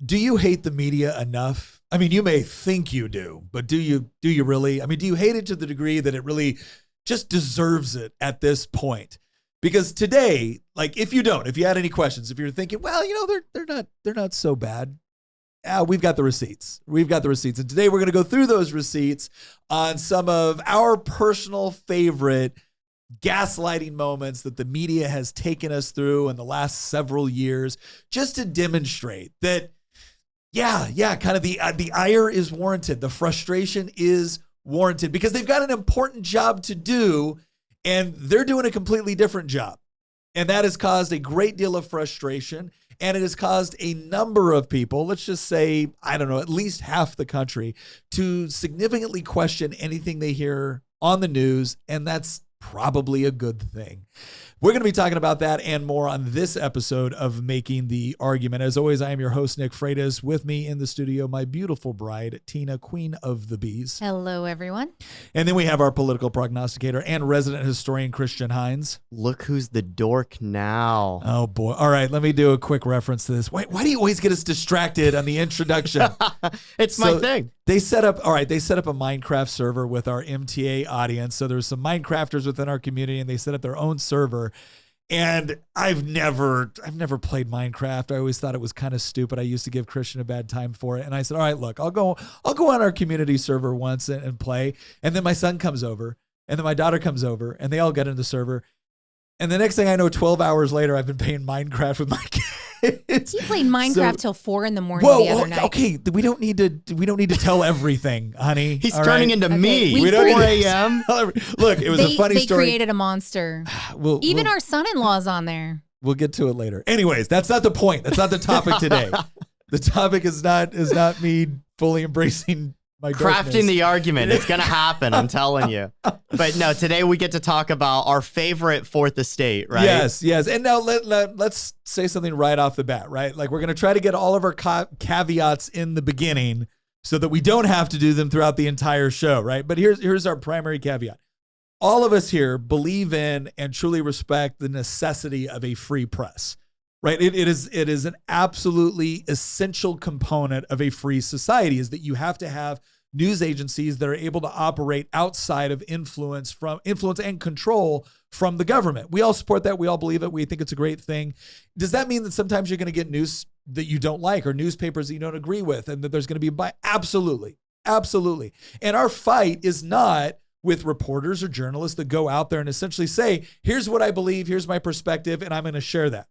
Do you hate the media enough? I mean, you may think you do, but do you really? I mean, do you hate it to the degree that it really just deserves it at this point? Because today, like, if you had any questions, if you're thinking, well, they're not so bad. We've got the receipts. And today we're going to go through those receipts on some of our personal favorite gaslighting moments that the media has taken us through in the last several years, just to demonstrate that, kind of the ire is warranted. The frustration is warranted because they've got an important job to do and they're doing a completely different job. And that has caused a great deal of frustration. And it has caused a number of people, let's just say, I don't know, at least half the country, to significantly question anything they hear on the news. And that's probably a good thing. We're going to be talking about that and more on this episode of Making the Argument. As always, I am your host, Nick Freitas. With me in the studio, my beautiful bride, Tina, Queen of the Bees. Hello, everyone. And then we have our political prognosticator and resident historian, Christian Hines. Look who's the dork now. Oh, boy. All right, let me do a quick reference to this. Why do you always get us distracted on the introduction? It's my thing. They set up a Minecraft server with our MTA audience. So there's some Minecrafters within our community, and they set up their own server. And I've never played Minecraft. I always thought it was kind of stupid. I used to give Christian a bad time for it. And I said, all right, look, I'll go on our community server once and play. And then my son comes over, and then my daughter comes over, and they all get in the server. And the next thing I know, 12 hours later, I've been playing Minecraft with my kids. He played Minecraft till 4 a.m. the other night. Okay, we don't need to tell everything, honey. He's turning into me. We don't 4 a.m. Look, it was a funny story. They created a monster. Even our son-in-law's on there. We'll get to it later. Anyways, that's not the point. That's not the topic today. The topic is not me fully embracing my darkness. Crafting the argument. It's going to happen, I'm telling you. But no, today we get to talk about our favorite fourth estate, right? Yes. And now let's say something right off the bat, right? Like, we're going to try to get all of our caveats in the beginning so that we don't have to do them throughout the entire show, right? But here's our primary caveat. All of us here believe in and truly respect the necessity of a free press, right? It is an absolutely essential component of a free society, is that you have to have news agencies that are able to operate outside of influence and control from the government. We all support that. We all believe it. We think it's a great thing. Does that mean that sometimes you're going to get news that you don't like or newspapers that you don't agree with and that there's going to be Absolutely. And our fight is not with reporters or journalists that go out there and essentially say, here's what I believe, here's my perspective, and I'm going to share that.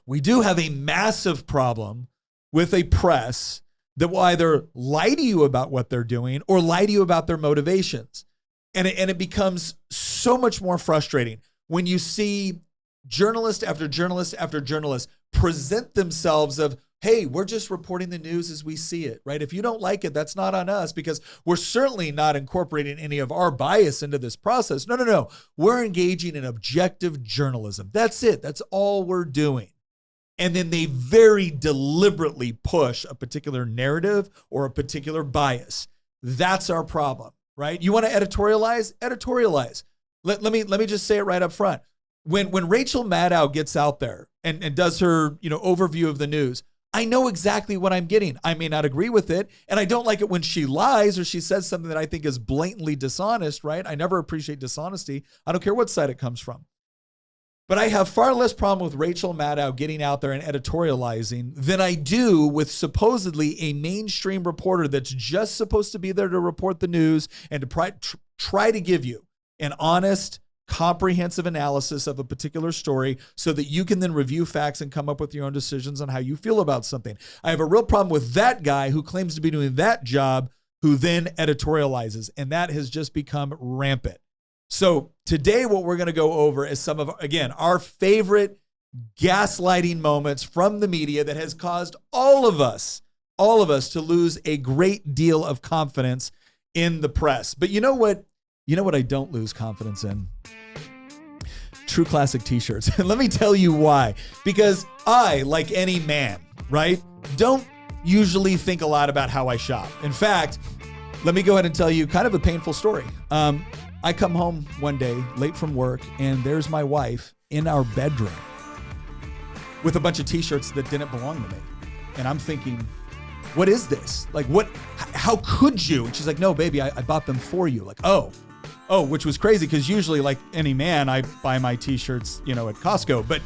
We do have a massive problem with a press that will either lie to you about what they're doing or lie to you about their motivations. And it becomes so much more frustrating when you see journalist after journalist after journalist present themselves of, hey, we're just reporting the news as we see it, right? If you don't like it, that's not on us, because we're certainly not incorporating any of our bias into this process. No. We're engaging in objective journalism. That's it. That's all we're doing. And then they very deliberately push a particular narrative or a particular bias. That's our problem, right? You want to editorialize? Editorialize. Let me just say it right up front. When Rachel Maddow gets out there and does her overview of the news, I know exactly what I'm getting. I may not agree with it, and I don't like it when she lies or she says something that I think is blatantly dishonest, right? I never appreciate dishonesty. I don't care what side it comes from. But I have far less problem with Rachel Maddow getting out there and editorializing than I do with supposedly a mainstream reporter that's just supposed to be there to report the news and to try to give you an honest, comprehensive analysis of a particular story so that you can then review facts and come up with your own decisions on how you feel about something. I have a real problem with that guy who claims to be doing that job, who then editorializes, and that has just become rampant. So today what we're going to go over is some of, again, our favorite gaslighting moments from the media that has caused all of us to lose a great deal of confidence in the press. But you know what I don't lose confidence in? True Classic t-shirts. And let me tell you why. Because I, like any man, right, don't usually think a lot about how I shop. In fact, let me go ahead and tell you kind of a painful story. I come home one day late from work, and there's my wife in our bedroom with a bunch of t-shirts that didn't belong to me. And I'm thinking, what is this? Like, how could you? And she's like, no, baby, I bought them for you. Like, oh, which was crazy because usually, like any man, I buy my t-shirts, at Costco. But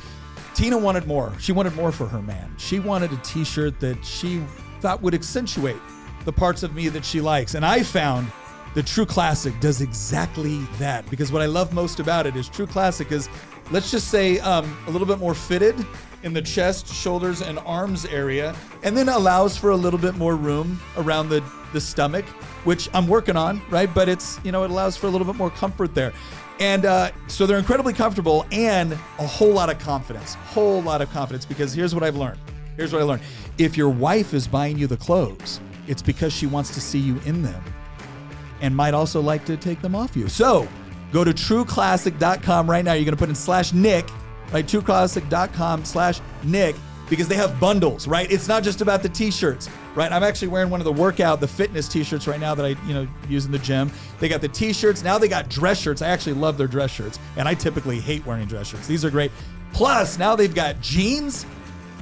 Tina wanted more. She wanted more for her man. She wanted a t-shirt that she thought would accentuate the parts of me that she likes. And I found the True Classic does exactly that, because what I love most about it is True Classic is, let's just say, a little bit more fitted in the chest, shoulders, and arms area, and then allows for a little bit more room around the stomach, which I'm working on, right? But it's, it allows for a little bit more comfort there. And so they're incredibly comfortable and a whole lot of confidence, because here's what I've learned. If your wife is buying you the clothes, it's because she wants to see you in them and might also like to take them off you. So go to trueclassic.com right now. You're going to put in /Nick, right? trueclassic.com/Nick, because they have bundles, right? It's not just about the t-shirts, right? I'm actually wearing one of the fitness t-shirts right now that I, use in the gym. They got the t-shirts. Now they got dress shirts. I actually love their dress shirts, and I typically hate wearing dress shirts. These are great. Plus, now they've got jeans.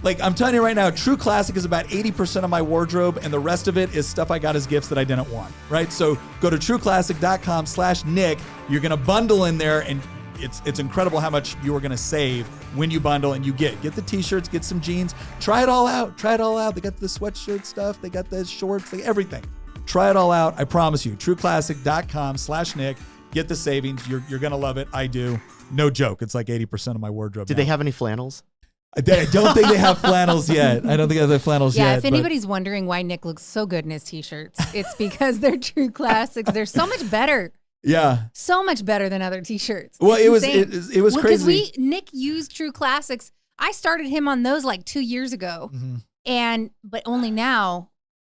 Like, I'm telling you right now, True Classic is about 80% of my wardrobe, and the rest of it is stuff I got as gifts that I didn't want, right? So go to trueclassic.com/Nick. You're going to bundle in there, and it's incredible how much you are going to save when you bundle and you get the t-shirts, get some jeans. Try it all out. They got the sweatshirt stuff. They got the shorts, everything. Try it all out. I promise you. trueclassic.com/Nick. Get the savings. You're going to love it. I do. No joke. It's like 80% of my wardrobe. Did they have any flannels? I don't think they have flannels yet. Yeah, if anybody's wondering why Nick looks so good in his t-shirts, it's because they're True Classics. They're so much better. Yeah. So much better than other t-shirts. Well, it was crazy. Because Nick used True Classics. I started him on those like 2 years ago. Mm-hmm. But only now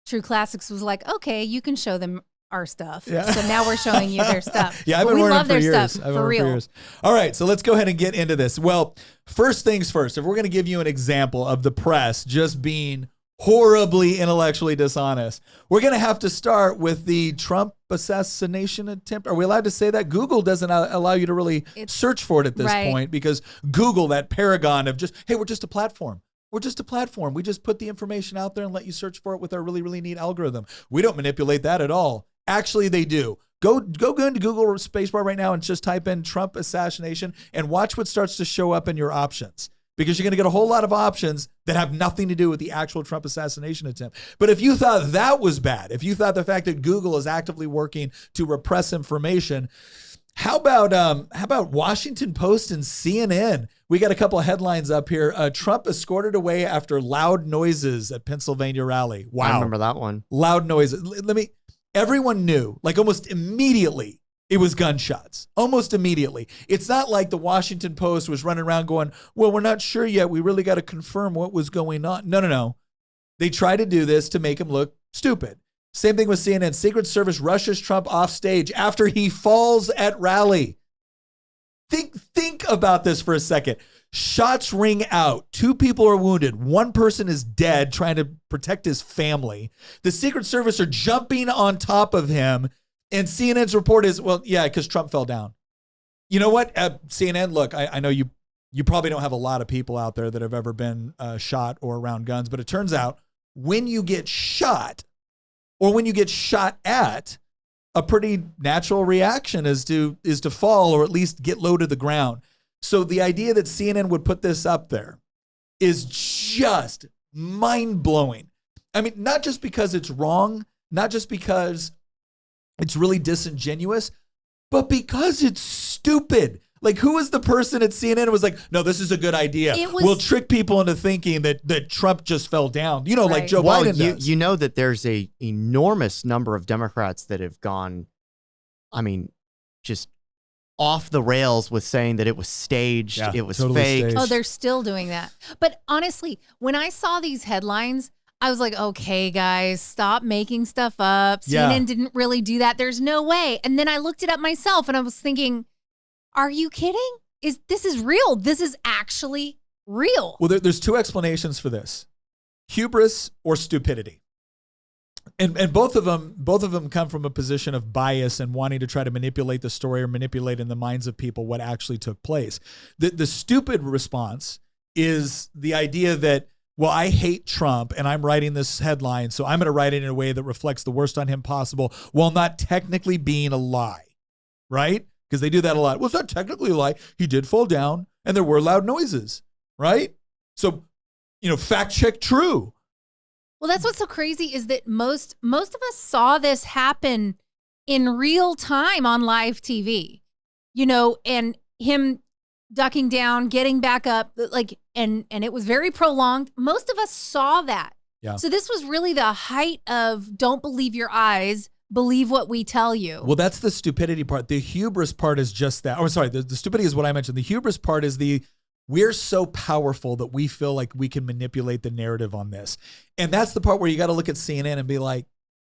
True Classics was like, okay, you can show them our stuff. Yeah. So now we're showing you their stuff. Yeah, I've been wearing them for years. For real. All right, so let's go ahead and get into this. Well, first things first, if we're going to give you an example of the press just being horribly intellectually dishonest, we're going to have to start with the Trump assassination attempt. Are we allowed to say that? Google doesn't allow you to really search for it at this point, because Google, that paragon of just, hey, we're just a platform. We're just a platform. We just put the information out there and let you search for it with our really, really neat algorithm. We don't manipulate that at all. Actually, they do. Go into Google spacebar right now and just type in Trump assassination and watch what starts to show up in your options, because you're going to get a whole lot of options that have nothing to do with the actual Trump assassination attempt. But if you thought that was bad, if you thought the fact that Google is actively working to repress information, how about Washington Post and CNN? We got a couple of headlines up here. Trump escorted away after loud noises at Pennsylvania rally. Wow. I remember that one. Loud noises. Everyone knew, like almost immediately, it was gunshots. Almost immediately. It's not like the Washington Post was running around going, well, we're not sure yet. We really got to confirm what was going on. No. They try to do this to make him look stupid. Same thing with CNN. Secret Service rushes Trump off stage after he falls at rally. Think about this for a second. Shots ring out. 2 people are wounded. 1 person is dead trying to protect his family. The Secret Service are jumping on top of him. And CNN's report is, well, yeah, because Trump fell down. You know what? CNN, look, I know you probably don't have a lot of people out there that have ever been shot or around guns. But it turns out when you get shot or when you get shot at, a pretty natural reaction is to fall or at least get low to the ground. So the idea that CNN would put this up there is just mind-blowing. I mean, not just because it's wrong, not just because it's really disingenuous, but because it's stupid. Like, who was the person at CNN who was like, no, this is a good idea. We'll trick people into thinking that Trump just fell down. Like Joe Biden does. You know that there's a enormous number of Democrats that have gone, just off the rails with saying that it was staged, it was totally fake. Staged. Oh, they're still doing that. But honestly, when I saw these headlines, I was like, okay, guys, stop making stuff up. CNN didn't really do that. There's no way. And then I looked it up myself and I was thinking, are you kidding? This is real. This is actually real. Well, there's 2 explanations for this: hubris or stupidity. And both of them come from a position of bias and wanting to try to manipulate the story or manipulate in the minds of people what actually took place. The stupid response is the idea that, well, I hate Trump and I'm writing this headline, so I'm going to write it in a way that reflects the worst on him possible while not technically being a lie, right? Because they do that a lot. Well, it's not technically a lie. He did fall down and there were loud noises, right? So, fact check true. Well, that's what's so crazy is that most of us saw this happen in real time on live TV, and him ducking down, getting back up, and it was very prolonged. Most of us saw that. Yeah. So this was really the height of don't believe your eyes, believe what we tell you. Well, that's the stupidity part. The hubris part is just that. Oh, sorry. The stupidity is what I mentioned. The hubris part is we're so powerful that we feel like we can manipulate the narrative on this. And that's the part where you got to look at CNN and be like,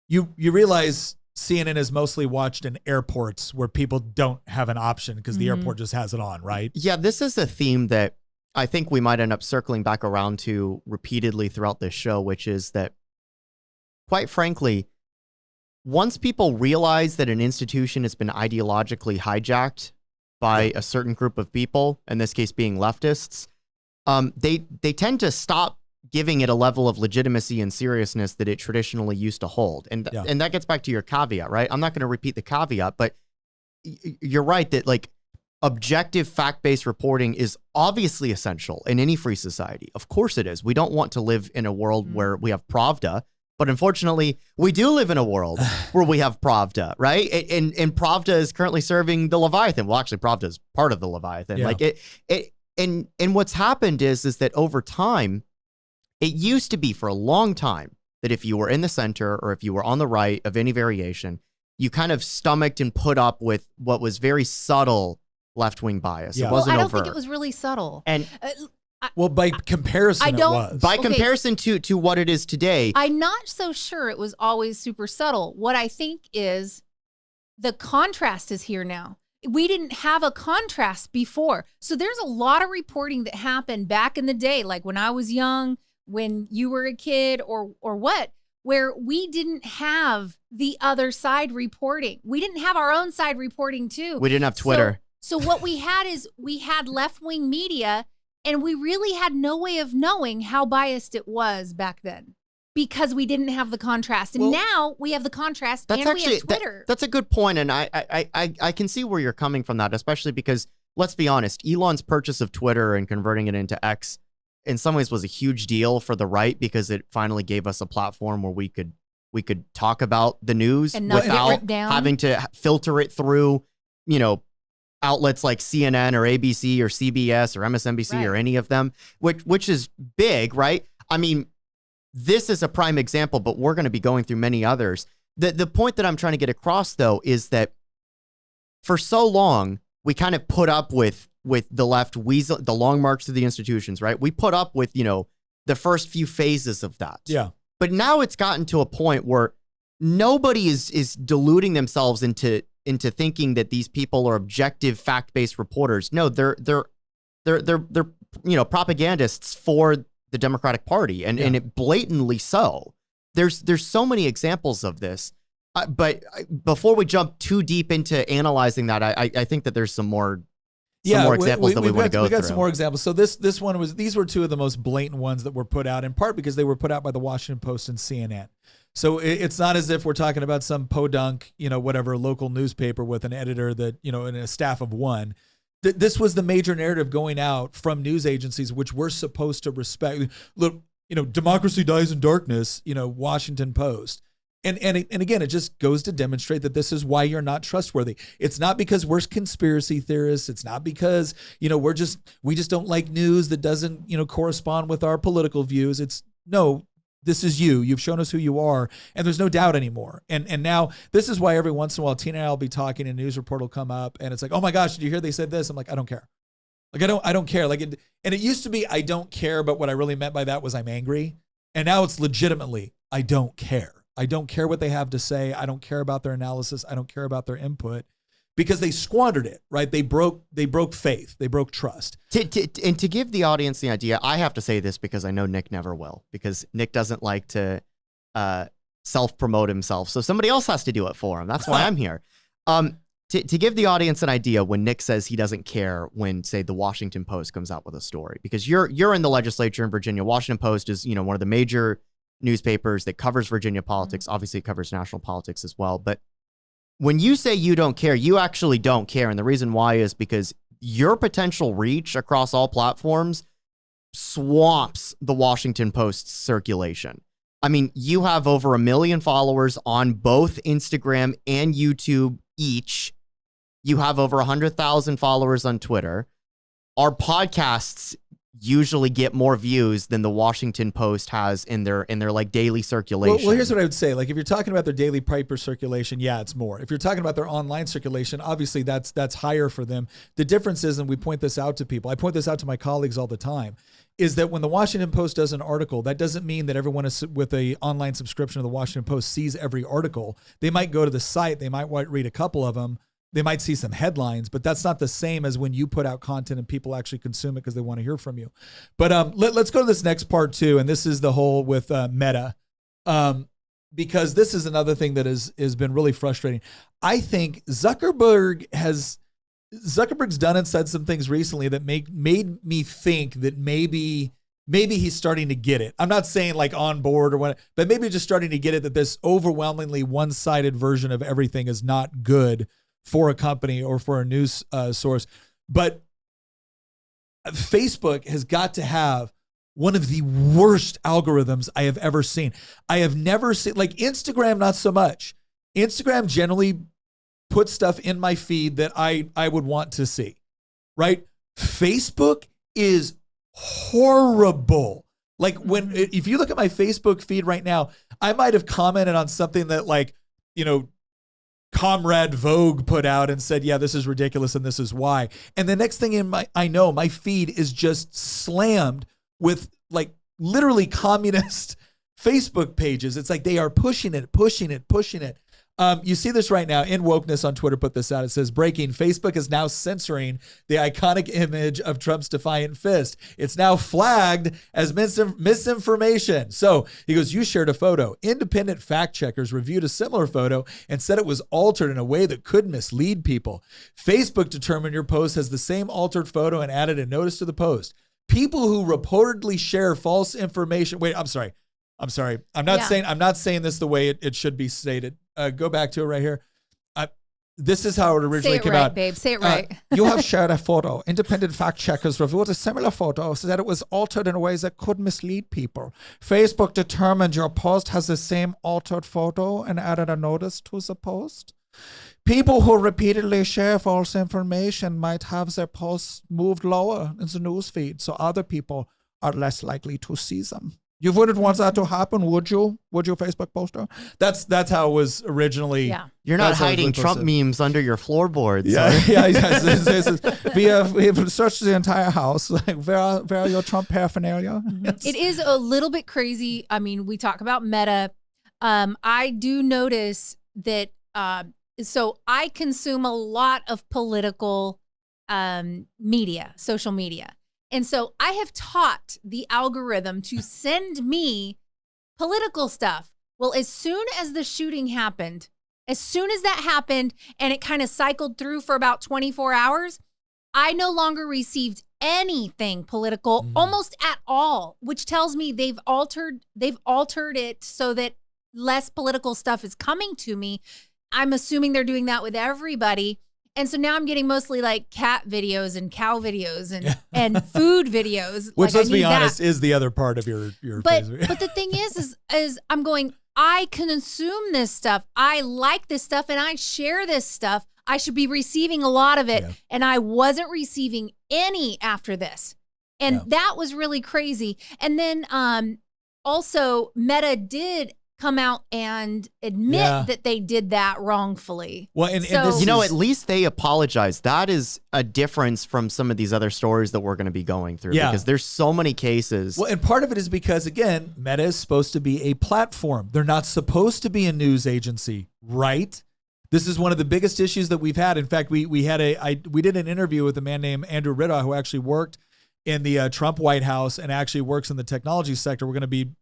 you realize CNN is mostly watched in airports where people don't have an option because the airport just has it on, right? Yeah, this is a theme that I think we might end up circling back around to repeatedly throughout this show, which is that, quite frankly, once people realize that an institution has been ideologically hijacked by a certain group of people, in this case being leftists, they tend to stop giving it a level of legitimacy and seriousness that it traditionally used to hold. And that gets back to your caveat, right? I'm not going to repeat the caveat, but you're right that objective fact-based reporting is obviously essential in any free society. Of course it is. We don't want to live in a world where we have Pravda, but unfortunately we do live in a world where we have Pravda, right? And Pravda is currently serving the Leviathan. Well, actually Pravda is part of the Leviathan. Yeah. And what's happened is that over time, it used to be for a long time that if you were in the center or if you were on the right of any variation, you kind of stomached and put up with what was very subtle left-wing bias. Yeah. It wasn't I don't overt. think it was really subtle. And by comparison, it was. By comparison to what it is today. I'm not so sure it was always super subtle. What I think is the contrast is here now. We didn't have a contrast before. So there's a lot of reporting that happened back in the day, like when I was young, when you were a kid or what, where we didn't have the other side reporting. We didn't have our own side reporting too. We didn't have Twitter. So what we had is we had left-wing media, and we really had no way of knowing how biased it was back then because we didn't have the contrast. And now we have the contrast and we have Twitter. That's a good point. And I can see where you're coming from that, especially because, let's be honest, Elon's purchase of Twitter and converting it into X in some ways was a huge deal for the right because it finally gave us a platform where we could talk about the news and not without down. having to filter it through, outlets like CNN or ABC or CBS or MSNBC or any of them, which is big, right? I mean, this is a prime example, but we're going to be going through many others. The point that I'm trying to get across, though, is that for so long, we kind of put up with the left, the long march to the institutions, right? We put up with, the first few phases of that. Yeah. But now it's gotten to a point where nobody is deluding themselves into thinking that these people are objective, fact-based reporters. No, they're propagandists for the Democratic Party, and it blatantly so. There's so many examples of this. But before we jump too deep into analyzing that, I think that there's some more examples that we want to go through. We got some more examples. So these were two of the most blatant ones that were put out, in part because they were put out by the Washington Post and CNN. So it's not as if we're talking about some podunk, whatever local newspaper with an editor that, and a staff of one. This was the major narrative going out from news agencies, which we're supposed to respect. Look, democracy dies in darkness, Washington Post. And again, it just goes to demonstrate that this is why you're not trustworthy. It's not because we're conspiracy theorists. It's not because, we just don't like news that doesn't, correspond with our political views. It's no, this is you. You've shown us who you are, and there's no doubt anymore. And now this is why every once in a while, Tina and I will be talking, and a news report will come up, and it's like, oh my gosh, did you hear they said this? I'm like, I don't care. I don't care. And it used to be, I don't care, but what I really meant by that was I'm angry. And now it's legitimately, I don't care. I don't care what they have to say. I don't care about their analysis. I don't care about their input because they squandered it, right? They broke faith. They broke trust. And to give the audience the idea, I have to say this because I know Nick never will, because Nick doesn't like to self-promote himself. So somebody else has to do it for him. That's why I'm here. To give the audience an idea, when Nick says he doesn't care when, say, the Washington Post comes out with a story, because you're in the legislature in Virginia. Washington Post is, one of the major newspapers that covers Virginia politics. Obviously, it covers national politics as well. But when you say you don't care, you actually don't care. And the reason why is because your potential reach across all platforms swamps the Washington Post's circulation. I mean, you have over 1 million followers on both Instagram and YouTube each. You have over 100,000 followers on Twitter. Our podcasts usually get more views than the Washington Post has in their like daily circulation. Well, here's what I would say. Like, if you're talking about their daily paper circulation, yeah, it's more. If you're talking about their online circulation, obviously that's higher for them. The difference is, and we point this out to people, I point this out to my colleagues all the time, is that when the Washington Post does an article, that doesn't mean that everyone is with a online subscription to the Washington Post sees every article. They might go to the site, they might read a couple of them, they might see some headlines, but that's not the same as when you put out content and people actually consume it because they want to hear from you. But let's go to this next part too, and this is the whole with Meta, because this is another thing that has been really frustrating. I think Zuckerberg's done and said some things recently that made me think that maybe he's starting to get it. I'm not saying like on board or what, but maybe just starting to get it that this overwhelmingly one-sided version of everything is not good for a company or for a news source. But Facebook has got to have one of the worst algorithms I have ever seen. I have never seen, like Instagram, not so much. Instagram generally puts stuff in my feed that I would want to see, right? Facebook is horrible. Like if you look at my Facebook feed right now, I might have commented on something that like, Comrade Vogue put out and said, yeah, this is ridiculous and this is why. And the next thing I know, my feed is just slammed with like literally communist Facebook pages. It's like they are pushing it. You see this right now. In Wokeness on Twitter put this out. It says, breaking, Facebook is now censoring the iconic image of Trump's defiant fist. It's now flagged as misinformation. So he goes, you shared a photo. Independent fact checkers reviewed a similar photo and said it was altered in a way that could mislead people. Facebook determined your post has the same altered photo and added a notice to the post. People who reportedly share false information. Wait, I'm sorry. I'm not saying this the way it should be stated. Go back to it right here. This is how it originally came out. Babe. Say it right. You have shared a photo. Independent fact checkers reviewed a similar photo, so that it was altered in ways that could mislead people. Facebook determined your post has the same altered photo and added a notice to the post. People who repeatedly share false information might have their posts moved lower in the newsfeed, so other people are less likely to see them. You wouldn't want that to happen, would you? Would you, Facebook poster? That's how it was originally. Yeah. You're not hiding Trump memes under your floorboards. Yeah, we have searched the entire house. Like, where are your Trump paraphernalia? Yes. It is a little bit crazy. I mean, we talk about Meta. I do notice that. So I consume a lot of political media, social media. And so I have taught the algorithm to send me political stuff. Well, as soon as the shooting happened, as soon as that happened and it kind of cycled through for about 24 hours, I no longer received anything political almost at all, which tells me they've altered it so that less political stuff is coming to me. I'm assuming they're doing that with everybody. And so now I'm getting mostly like cat videos and cow videos and food videos. Which, let's be honest, is the other part of your But the thing is I'm going, I consume this stuff. I like this stuff and I share this stuff. I should be receiving a lot of it. Yeah. And I wasn't receiving any after this. And that was really crazy. And then also Meta did come out and admit that they did that wrongfully. Well, and this, at least they apologize. That is a difference from some of these other stories that we're going to be going through because there's so many cases. Well, and part of it is because, again, Meta is supposed to be a platform. They're not supposed to be a news agency, right? This is one of the biggest issues that we've had. In fact, we did an interview with a man named Andrew Ritta who actually worked in the Trump White House and actually works in the technology sector. We're going to be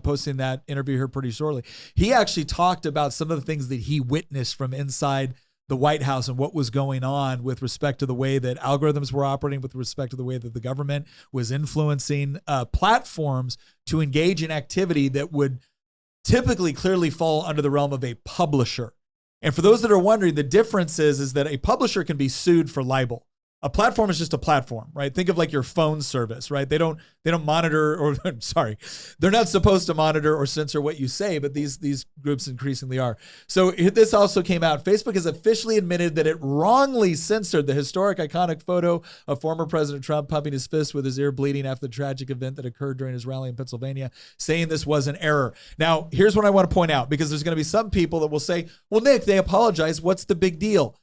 posting that interview here pretty shortly. He actually talked about some of the things that he witnessed from inside the White House and what was going on with respect to the way that algorithms were operating, with respect to the way that the government was influencing platforms to engage in activity that would typically clearly fall under the realm of a publisher. And for those that are wondering, the difference is that a publisher can be sued for libel. A platform is just a platform, right? Think of like your phone service, right? They don't monitor, or sorry, they're not supposed to monitor or censor what you say, but these groups increasingly are. So this also came out. Facebook has officially admitted that it wrongly censored the historic, iconic photo of former President Trump pumping his fist with his ear bleeding after the tragic event that occurred during his rally in Pennsylvania, saying this was an error. Now, here's what I want to point out, because there's going to be some people that will say, well, Nick, they apologized. What's the big deal?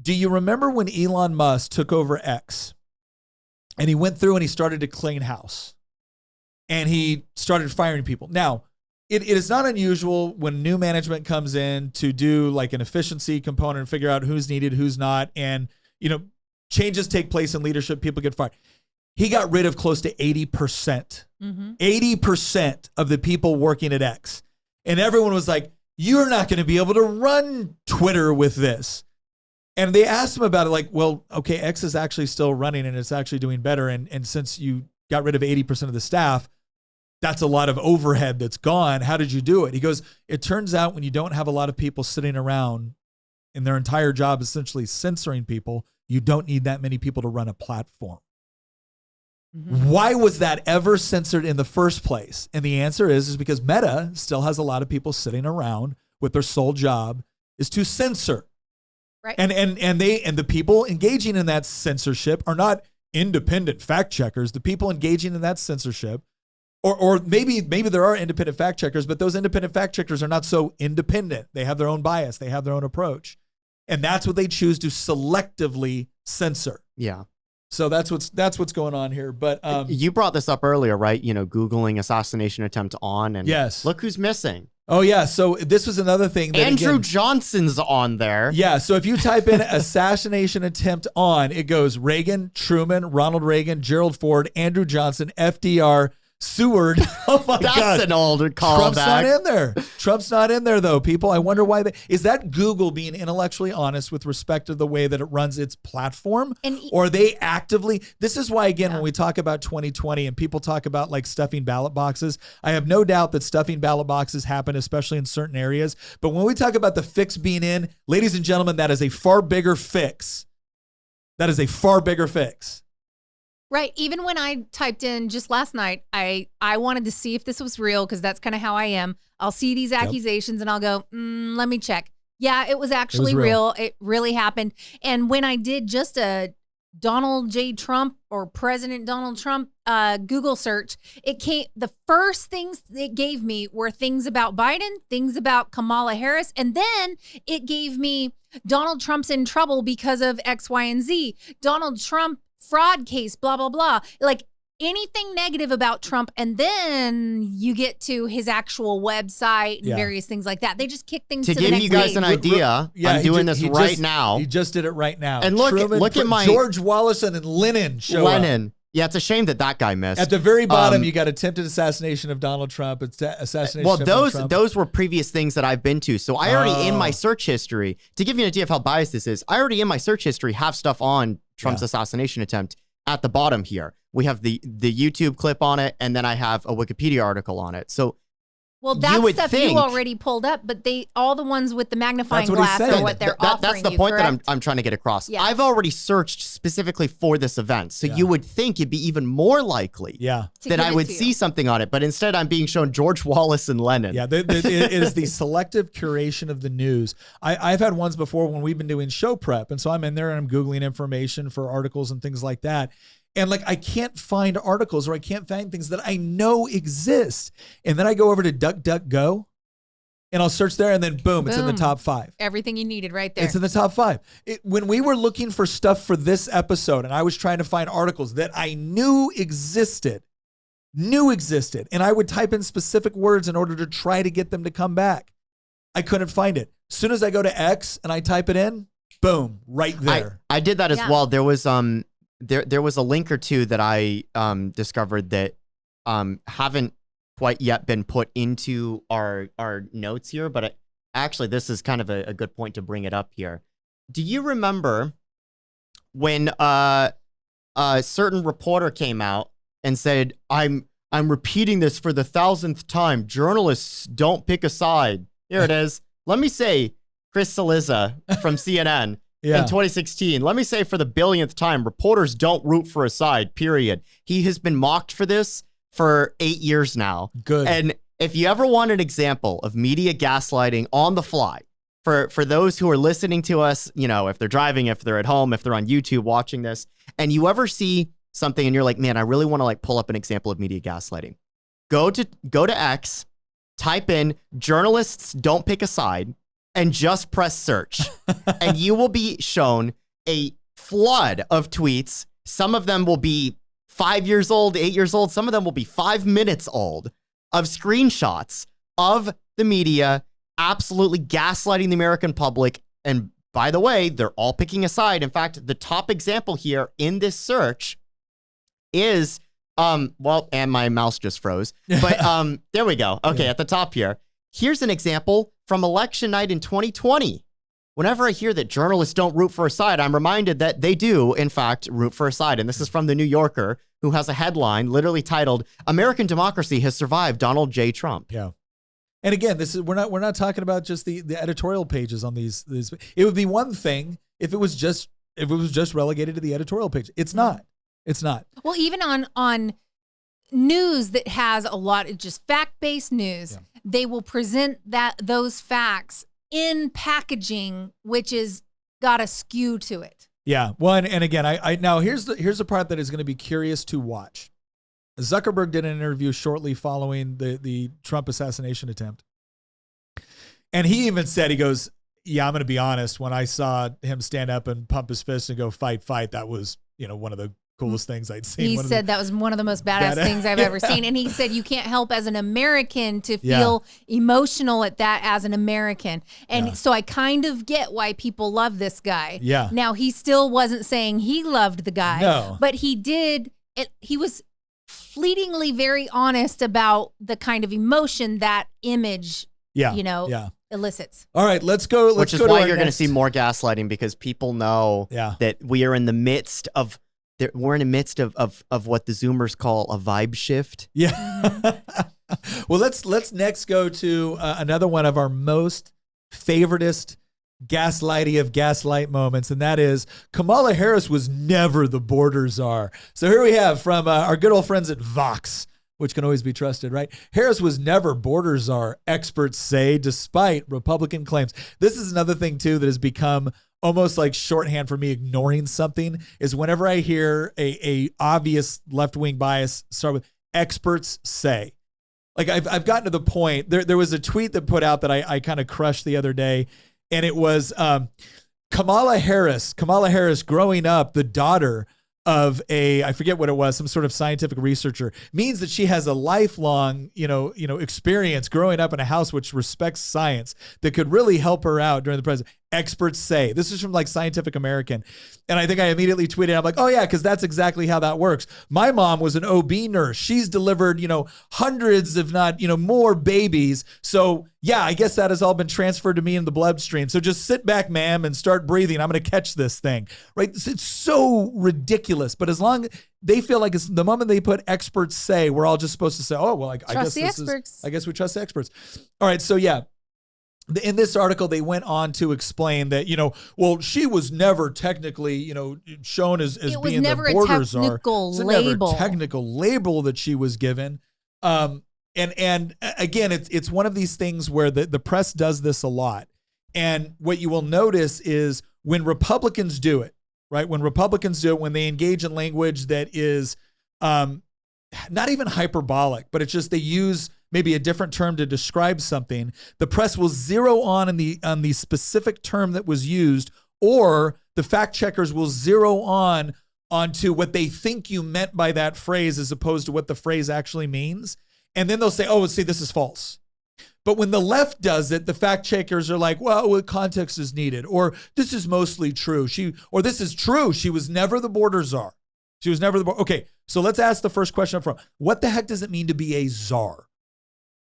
Do you remember when Elon Musk took over X and he went through and he started to clean house and he started firing people? Now, it is not unusual when new management comes in to do like an efficiency component and figure out who's needed, who's not. And, changes take place in leadership. People get fired. He got rid of close to 80%, 80% of the people working at X. And everyone was like, you're not going to be able to run Twitter with this. And they asked him about it, like, well, okay, X is actually still running and it's actually doing better. And since you got rid of 80% of the staff, that's a lot of overhead that's gone. How did you do it? He goes, it turns out when you don't have a lot of people sitting around and their entire job is essentially censoring people, you don't need that many people to run a platform. Why was that ever censored in the first place? And the answer is because Meta still has a lot of people sitting around with their sole job is to censor. Right. And the people engaging in that censorship are not independent fact checkers. The people engaging in that censorship, or maybe there are independent fact checkers, but those independent fact checkers are not so independent. They have their own bias. They have their own approach. And that's what they choose to selectively censor. Yeah. So that's what's going on here. But you brought this up earlier, right? Googling assassination attempt on, and yes, look who's missing. Oh, yeah. So this was another thing. That, Andrew Johnson's on there. Yeah. So if you type in assassination attempt on, it goes Reagan, Truman, Ronald Reagan, Gerald Ford, Andrew Johnson, FDR, Seward. Oh, my God. That's an old callback. Trump's not in there. Trump's not in there, though, people. I wonder why. Is that Google being intellectually honest with respect to the way that it runs its platform? Or are they actively? This is why, again, when we talk about 2020 and people talk about like stuffing ballot boxes, I have no doubt that stuffing ballot boxes happen, especially in certain areas. But when we talk about the fix being in, ladies and gentlemen, that is a far bigger fix. That is a far bigger fix. Right. Even when I typed in just last night, I wanted to see if this was real because that's kind of how I am. I'll see these accusations and I'll go, let me check. Yeah, it was actually real. It really happened. And when I did just a Donald J. Trump or President Donald Trump Google search, the first things it gave me were things about Biden, things about Kamala Harris, and then it gave me Donald Trump's in trouble because of X, Y, and Z. Donald Trump fraud case, blah, blah, blah. Like anything negative about Trump. And then you get to his actual website and various things like that. They just kick things to the next give you guys page. an idea, I'm doing this right now. He just did it right now. And look at my George Wallison and Lenin show up. Yeah, it's a shame that guy missed. At the very bottom, you got attempted assassination of Donald Trump. It's assassination of Donald Trump. Those were previous things that I've been to. So I already in my search history, to give you an idea of how biased this is, I already in my search history have stuff on Trump's assassination attempt at the bottom here. We have the YouTube clip on it, and then I have a Wikipedia article on it. So that stuff you already pulled up, but all the ones with the magnifying glass are what they're offering. That's the point that I'm trying to get across. Yeah. I've already searched specifically for this event. So you would think it'd be even more likely that I would see something on it. But instead, I'm being shown George Wallace and Lenin. Yeah, it is the selective curation of the news. I've had ones before when we've been doing show prep. And so I'm in there and I'm Googling information for articles and things like that. And like, I can't find articles or I can't find things that I know exist. And then I go over to DuckDuckGo and I'll search there and then boom, it's in the top 5. Everything you needed right there. It's in the top 5. When we were looking for stuff for this episode and I was trying to find articles that I knew existed, and I would type in specific words in order to try to get them to come back. I couldn't find it. As soon as I go to X and I type it in, boom, right there. I did that as well. There was There was a link or two that I discovered that haven't quite yet been put into our notes here, but actually, this is kind of a good point to bring it up here. Do you remember when a certain reporter came out and said, I'm repeating this for the 1,000th time. Journalists don't pick a side. Here it is. Let me say, Chris Cillizza from CNN in 2016. Let me say for the billionth time, reporters don't root for a side, period. He has been mocked for this for 8 years now. Good. And if you ever want an example of media gaslighting on the fly, for those who are listening to us, you know, if they're driving, if they're at home, if they're on YouTube watching this, and you ever see something and you're like, man, I really want to like pull up an example of media gaslighting. Go to X, type in journalists don't pick a side, and just press search. And you will be shown a flood of tweets. Some of them will be 5 years old, 8 years old. Some of them will be 5 minutes old of screenshots of the media absolutely gaslighting the American public. And by the way, they're all picking a side. In fact, the top example here in this search is, well, and my mouse just froze, but there we go. Okay, at the top here. Here's an example from election night in 2020. Whenever I hear that journalists don't root for a side, I'm reminded that they do, in fact, root for a side. And this is from The New Yorker, who has a headline literally titled, American Democracy Has Survived Donald J. Trump. Yeah. And again, this is we're not talking about just the editorial pages on these. It would be one thing if it was just relegated to the editorial page. It's not. It's not. Well, even on news that has a lot of just fact-based news, they will present those facts in packaging, which is got a skew to it. Yeah. Well, and again, I now here's the part that is going to be curious to watch. Zuckerberg did an interview shortly following the Trump assassination attempt. And he even said, he goes, yeah, I'm going to be honest. When I saw him stand up and pump his fist and go fight, that was, one of the coolest things I'd seen. He said that was one of the most badass things I've ever seen. And he said, you can't help as an American to feel emotional at that as an American. And so I kind of get why people love this guy. Yeah. Now, he still wasn't saying he loved the guy. No. But he did. He was fleetingly very honest about the kind of emotion that image, elicits. All right, let's go. Which is why you're going to see more gaslighting, because people know that we are in the midst of what the Zoomers call a vibe shift. Yeah. Well, let's next go to another one of our most favoritist gaslighty of gaslight moments, and that is Kamala Harris was never the border czar. So here we have from our good old friends at Vox, which can always be trusted, right? Harris was never border czar, experts say, despite Republican claims. This is another thing, too, that has become almost like shorthand for me ignoring something, is whenever I hear a obvious left-wing bias start with experts say. Like I've gotten to the point, there was a tweet that put out that I kind of crushed the other day, and it was Kamala Harris growing up, the daughter of I forget what it was, some sort of scientific researcher, means that she has a lifelong, experience growing up in a house which respects science that could really help her out during the presidency. Experts say. This is from like Scientific American. And I think I immediately tweeted, I'm like, oh yeah, because that's exactly how that works. My mom was an OB nurse. She's delivered, hundreds, if not, more babies. So yeah, I guess that has all been transferred to me in the bloodstream. So just sit back, ma'am, and start breathing. I'm going to catch this thing, right? It's so ridiculous. But as long they feel like it's the moment they put experts say, we're all just supposed to say, oh, well, I guess I guess we trust the experts. All right. So yeah. In this article, they went on to explain that, well, she was never technically, shown as being the border czar. It was never a technical label that she was given. And again, it's one of these things where the press does this a lot. And what you will notice is when Republicans do it, right? When Republicans do it, when they engage in language that is not even hyperbolic, but it's just they use maybe a different term to describe something, the press will zero on the specific term that was used, or the fact checkers will zero onto what they think you meant by that phrase as opposed to what the phrase actually means. And then they'll say, oh, see, this is false. But when the left does it, the fact checkers are like, well, context is needed, or this is mostly true. Or this is true. She was never the border czar. She was never the border. Okay, so let's ask the first question up front. What the heck does it mean to be a czar?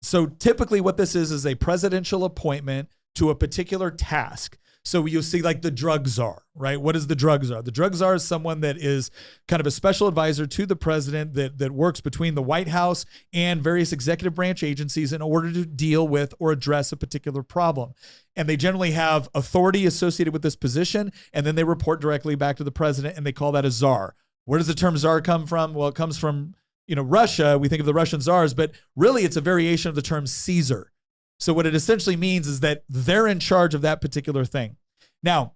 So typically what this is a presidential appointment to a particular task. So you'll see like the drug czar, right? What is the drug czar? The drug czar is someone that is kind of a special advisor to the president that works between the White House and various executive branch agencies in order to deal with or address a particular problem. And they generally have authority associated with this position, and then they report directly back to the president, and they call that a czar. Where does the term czar come from? Well, it comes from, Russia. We think of the Russian czars, but really it's a variation of the term Caesar. So what it essentially means is that they're in charge of that particular thing. Now,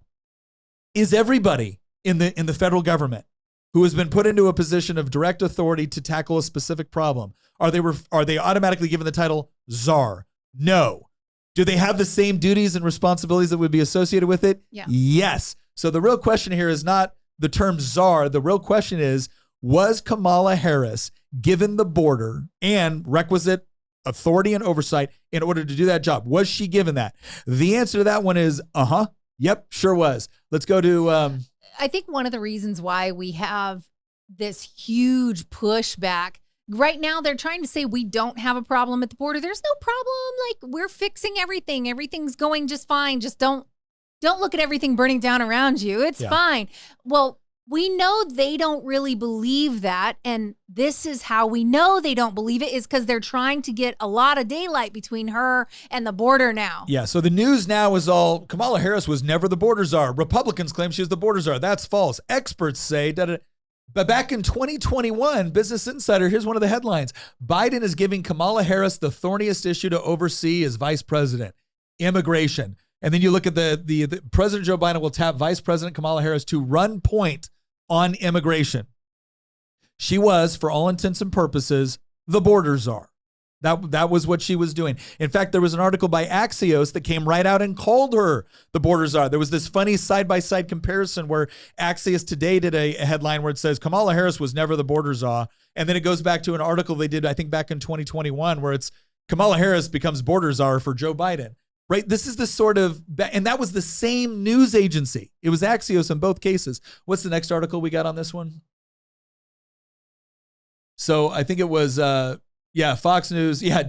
is everybody in the federal government who has been put into a position of direct authority to tackle a specific problem, are they automatically given the title czar? No. Do they have the same duties and responsibilities that would be associated with it? Yeah. Yes. So the real question here is not the term czar. The real question is, was Kamala Harris given the border and requisite authority and oversight in order to do that job? Was she given that? The answer to that one is, yep, sure was. Let's go to... I think one of the reasons why we have this huge pushback right now, they're trying to say we don't have a problem at the border. There's no problem. Like, we're fixing everything. Everything's going just fine. Just don't look at everything burning down around you. It's fine. Well, we know they don't really believe that. And this is how we know they don't believe it, is because they're trying to get a lot of daylight between her and the border now. Yeah. So the news now is all Kamala Harris was never the border czar. Republicans claim she was the border czar. That's false. Experts say that. But back in 2021, Business Insider, here's one of the headlines. Biden is giving Kamala Harris the thorniest issue to oversee as vice president, immigration. And then you look at the President Joe Biden will tap Vice President Kamala Harris to run point on immigration. She was, for all intents and purposes, the border czar. That was what she was doing. In fact, there was an article by Axios that came right out and called her the border czar. There was this funny side-by-side comparison where Axios Today did a headline where it says Kamala Harris was never the border czar. And then it goes back to an article they did, I think, back in 2021, where it's Kamala Harris becomes border czar for Joe Biden. Right? This is the sort of, and that was the same news agency. It was Axios in both cases. What's the next article we got on this one? So I think it was, Fox News. Yeah,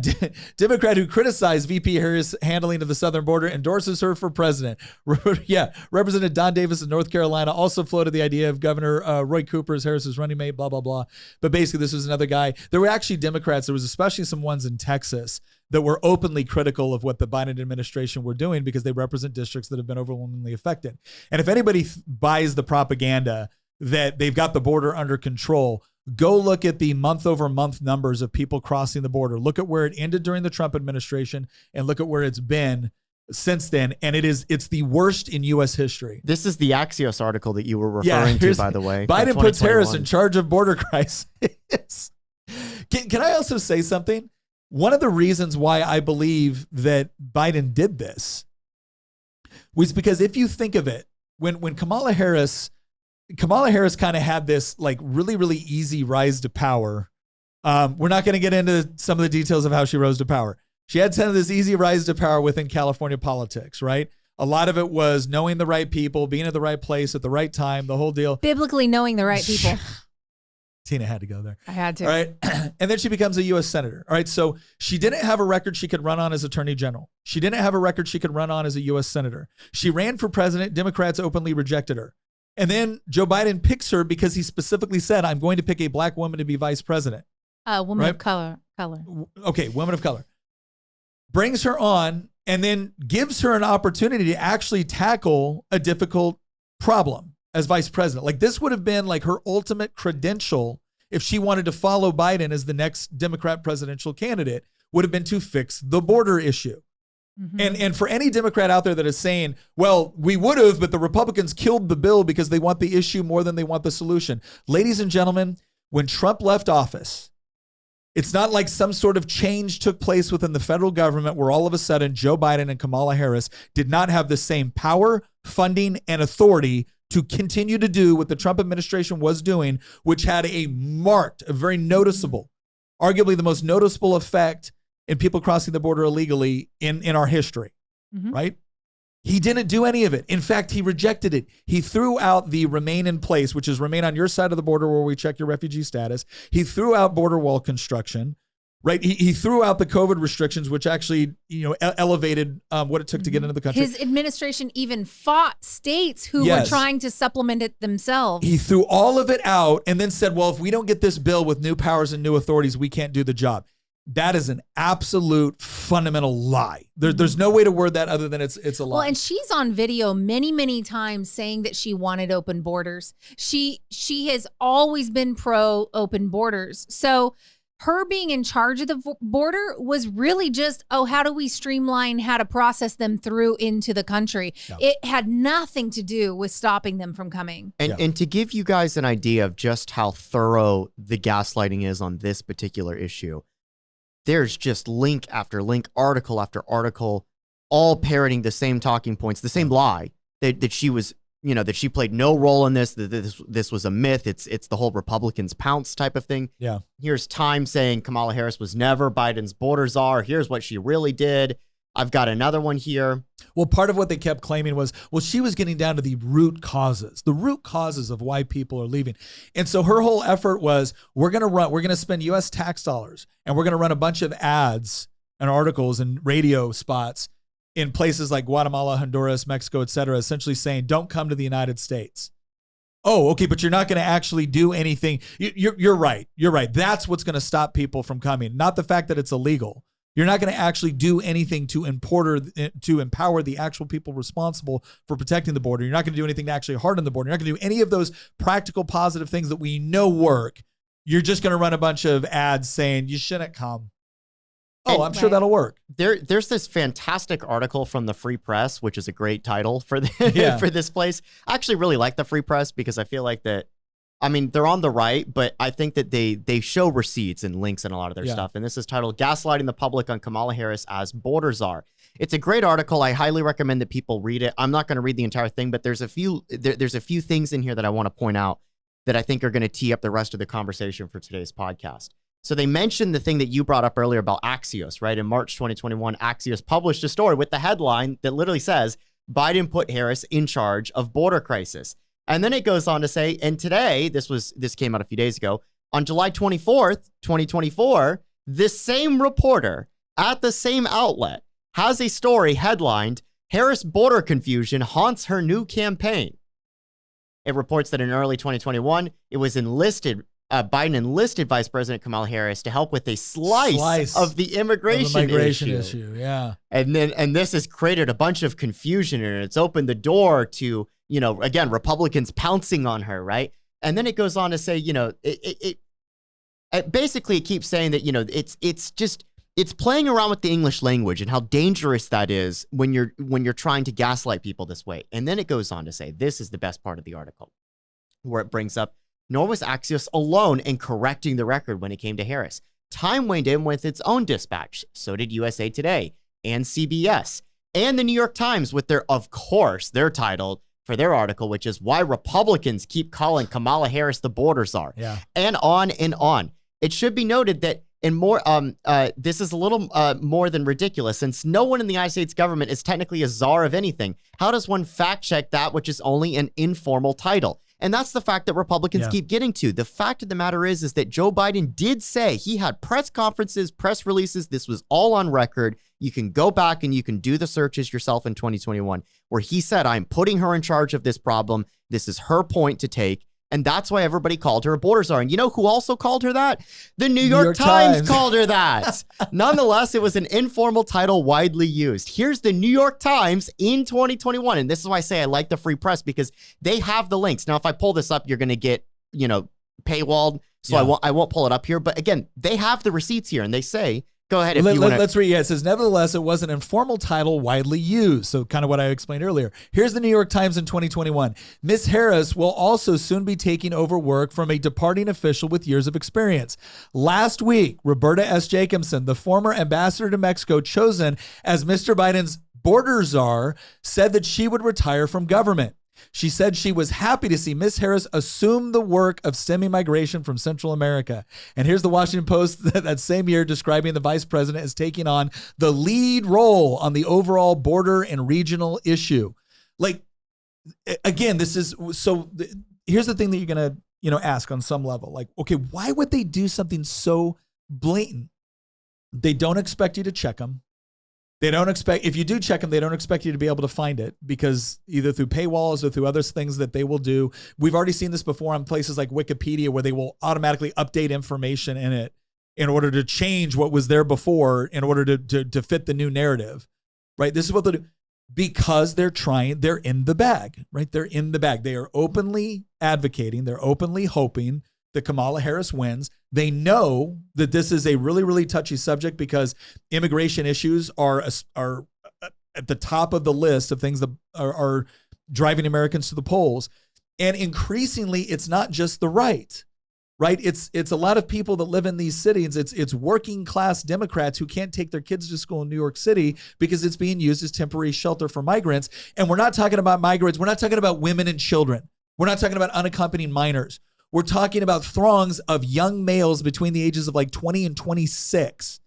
Democrat who criticized VP Harris' handling of the southern border endorses her for president. Representative Don Davis of North Carolina also floated the idea of Governor Roy Cooper as Harris's running mate, blah, blah, blah. But basically, this was another guy. There were actually Democrats. There was especially some ones in Texas that were openly critical of what the Biden administration were doing because they represent districts that have been overwhelmingly affected. And if anybody buys the propaganda that they've got the border under control, go look at the month-over-month numbers of people crossing the border. Look at where it ended during the Trump administration and look at where it's been since then. And it's the worst in U.S. history. This is the Axios article that you were referring to, by the way. Biden puts Harris in charge of border crisis. Can I also say something? One of the reasons why I believe that Biden did this was because if you think of it, when Kamala Harris kind of had this like really, really easy rise to power. We're not going to get into some of the details of how she rose to power. She had kind of this easy rise to power within California politics, right? A lot of it was knowing the right people, being at the right place at the right time, the whole deal. Biblically knowing the right people. Tina had to go there. I had to. All right. And then she becomes a U.S. senator. All right. So she didn't have a record she could run on as attorney general. She didn't have a record she could run on as a U.S. senator. She ran for president. Democrats openly rejected her. And then Joe Biden picks her because he specifically said, I'm going to pick a black woman to be vice president. Woman of color. Okay, woman of color. Brings her on and then gives her an opportunity to actually tackle a difficult problem as vice president. Like this would have been like her ultimate credential if she wanted to follow Biden as the next Democrat presidential candidate, would have been to fix the border issue. Mm-hmm. And for any Democrat out there that is saying, well, we would have, but the Republicans killed the bill because they want the issue more than they want the solution. Ladies and gentlemen, when Trump left office, it's not like some sort of change took place within the federal government where all of a sudden Joe Biden and Kamala Harris did not have the same power, funding, and authority to continue to do what the Trump administration was doing, which had a marked, a very noticeable, arguably the most noticeable effect in people crossing the border illegally in our history, right? He didn't do any of it. In fact, he rejected it. He threw out the remain in place, which is remain on your side of the border where we check your refugee status. He threw out border wall construction. Right, he threw out the COVID restrictions, which actually, elevated what it took to get into the country. His administration even fought states who were trying to supplement it themselves. He threw all of it out and then said, well, if we don't get this bill with new powers and new authorities, we can't do the job. That is an absolute fundamental lie. There's no way to word that other than it's a lie. Well, and she's on video many, many times saying that she wanted open borders. She has always been pro open borders. So her being in charge of the border was really just, how do we streamline how to process them through into the country? Yeah. It had nothing to do with stopping them from coming. And to give you guys an idea of just how thorough the gaslighting is on this particular issue, there's just link after link, article after article, all parroting the same talking points, the same lie that she was, that she played no role in this, that this was a myth. It's the whole Republicans pounce type of thing. Yeah. Here's Time saying Kamala Harris was never Biden's border czar. Here's what she really did. I've got another one here. Well, part of what they kept claiming was, she was getting down to the root causes of why people are leaving. And so her whole effort was, we're going to spend U.S. tax dollars and we're going to run a bunch of ads and articles and radio spots in places like Guatemala, Honduras, Mexico, et cetera, essentially saying, don't come to the United States. Oh, okay, but you're not going to actually do anything. You're right. You're right. That's what's going to stop people from coming, not the fact that it's illegal. You're not going to actually do anything to empower the actual people responsible for protecting the border. You're not going to do anything to actually harden the border. You're not going to do any of those practical, positive things that we know work. You're just going to run a bunch of ads saying you shouldn't come. Oh, I'm sure that'll work. There's this fantastic article from the Free Press, which is a great title for this place. I actually really like the Free Press because I feel like that, they're on the right, but I think that they show receipts and links in a lot of their stuff. And this is titled Gaslighting the Public on Kamala Harris as Border Czar. It's a great article. I highly recommend that people read it. I'm not going to read the entire thing, but there's a few things in here that I want to point out that I think are going to tee up the rest of the conversation for today's podcast. So they mentioned the thing that you brought up earlier about Axios, right? In March 2021, Axios published a story with the headline that literally says, Biden put Harris in charge of border crisis. And then it goes on to say, and today, this came out a few days ago, on July 24th, 2024, this same reporter at the same outlet has a story headlined, Harris border confusion haunts her new campaign. It reports that in early 2021, it was Biden enlisted Vice President Kamala Harris to help with a slice of the immigration issue. Yeah. And this has created a bunch of confusion, and it's opened the door to, again, Republicans pouncing on her, right? And then it goes on to say, it basically keeps saying that, it's playing around with the English language and how dangerous that is when you're trying to gaslight people this way. And then it goes on to say, this is the best part of the article, where it brings up, nor was Axios alone in correcting the record when it came to Harris. Time weighed in with its own dispatch. So did USA Today and CBS and the New York Times with their title for their article, which is Why Republicans Keep Calling Kamala Harris the Border Czar. Yeah. And on and on. It should be noted that this is a little more than ridiculous, since no one in the United States government is technically a czar of anything. How does one fact check that which is only an informal title? And that's the fact that Republicans keep getting to. The fact of the matter is that Joe Biden did say he had press conferences, press releases. This was all on record. You can go back and you can do the searches yourself in 2021, where he said, I'm putting her in charge of this problem. This is her point to take. And that's why everybody called her a border czar. And you know who also called her that? The New York Times called her that. Nonetheless, it was an informal title widely used. Here's the New York Times in 2021. And this is why I say I like the Free Press, because they have the links. Now, if I pull this up, you're going to get, paywalled. So I won't pull it up here. But again, they have the receipts here, and they say, go ahead. If let's read. Yeah, it says, nevertheless, it was an informal title widely used. So kind of what I explained earlier. Here's the New York Times in 2021. Miss Harris will also soon be taking over work from a departing official with years of experience. Last week, Roberta S. Jacobson, the former ambassador to Mexico chosen as Mr. Biden's border czar, said that she would retire from government. She said she was happy to see Miss Harris assume the work of stemming migration from Central America. And here's the Washington Post that same year describing the vice president as taking on the lead role on the overall border and regional issue. Like, again, this is so. Here's the thing that you're gonna ask on some level. Like, okay, why would they do something so blatant? They don't expect you to check them. They don't expect, if you do check them, they don't expect you to be able to find it because either through paywalls or through other things that they will do. We've already seen this before on places like Wikipedia where they will automatically update information in it in order to change what was there before in order to fit the new narrative, right? This is what they do because they're in the bag, right? They're in the bag. They are openly advocating. They're openly hoping that Kamala Harris wins. They know that this is a really, really touchy subject because immigration issues are at the top of the list of things that are driving Americans to the polls. And increasingly, it's not just the right? It's a lot of people that live in these cities. It's working class Democrats who can't take their kids to school in New York City because it's being used as temporary shelter for migrants. And we're not talking about migrants. We're not talking about women and children. We're not talking about unaccompanied minors. We're talking about throngs of young males between the ages of like 20 and 26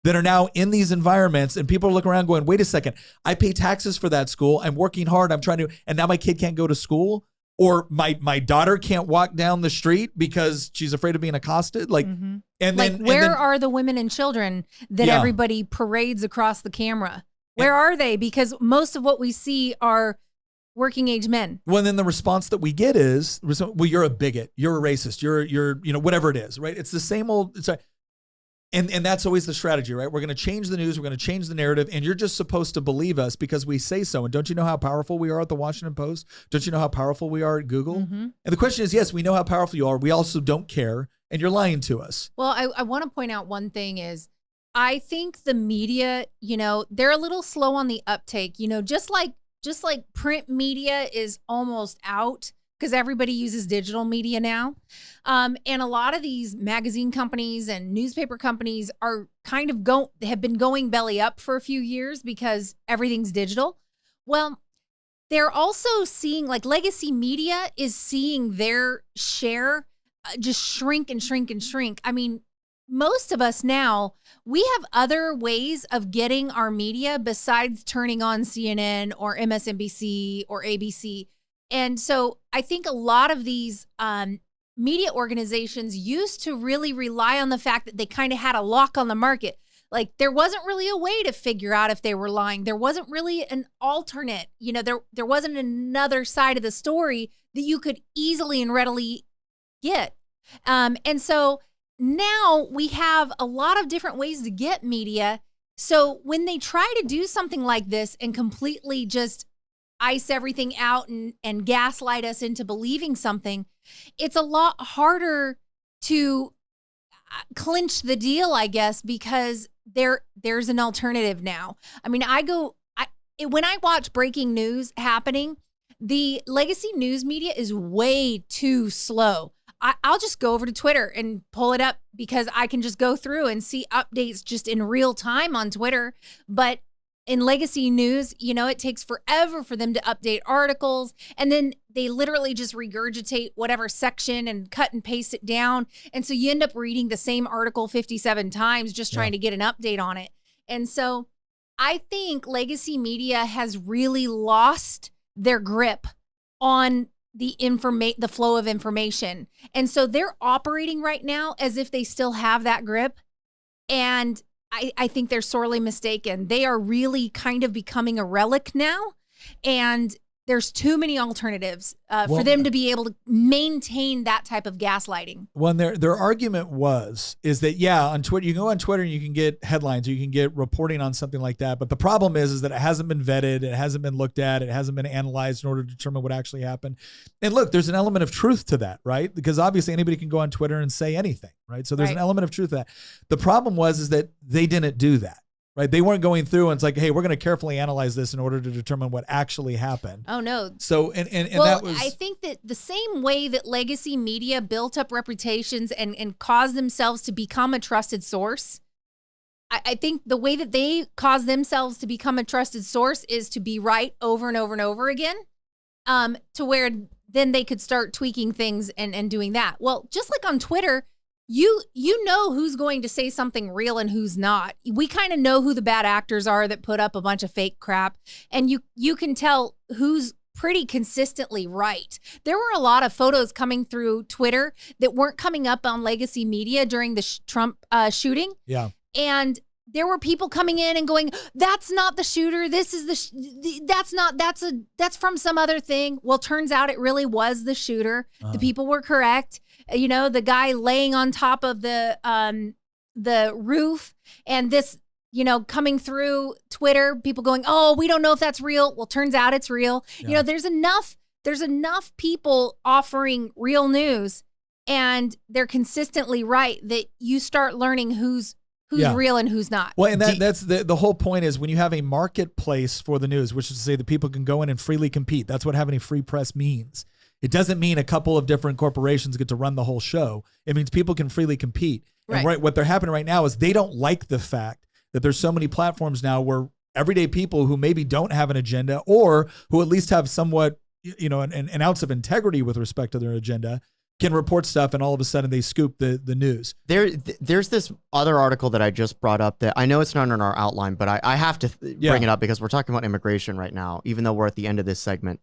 that are now in these environments. And people are looking around going, wait a second, I pay taxes for that school. I'm working hard. I'm trying to, and now my kid can't go to school. Or my daughter can't walk down the street because she's afraid of being accosted. Like, and then where are the women and children that everybody parades across the camera? Where are they? Because most of what we see are working age men. Well, and then the response that we get is, well, you're a bigot, you're a racist, you're whatever it is, right? It's the same old. And that's always the strategy, right? We're going to change the news. We're going to change the narrative. And you're just supposed to believe us because we say so. And don't you know how powerful we are at the Washington Post? Don't you know how powerful we are at Google? Mm-hmm. And the question is, yes, we know how powerful you are. We also don't care. And you're lying to us. Well, I want to point out one thing is I think the media, they're a little slow on the uptake, just like print media is almost out because everybody uses digital media now. And a lot of these magazine companies and newspaper companies are kind of have been going belly up for a few years because everything's digital. Well, they're also seeing like legacy media is seeing their share just shrink and shrink and shrink. I mean, most of us now, we have other ways of getting our media besides turning on CNN or MSNBC or ABC. And so I think a lot of these media organizations used to really rely on the fact that they kind of had a lock on the market. Like there wasn't really a way to figure out if they were lying. There wasn't really an alternate, there wasn't another side of the story that you could easily and readily get. And so now we have a lot of different ways to get media. So when they try to do something like this and completely just ice everything out and gaslight us into believing something, it's a lot harder to clinch the deal, I guess, because there's an alternative now. I mean, when I watch breaking news happening, the legacy news media is way too slow. I'll just go over to Twitter and pull it up because I can just go through and see updates just in real time on Twitter. But in legacy news, it takes forever for them to update articles. And then they literally just regurgitate whatever section and cut and paste it down. And so you end up reading the same article 57 times just trying to get an update on it. And so I think legacy media has really lost their grip on the flow of information. And so they're operating right now as if they still have that grip. And I think they're sorely mistaken. They are really kind of becoming a relic now. And there's too many alternatives for them to be able to maintain that type of gaslighting. Well, their argument is that, on Twitter, you can go on Twitter and you can get headlines, or you can get reporting on something like that. But the problem is that it hasn't been vetted, it hasn't been looked at, it hasn't been analyzed in order to determine what actually happened. And look, there's an element of truth to that, right? Because obviously anybody can go on Twitter and say anything, right? So there's an element of truth to that. The problem is that they didn't do that. Right. They weren't going through and it's like, hey, we're going to carefully analyze this in order to determine what actually happened. Oh, no. So, and that was. I think that the same way that legacy media built up reputations and caused themselves to become a trusted source, I think the way that they caused themselves to become a trusted source is to be right over and over and over again, to where then they could start tweaking things and doing that. Well, just like on Twitter, you know who's going to say something real and who's not. We kind of know who the bad actors are that put up a bunch of fake crap, and you can tell who's pretty consistently right. There were a lot of photos coming through Twitter that weren't coming up on legacy media during the Trump shooting. Yeah. And there were people coming in and going, that's not the shooter. This is that's from some other thing. Well, turns out it really was the shooter. The people were correct. You know, the guy laying on top of the roof, and this, you know, coming through Twitter, people going, oh, we don't know if that's real. Well, turns out it's real. Yeah. You know, there's enough people offering real news, and they're consistently right that you start learning who's real and who's not. Well, and that's the whole point is when you have a marketplace for the news, which is to say that people can go in and freely compete. That's what having a free press means. It doesn't mean a couple of different corporations get to run the whole show. It means people can freely compete. Right. And what they're happening right now is they don't like the fact that there's so many platforms now where everyday people who maybe don't have an agenda, or who at least have somewhat, you know, an ounce of integrity with respect to their agenda, can report stuff, and all of a sudden they scoop the news. There's this other article that I just brought up that I know it's not in our outline, but I have to bring it up because we're talking about immigration right now, even though we're at the end of this segment.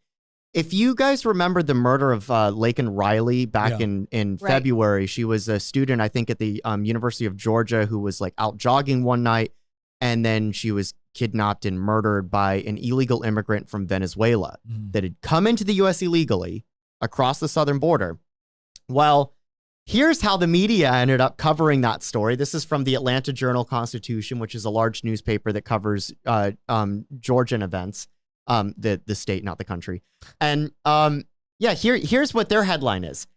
If you guys remember the murder of Laken Riley back in February, she was a student, I think, at the University of Georgia who was like out jogging one night, and then she was kidnapped and murdered by an illegal immigrant from Venezuela that had come into the U.S. illegally across the southern border. Well, here's how the media ended up covering that story. This is from the Atlanta Journal-Constitution, which is a large newspaper that covers Georgian events, the state, not the country. And here's what their headline is.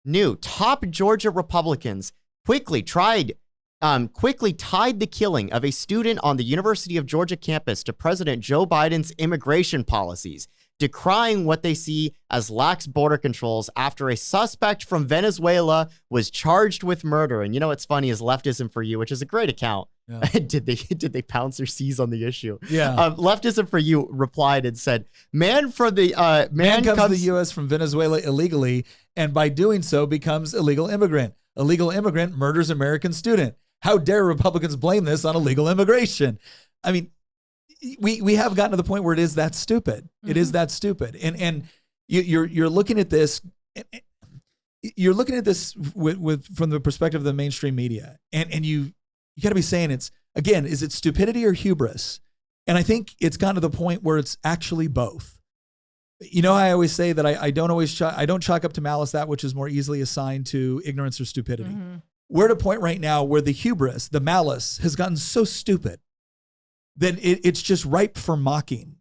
New top Georgia Republicans quickly tied the killing of a student on the University of Georgia campus to President Joe Biden's immigration policies, decrying what they see as lax border controls after a suspect from Venezuela was charged with murder. And you know what's funny is Leftism for You, which is a great account. Yeah. Did they pounce or seize on the issue? Yeah. Leftism for You replied and said, man comes to the U.S. from Venezuela illegally, and by doing so becomes illegal immigrant. Illegal immigrant murders American student. How dare Republicans blame this on illegal immigration? I mean, we have gotten to the point where it is that stupid. It is that stupid. And you're looking at this. You're looking at this with from the perspective of the mainstream media, and you got to be saying is it stupidity or hubris? And I think it's gotten to the point where it's actually both. You know, I always say that I don't chalk up to malice that which is more easily assigned to ignorance or stupidity. We're at a point right now where the hubris, the malice, has gotten so stupid that it's just ripe for mocking.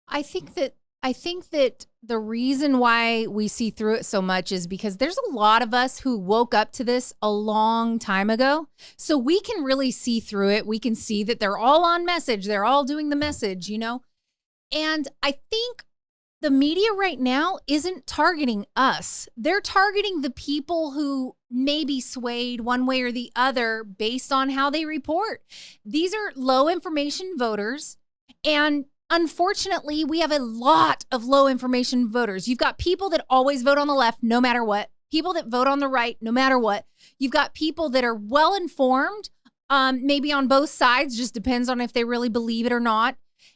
I think that the reason why we see through it so much is because there's a lot of us who woke up to this a long time ago. So we can really see through it. We can see that they're all on message. They're all doing the message, you know? And I think the media right now isn't targeting us. They're targeting the people who may be swayed one way or the other based on how they report. These are low information voters, and unfortunately, we have a lot of low information voters. You've got people that always vote on the left no matter what, people that vote on the right no matter what. You've got people that are well informed, maybe on both sides, just depends on if they really believe it or not.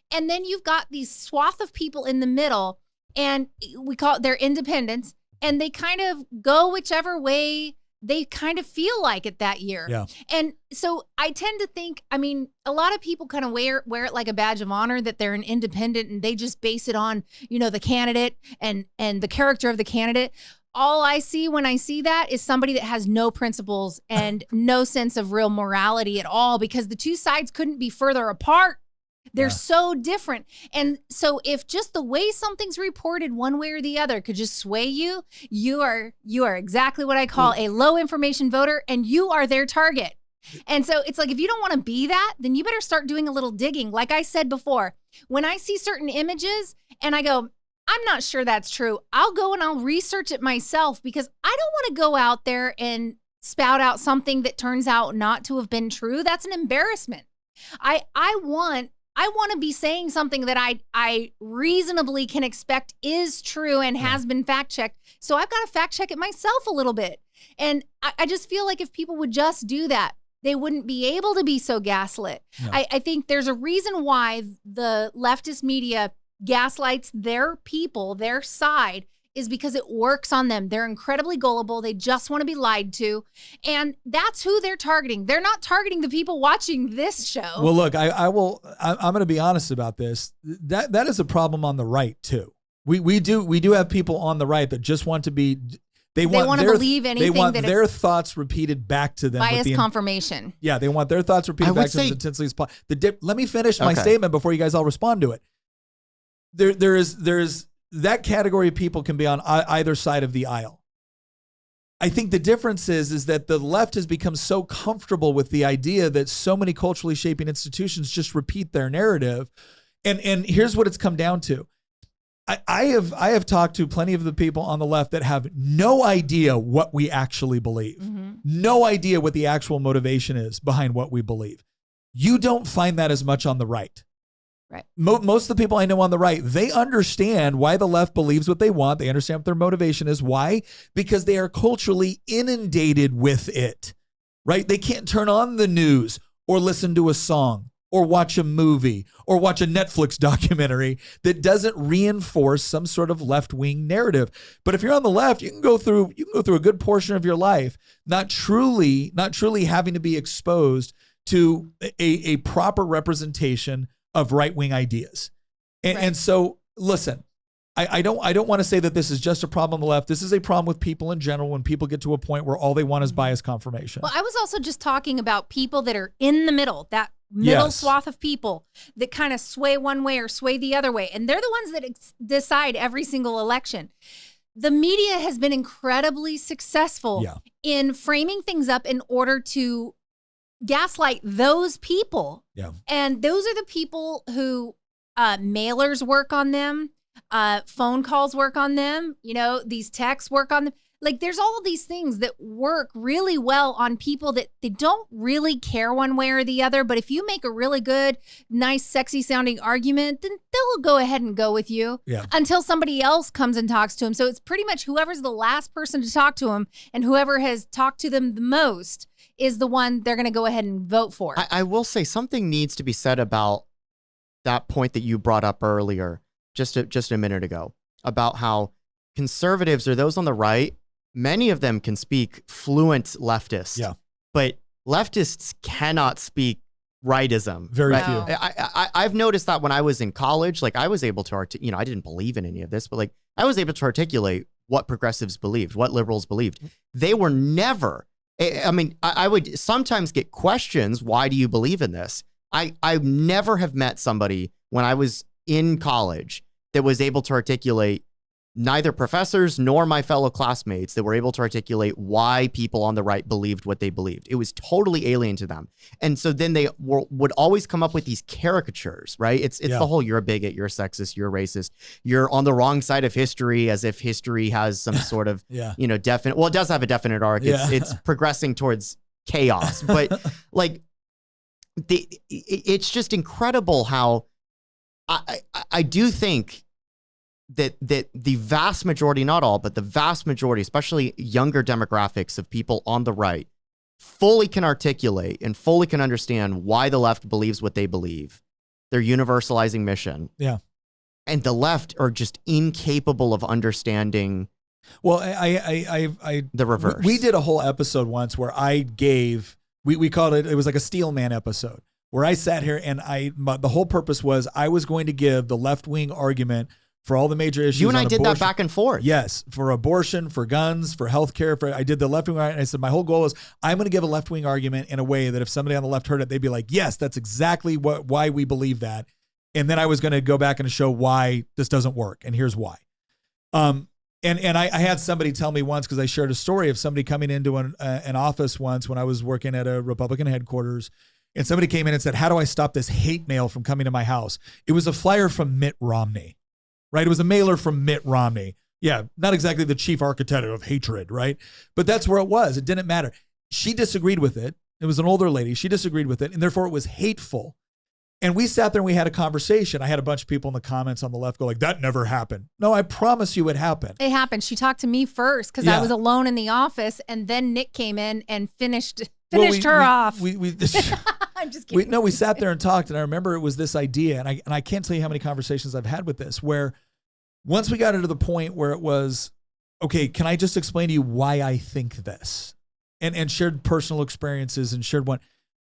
And then you've got these swath of people in the middle, and we call it their independents, and they kind of go whichever way they kind of feel like it that year. Yeah. And so I tend to think, I mean, a lot of people kind of wear it like a badge of honor that they're an independent, and they just base it on, you know, the candidate and the character of the candidate. All I see when I see that is somebody that has no principles and no sense of real morality at all, because the two sides couldn't be further apart. They're so different. And so if just the way something's reported one way or the other could just sway you, you are exactly what I call a low information voter, and you are their target. And so it's like, if you don't want to be that, then you better start doing a little digging. Like I said before, when I see certain images and I go, I'm not sure that's true, I'll go and I'll research it myself, because I don't want to go out there and spout out something that turns out not to have been true. That's an embarrassment. I want to be saying something that I reasonably can expect is true and has been fact checked. So I've got to fact check it myself a little bit. And I just feel like if people would just do that, they wouldn't be able to be so gaslit. No. I think there's a reason why the leftist media gaslights their people, their side, is because it works on them. They're incredibly gullible. They just want to be lied to. And that's who they're targeting. They're not targeting the people watching this show. Well, look, I'm going to be honest about this. That is a problem on the right too. We do have people on the right that just want to be. They want to believe anything. They want their thoughts repeated back to them. Bias confirmation. Yeah, they want their thoughts repeated back to them as intensely as possible. Let me finish my statement before you guys all respond to it. There is that category of people can be on either side of the aisle. I think the difference is that the left has become so comfortable with the idea that so many culturally shaping institutions just repeat their narrative. And here's what it's come down to. I have talked to plenty of the people on the left that have no idea what we actually believe. Mm-hmm. No idea what the actual motivation is behind what we believe. You don't find that as much on the right. Right. Most of the people I know on the right, they understand why the left believes what they want. They understand what their motivation is. Why? Because they are culturally inundated with it, right? They can't turn on the news or listen to a song or watch a movie or watch a Netflix documentary that doesn't reinforce some sort of left-wing narrative. But if you're on the left, you can go through a good portion of your life not truly having to be exposed to a proper representation of right-wing ideas. And so listen, I don't want to say that this is just a problem on the left. This is a problem with people in general when people get to a point where all they want is bias confirmation. Well, I was also just talking about people that are in the middle, that middle swath of people that kind of sway one way or sway the other way. And they're the ones that decide every single election. The media has been incredibly successful in framing things up in order to gaslight those people. Yeah. And those are the people who mailers work on them, phone calls work on them, these texts work on them. Like there's all these things that work really well on people that they don't really care one way or the other. But if you make a really good, nice, sexy sounding argument, then they'll go ahead and go with you until somebody else comes and talks to them. So it's pretty much whoever's the last person to talk to them and whoever has talked to them the most is the one they're going to go ahead and vote for. I will say something needs to be said about that point that you brought up earlier, just a minute ago, about how conservatives or those on the right, many of them can speak fluent leftist, but leftists cannot speak rightism. Very right? few. I've noticed that when I was in college, like I was able to, I didn't believe in any of this, but like I was able to articulate what progressives believed, what liberals believed. They were never, I would sometimes get questions, why do you believe in this? I never have met somebody when I was in college that was able to articulate, neither professors nor my fellow classmates that were able to articulate why people on the right believed what they believed. It was totally alien to them. And so then they would always come up with these caricatures, right? It's the whole, you're a bigot, you're a sexist, you're a racist, you're on the wrong side of history, as if history has some sort of, definite, well, it does have a definite arc. It's progressing towards chaos, but like it's just incredible how I do think that the vast majority, not all, but the vast majority, especially younger demographics of people on the right, fully can articulate and fully can understand why the left believes what they believe, their universalizing mission. Yeah. And the left are just incapable of understanding. Well, I the reverse. We did a whole episode once where I gave, we called it was like a Steel Man episode, where I sat here and the whole purpose was I was going to give the left-wing argument for all the major issues. You and I did that back and forth. Yes, for abortion, for guns, for healthcare. I did the left-wing argument. And I said my whole goal is I'm going to give a left-wing argument in a way that if somebody on the left heard it, they'd be like, yes, that's exactly why we believe that. And then I was going to go back and show why this doesn't work, and here's why. And I had somebody tell me once, because I shared a story of somebody coming into an office once when I was working at a Republican headquarters, and somebody came in and said, how do I stop this hate mail from coming to my house? It was a flyer from Mitt Romney. Right? It was a mailer from Mitt Romney. Yeah, not exactly the chief architect of hatred, right? But that's where it was. It didn't matter. She disagreed with it. It was an older lady. She disagreed with it, and therefore it was hateful. And we sat there and we had a conversation. I had a bunch of people in the comments on the left go like, that never happened. No, I promise you it happened. It happened. She talked to me first because I was alone in the office, and then Nick came in and finished her off. I'm just kidding. We sat there and talked, and I remember it was this idea, and I can't tell you how many conversations I've had with this, where once we got into the point where it was, okay, can I just explain to you why I think this? And shared personal experiences and shared one.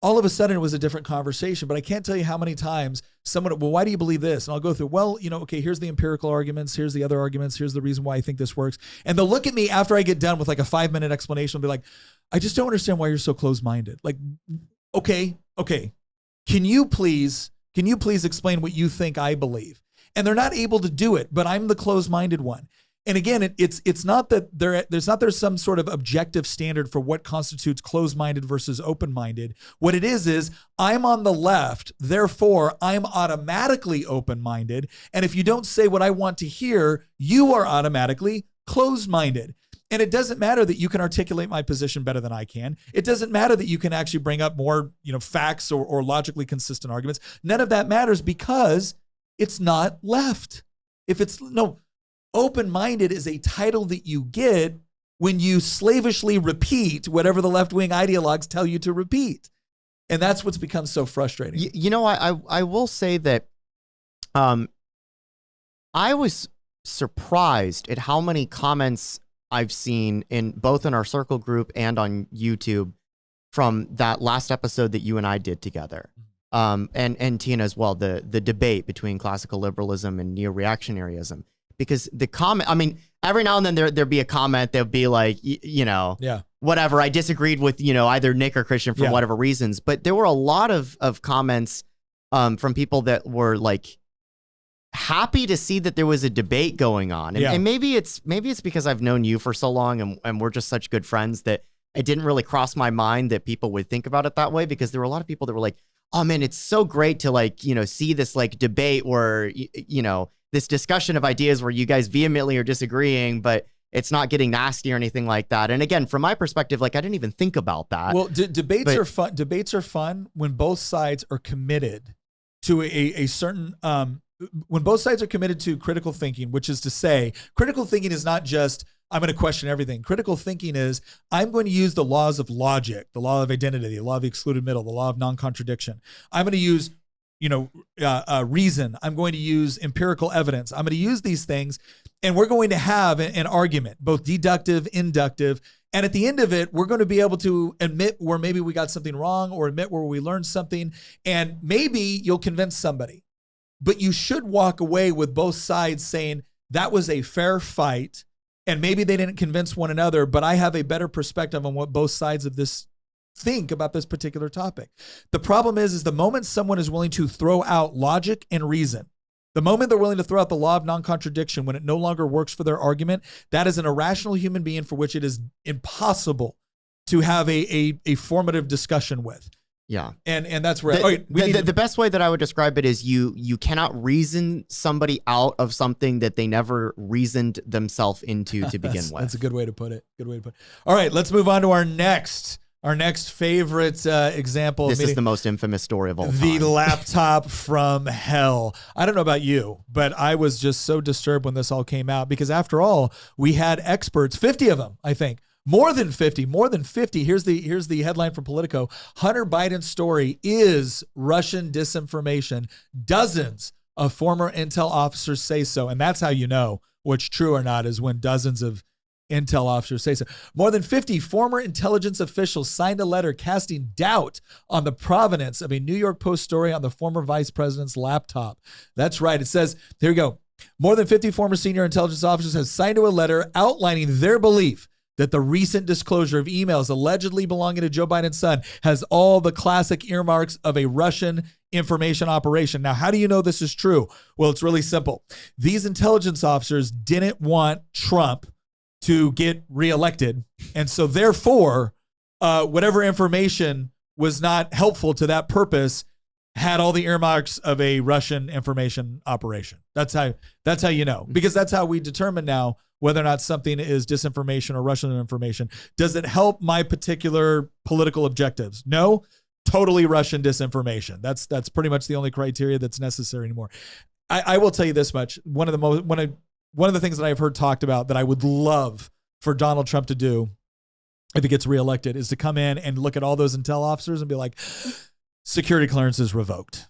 All of a sudden it was a different conversation, but I can't tell you how many times someone, well, why do you believe this? And I'll go through, well, okay, here's the empirical arguments. Here's the other arguments. Here's the reason why I think this works. And they'll look at me after I get done with like a 5-minute explanation and be like, I just don't understand why you're so closed-minded. Like, okay. Can you please explain what you think I believe? And they're not able to do it, but I'm the closed-minded one. And again, it's not that there's some sort of objective standard for what constitutes closed-minded versus open-minded. What it is I'm on the left, therefore I'm automatically open-minded. And if you don't say what I want to hear, you are automatically closed-minded. And it doesn't matter that you can articulate my position better than I can. It doesn't matter that you can actually bring up more, facts or logically consistent arguments. None of that matters because it's not left. Open-minded is a title that you get when you slavishly repeat whatever the left-wing ideologues tell you to repeat. And that's what's become so frustrating. I will say that I was surprised at how many comments I've seen in both in our circle group and on YouTube from that last episode that you and I did together. And Tina as well, the debate between classical liberalism and neo-reactionaryism. Because the comment, I mean, every now and then there'd be a comment that would be like, whatever, I disagreed with, either Nick or Christian for whatever reasons. But there were a lot of comments from people that were like happy to see that there was a debate going on. And maybe it's because I've known you for so long and we're just such good friends that it didn't really cross my mind that people would think about it that way, because there were a lot of people that were like, oh man, it's so great to see this debate where, this discussion of ideas where you guys vehemently are disagreeing, but it's not getting nasty or anything like that. And again, from my perspective, I didn't even think about that. Well, debates are fun. Debates are fun when both sides are committed to a certain, when both sides are committed to critical thinking, which is to say, critical thinking is not just, I'm going to question everything. Critical thinking is, I'm going to use the laws of logic, the law of identity, the law of the excluded middle, the law of non-contradiction. I'm going to use reason. I'm going to use empirical evidence. I'm going to use these things, and we're going to have an argument, both deductive, inductive. And at the end of it, we're going to be able to admit where maybe we got something wrong or admit where we learned something. And maybe you'll convince somebody, but you should walk away with both sides saying that was a fair fight. And maybe they didn't convince one another, but I have a better perspective on what both sides of this think about this particular topic. The problem is the moment someone is willing to throw out logic and reason, the moment they're willing to throw out the law of non-contradiction when it no longer works for their argument, that is an irrational human being for which it is impossible to have a formative discussion with. Yeah. And that's where the best way that I would describe it is you cannot reason somebody out of something that they never reasoned themselves into to begin with. That's a good way to put it. All right, let's move on to our next favorite example. This is the most infamous story of all time. The laptop from hell. I don't know about you, but I was just so disturbed when this all came out, because after all, we had experts, 50 of them, I think. More than 50. Here's the headline from Politico. Hunter Biden's story is Russian disinformation. Dozens of former intel officers say so. And that's how you know what's true or not, is when dozens of intel officers say so. More than 50 former intelligence officials signed a letter casting doubt on the provenance of a New York Post story on the former vice president's laptop. That's right. It says, here we go. More than 50 former senior intelligence officers have signed to a letter outlining their belief that the recent disclosure of emails allegedly belonging to Joe Biden's son has all the classic earmarks of a Russian information operation. Now, how do you know this is true? Well, it's really simple. These intelligence officers didn't want Trump to get reelected. And so therefore, whatever information was not helpful to that purpose had all the earmarks of a Russian information operation. That's how you know, because that's how we determine now whether or not something is disinformation or Russian information. Does it help my particular political objectives? No, totally Russian disinformation. That's pretty much the only criteria that's necessary anymore. I will tell you this much. One of the things that I've heard talked about that I would love for Donald Trump to do if he gets reelected is to come in and look at all those intel officers and be like, security clearances revoked,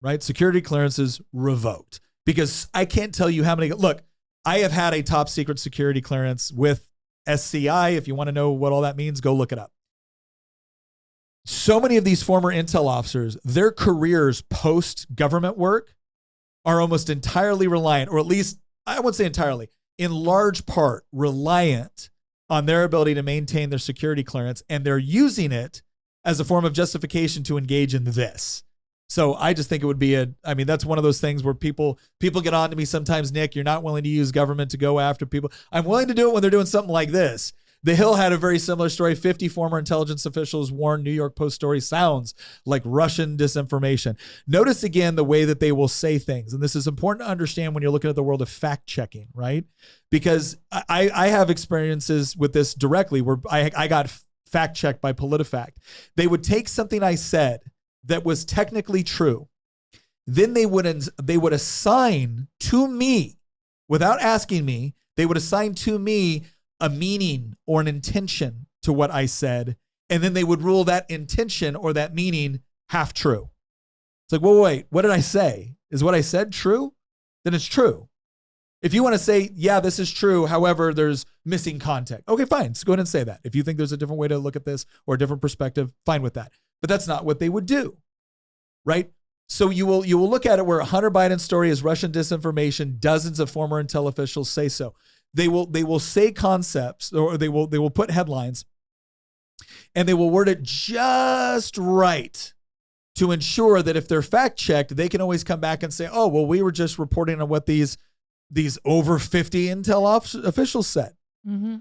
right? Security clearances revoked. because I can't tell you how many. Look, I have had a top secret security clearance with SCI. If you want to know what all that means, go look it up. So many of these former intel officers, their careers post government work are almost entirely reliant, or at least I wouldn't say entirely, in large part reliant on their ability to maintain their security clearance, and they're using it as a form of justification to engage in this. So I just think it would be that's one of those things where people get on to me sometimes, Nick, you're not willing to use government to go after people. I'm willing to do it when they're doing something like this. The Hill had a very similar story. 50 former intelligence officials warned. New York Post story sounds like Russian disinformation. Notice again the way that they will say things. And this is important to understand when you're looking at the world of fact checking, right? Because I have experiences with this directly where I got fact checked by PolitiFact. They would take something I said that was technically true. Then they would assign to me, without asking me, they would assign to me a meaning or an intention to what I said. And then they would rule that intention or that meaning half true. It's like, well, wait, what did I say? Is what I said true? Then it's true. If you want to say, yeah, this is true, however, there's missing context. Okay, fine. So go ahead and say that. If you think there's a different way to look at this or a different perspective, fine with that. But that's not what they would do, right? So you will look at it where Hunter Biden's story is Russian disinformation. Dozens of former intel officials say so. They will say concepts, or they will put headlines, and they will word it just right to ensure that if they're fact checked, they can always come back and say, oh, well, we were just reporting on what these over 50 intel officials said. Mm-hmm.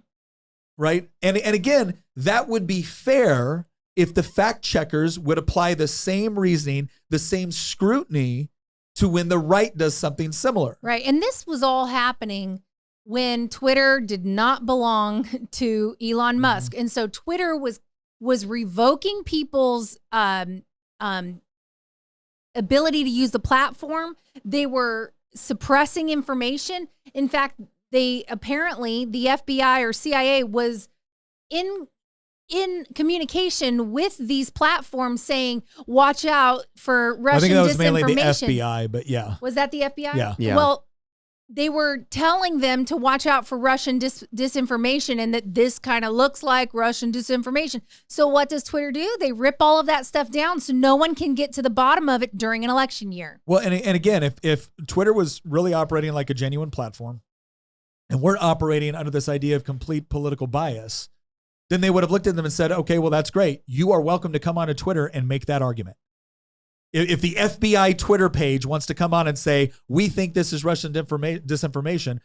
Right? And again, that would be fair if the fact checkers would apply the same reasoning, the same scrutiny to when the right does something similar. Right. And this was all happening when Twitter did not belong to Elon Musk. And so Twitter was revoking people's ability to use the platform. They were suppressing information. In fact, the FBI or CIA was in communication with these platforms saying, watch out for Russian disinformation. I think that was mainly the FBI, but yeah. Was that the FBI? Yeah. Well, they were telling them to watch out for Russian disinformation and that this kind of looks like Russian disinformation. So what does Twitter do? They rip all of that stuff down so no one can get to the bottom of it during an election year. Well, and again, if Twitter was really operating like a genuine platform and we're operating under this idea of complete political bias, then they would have looked at them and said, okay, well, that's great. You are welcome to come onto Twitter and make that argument. If the FBI Twitter page wants to come on and say, we think this is Russian disinformation,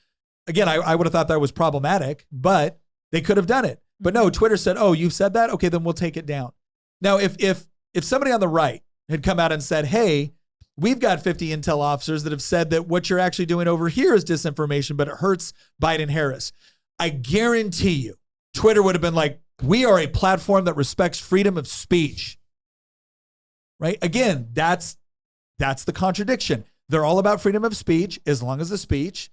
again, I would have thought that was problematic, but they could have done it. But no, Twitter said, oh, you've said that? Okay, then we'll take it down. Now, if somebody on the right had come out and said, hey, we've got 50 intel officers that have said that what you're actually doing over here is disinformation, but it hurts Biden-Harris, I guarantee you, Twitter would have been like, we are a platform that respects freedom of speech. Right? Again, that's the contradiction. They're all about freedom of speech as long as the speech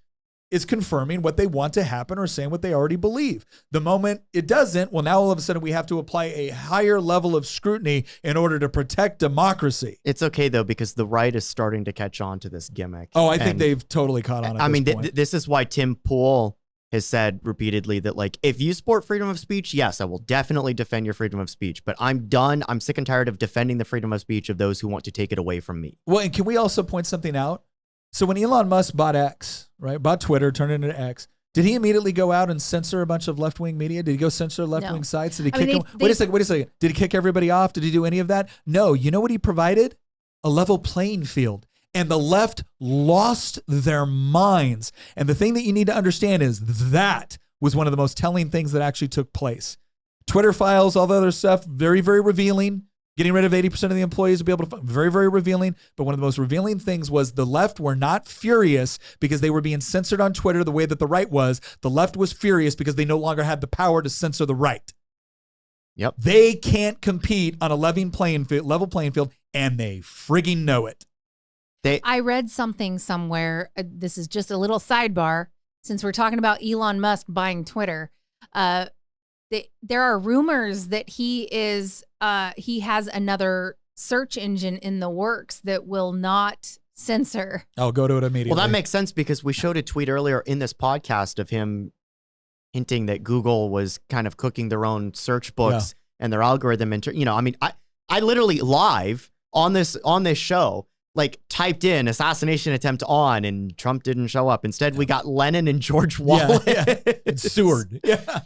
is confirming what they want to happen or saying what they already believe. The moment it doesn't, well, now all of a sudden we have to apply a higher level of scrutiny in order to protect democracy. It's okay, though, because the right is starting to catch on to this gimmick. Oh, I think they've totally caught on at this point. This is why Tim Pool has said repeatedly that, like, if you support freedom of speech, yes, I will definitely defend your freedom of speech, but I'm done. I'm sick and tired of defending the freedom of speech of those who want to take it away from me. Well, and can we also point something out? So when Elon Musk bought X, right, bought Twitter, turned it into X, did he immediately go out and censor a bunch of left-wing media? Did he go censor left-wing sites? Did he kick them? Wait a second. Did he kick everybody off? Did he do any of that? No. You know what he provided? A level playing field. And the left lost their minds. And the thing that you need to understand is that was one of the most telling things that actually took place. Twitter files, all the other stuff, very, very revealing. Getting rid of 80% of the employees to be able to, very, very revealing. But one of the most revealing things was the left were not furious because they were being censored on Twitter the way that the right was. The left was furious because they no longer had the power to censor the right. Yep. They can't compete on a level playing field, and they frigging know it. I read something somewhere. This is just a little sidebar. Since we're talking about Elon Musk buying Twitter, there are rumors that he has another search engine in the works that will not censor. Oh, go to it immediately. Well, that makes sense because we showed a tweet earlier in this podcast of him hinting that Google was kind of cooking their own search books and their algorithm. I literally live on this show, like typed in assassination attempt on, and Trump didn't show up. Instead, we got Lennon and George Wallace. And Seward. Yeah.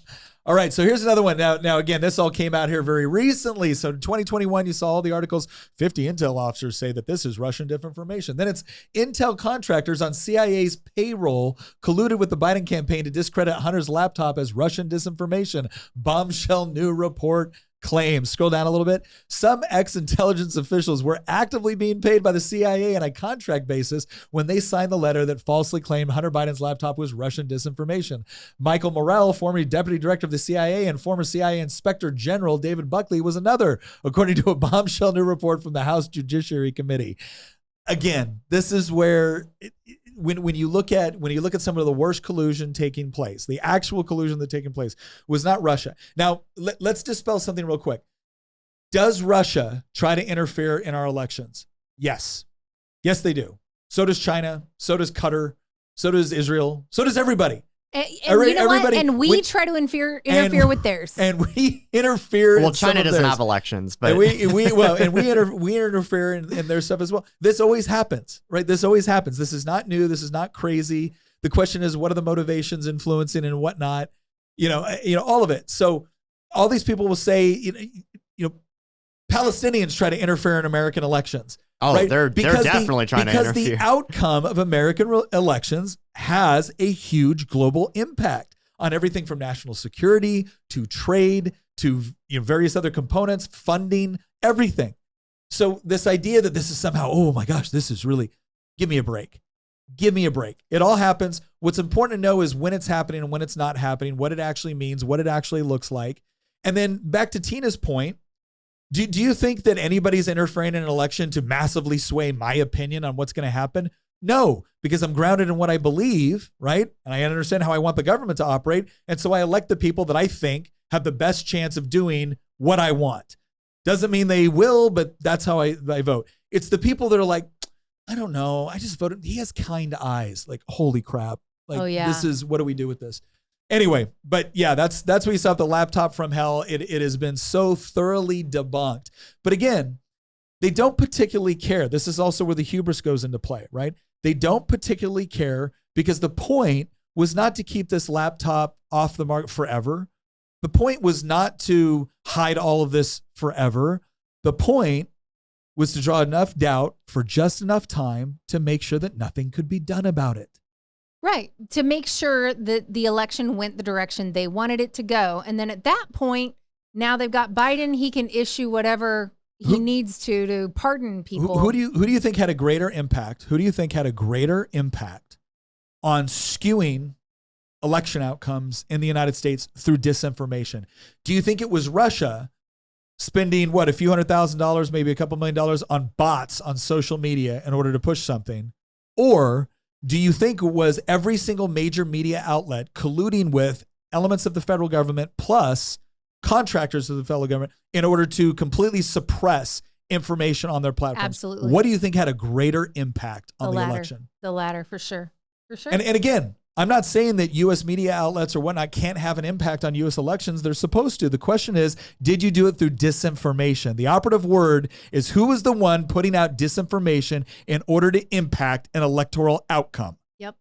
All right, so here's another one. Now, again, this all came out here very recently. So in 2021, you saw all the articles, 50 Intel officers say that this is Russian disinformation. Then it's Intel contractors on CIA's payroll colluded with the Biden campaign to discredit Hunter's laptop as Russian disinformation. Bombshell new report claims. Scroll down a little bit. Some ex-intelligence officials were actively being paid by the CIA on a contract basis when they signed the letter that falsely claimed Hunter Biden's laptop was Russian disinformation. Michael Morrell, former deputy director of the CIA, and former CIA Inspector General David Buckley was another, according to a bombshell new report from the House Judiciary Committee. Again, this is where when you look at some of the worst collusion taking place, the actual collusion that taking place was not Russia. Now, let's dispel something real quick. Does Russia try to interfere in our elections? Yes. Yes, they do. So does China. So does Qatar. So does Israel. So does everybody. And you know what? And we try to interfere with theirs. And we interfere. Well, China doesn't have elections, but and we interfere in their stuff as well. This always happens, right? This always happens. This is not new. This is not crazy. The question is, what are the motivations influencing and whatnot? All of it. So all these people will say, Palestinians try to interfere in American elections. Oh, right? they're definitely trying to interfere. Because the outcome of American elections has a huge global impact on everything from national security to trade to various other components, funding, everything. So this idea that this is somehow, oh my gosh, this is really, give me a break. Give me a break. It all happens. What's important to know is when it's happening and when it's not happening, what it actually means, what it actually looks like. And then back to Tina's point, do you think that anybody's interfering in an election to massively sway my opinion on what's going to happen? No, because I'm grounded in what I believe, right? And I understand how I want the government to operate. And so I elect the people that I think have the best chance of doing what I want. Doesn't mean they will, but that's how I vote. It's the people that are like, I don't know. I just voted. He has kind eyes. Like, holy crap. Like, this is, what do we do with this? Anyway, but yeah, that's what you saw with the laptop from hell. It has been so thoroughly debunked. But again, they don't particularly care. This is also where the hubris goes into play, right? They don't particularly care because the point was not to keep this laptop off the market forever. The point was not to hide all of this forever. The point was to draw enough doubt for just enough time to make sure that nothing could be done about it. Right. To make sure that the election went the direction they wanted it to go. And then at that point, now they've got Biden. He can issue whatever he needs to pardon people. Who do you think had a greater impact? Who do you think had a greater impact on skewing election outcomes in the United States through disinformation? Do you think it was Russia spending, a few $100,000, maybe a couple $1 million on bots on social media in order to push something? Or do you think it was every single major media outlet colluding with elements of the federal government plus contractors of the federal government in order to completely suppress information on their platforms? Absolutely. What do you think had a greater impact on the election? The latter, for sure. For sure. And again, I'm not saying that U.S. media outlets or whatnot can't have an impact on U.S. elections. They're supposed to. The question is, did you do it through disinformation? The operative word is who is the one putting out disinformation in order to impact an electoral outcome? Yep.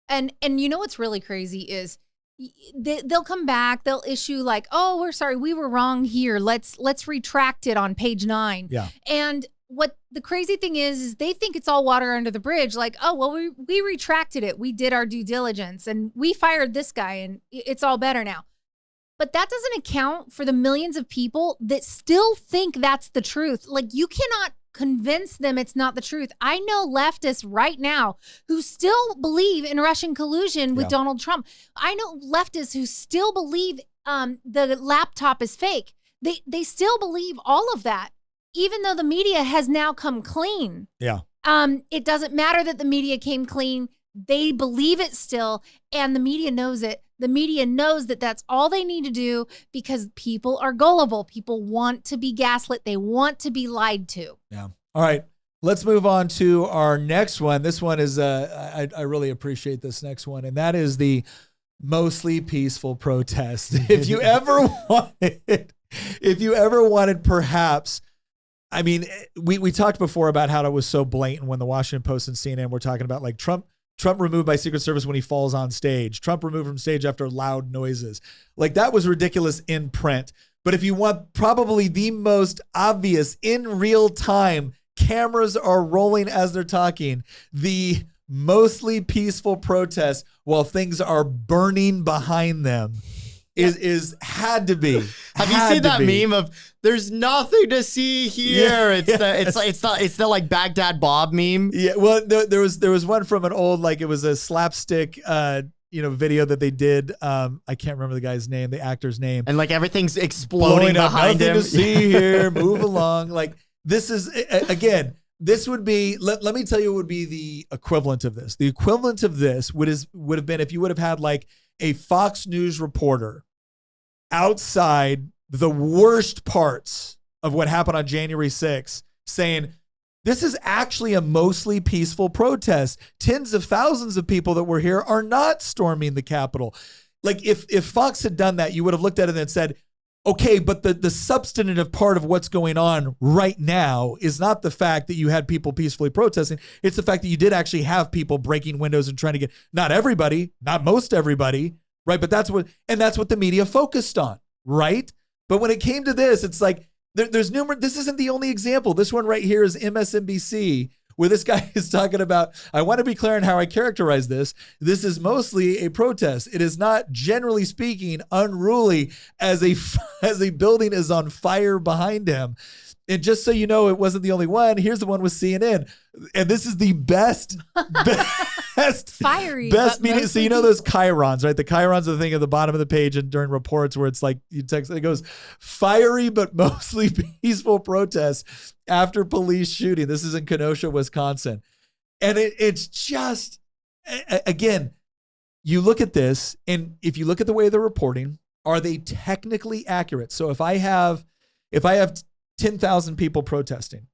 And you know what's really crazy is they'll come back, they'll issue like, oh, we're sorry, we were wrong here. Let's retract it on page 9. Yeah. And what the crazy thing is they think it's all water under the bridge. Like, oh, well, we retracted it. We did our due diligence and we fired this guy and it's all better now. But that doesn't account for the millions of people that still think that's the truth. Like, you cannot convince them it's not the truth. I know leftists right now who still believe in Russian collusion with Donald Trump. I know leftists who still believe the laptop is fake. They still believe all of that. Even though the media has now come clean. Yeah. It doesn't matter that the media came clean. They believe it still, and the media knows it. The media knows that that's all they need to do because people are gullible. People want to be gaslit. They want to be lied to. Yeah. All right. Let's move on to our next one. This one is, I really appreciate this next one, and that is the mostly peaceful protest. If you ever wanted, perhaps, I mean, we talked before about how it was so blatant when the Washington Post and CNN were talking about like Trump removed by Secret Service when he falls on stage, Trump removed from stage after loud noises. Like that was ridiculous in print. But if you want probably the most obvious in real time, cameras are rolling as they're talking, the mostly peaceful protest while things are burning behind them is had to be. Have you seen that meme of "There's nothing to see here"? It's the like Baghdad Bob meme. Yeah, well, there was one from an old, like it was a slapstick video that they did. I can't remember the guy's name, the actor's name, and like everything's exploding behind him. Nothing to see here. Move along. Like this is again. This would be, let me tell you, what would be the equivalent of this. The equivalent of this would have been if you would have had like a Fox News reporter outside the worst parts of what happened on January 6th saying, this is actually a mostly peaceful protest. Tens of thousands of people that were here are not storming the Capitol. Like if Fox had done that, you would have looked at it and said, okay, but the substantive part of what's going on right now is not the fact that you had people peacefully protesting. It's the fact that you did actually have people breaking windows and trying to get, not everybody, not most everybody, right? But that's what the media focused on, right? But when it came to this, it's like, there's numerous, this isn't the only example. This one right here is MSNBC, where this guy is talking about, I want to be clear on how I characterize this. This is mostly a protest. It is not, generally speaking, unruly as a building is on fire behind him. And just so you know, it wasn't the only one. Here's the one with CNN. And this is the best fiery, best media. So you know those chyrons, right? The chyrons are the thing at the bottom of the page and during reports where it's like you text, it goes fiery but mostly peaceful protests after police shooting. This is in Kenosha, Wisconsin. And it's just, again, you look at this, and if you look at the way they're reporting, are they technically accurate? So if I have 10,000 people protesting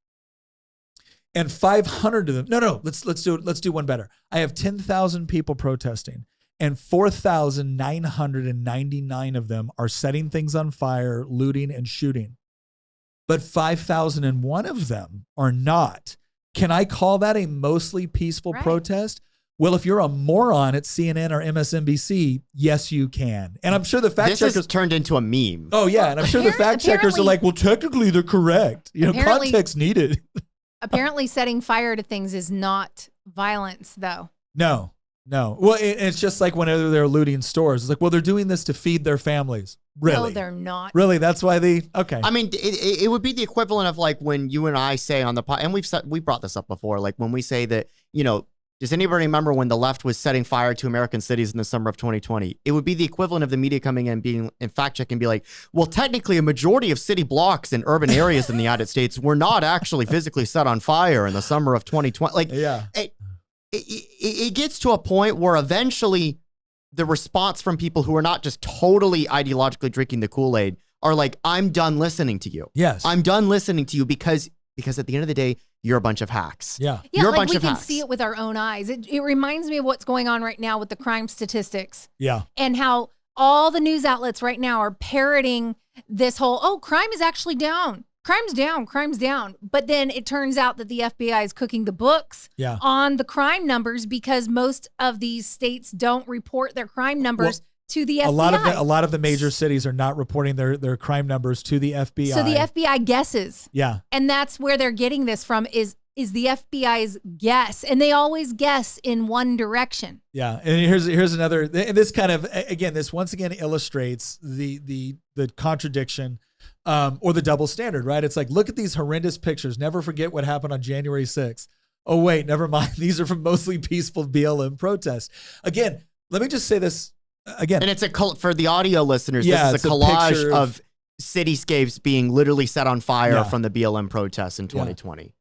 and 500 of them, no, let's do one better. I have 10,000 people protesting and 4,999 of them are setting things on fire, looting and shooting. But 5,001 of them are not. Can I call that a mostly peaceful protest? Well, if you're a moron at CNN or MSNBC, yes, you can. And I'm sure the fact checkers has turned into a meme. Oh yeah, and I'm sure the fact checkers are like, well, technically they're correct. You know, context needed. Apparently, setting fire to things is not violence, though. No. Well, it's just like whenever they're looting stores, it's like, well, they're doing this to feed their families. Really? No, they're not. Really? That's why okay. I mean, it would be the equivalent of like when you and I say on the pod, and we brought this up before, like when we say that, you know, does anybody remember when the left was setting fire to American cities in the summer of 2020? It would be the equivalent of the media coming in, being in fact check and be like, well, technically a majority of city blocks in urban areas in the United States were not actually physically set on fire in the summer of 2020. Like, yeah. It gets to a point where eventually the response from people who are not just totally ideologically drinking the Kool-Aid are like, I'm done listening to you. Yes. I'm done listening to you because at the end of the day, you're a bunch of hacks. Yeah. You're like a bunch we of can hacks. see it with our own eyes. It reminds me of what's going on right now with the crime statistics. Yeah. And how all the news outlets right now are parroting this whole, crime is actually down. Crime's down. But then it turns out that the FBI is cooking the books on the crime numbers because most of these states don't report their crime numbers to the FBI. A lot of the major cities are not reporting their crime numbers to the FBI. So the FBI guesses. Yeah. And that's where they're getting this from is the FBI's guess. And they always guess in one direction. Yeah. And here's another, and this kind of, again, this once again illustrates the contradiction or the double standard, right? It's like, look at these horrendous pictures. Never forget what happened on January 6th. Oh, wait, never mind. These are from mostly peaceful BLM protests. Again, let me just say this again. And it's for the audio listeners, this is a collage of cityscapes being literally set on fire from the BLM protests in 2020.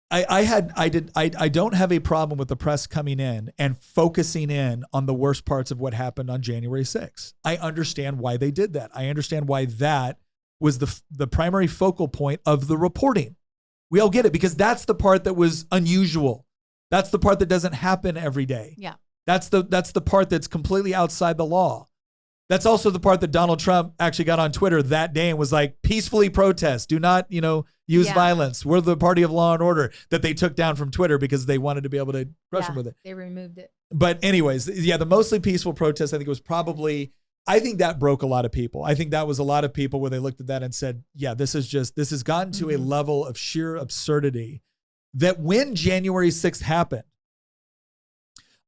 I don't have a problem with the press coming in and focusing in on the worst parts of what happened on January 6th. I understand why they did that. I understand why that was the primary focal point of the reporting. We all get it because that's the part that was unusual. That's the part that doesn't happen every day. Yeah. That's the part that's completely outside the law. That's also the part that Donald Trump actually got on Twitter that day and was like, peacefully protest. Do not, use violence. We're the party of law and order, that they took down from Twitter because they wanted to be able to crush him with it. They removed it. But anyways, the mostly peaceful protest, I think it was probably, I think that broke a lot of people. I think that was a lot of people where they looked at that and said, yeah, this has gotten to a level of sheer absurdity that when January 6th happened,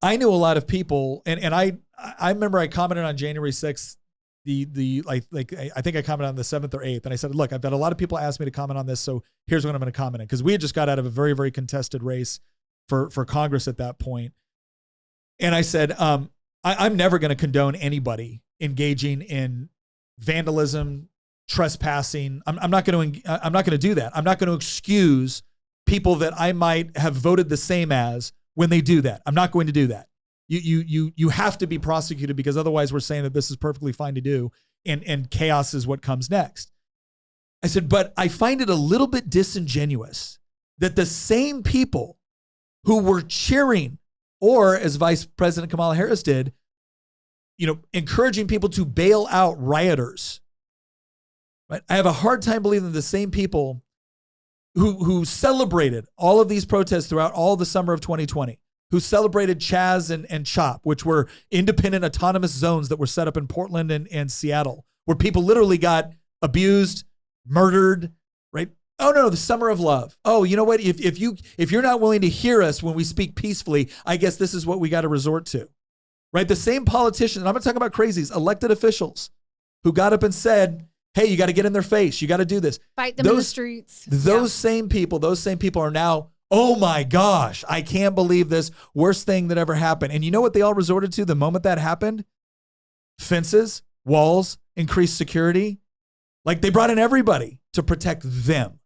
I knew a lot of people, and I remember I commented on January 6th, I think I commented on the 7th or 8th, and I said, look, I've got a lot of people ask me to comment on this, so here's what I'm going to comment on, because we had just got out of a very, very contested race for Congress at that point. And I said, I'm never going to condone anybody engaging in vandalism, trespassing. I'm not going to do that. I'm not going to excuse people that I might have voted the same as when they do that. I'm not going to do that. You have to be prosecuted, because otherwise we're saying that this is perfectly fine to do, and chaos is what comes next. I said, but I find it a little bit disingenuous that the same people who were cheering, or as Vice President Kamala Harris did, encouraging people to bail out rioters. Right? I have a hard time believing that the same people who celebrated all of these protests throughout all the summer of 2020, who celebrated Chaz and CHOP, which were independent autonomous zones that were set up in Portland and Seattle, where people literally got abused, murdered, right? Oh no, the summer of love. Oh, you know what? If you're not willing to hear us when we speak peacefully, I guess this is what we got to resort to, right? The same politicians, and I'm not talking about crazies, elected officials who got up and said, hey, you got to get in their face. You got to do this. Fight them in the streets. Those same people are now, oh my gosh, I can't believe this, worst thing that ever happened. And you know what they all resorted to the moment that happened? Fences, walls, increased security. Like, they brought in everybody to protect them.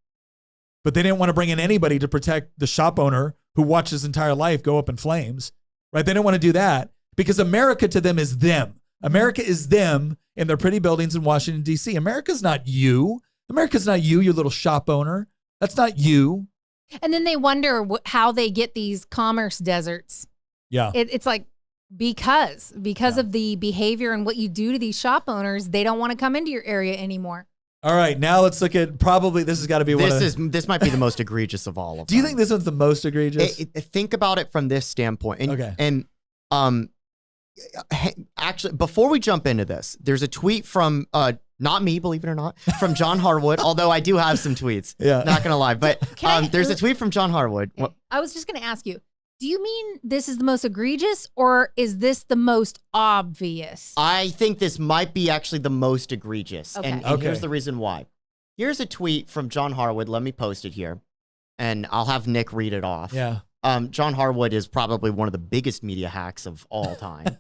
But they didn't want to bring in anybody to protect the shop owner who watched his entire life go up in flames, right? They didn't want to do that, because America to them is them. America is them in their pretty buildings in Washington, D.C. America's not you. America's not you, your little shop owner. That's not you. And then they wonder how they get these commerce deserts. Yeah. It's like, because of the behavior and what you do to these shop owners, they don't want to come into your area anymore. All right, now let's look at, probably this has got to be this might be the most egregious of all of them. Do you think this one's the most egregious? Think about it from this standpoint. Okay. And actually, before we jump into this, there's a tweet from not me, believe it or not, from John Harwood. Although I do have some tweets. Yeah. Not gonna lie, but there's a tweet from John Harwood. Okay. I was just gonna ask you, do you mean this is the most egregious, or is this the most obvious? I think this might be actually the most egregious. Okay. And here's the reason why. Here's a tweet from John Harwood. Let me post it here, and I'll have Nick read it off. Yeah. John Harwood is probably one of the biggest media hacks of all time.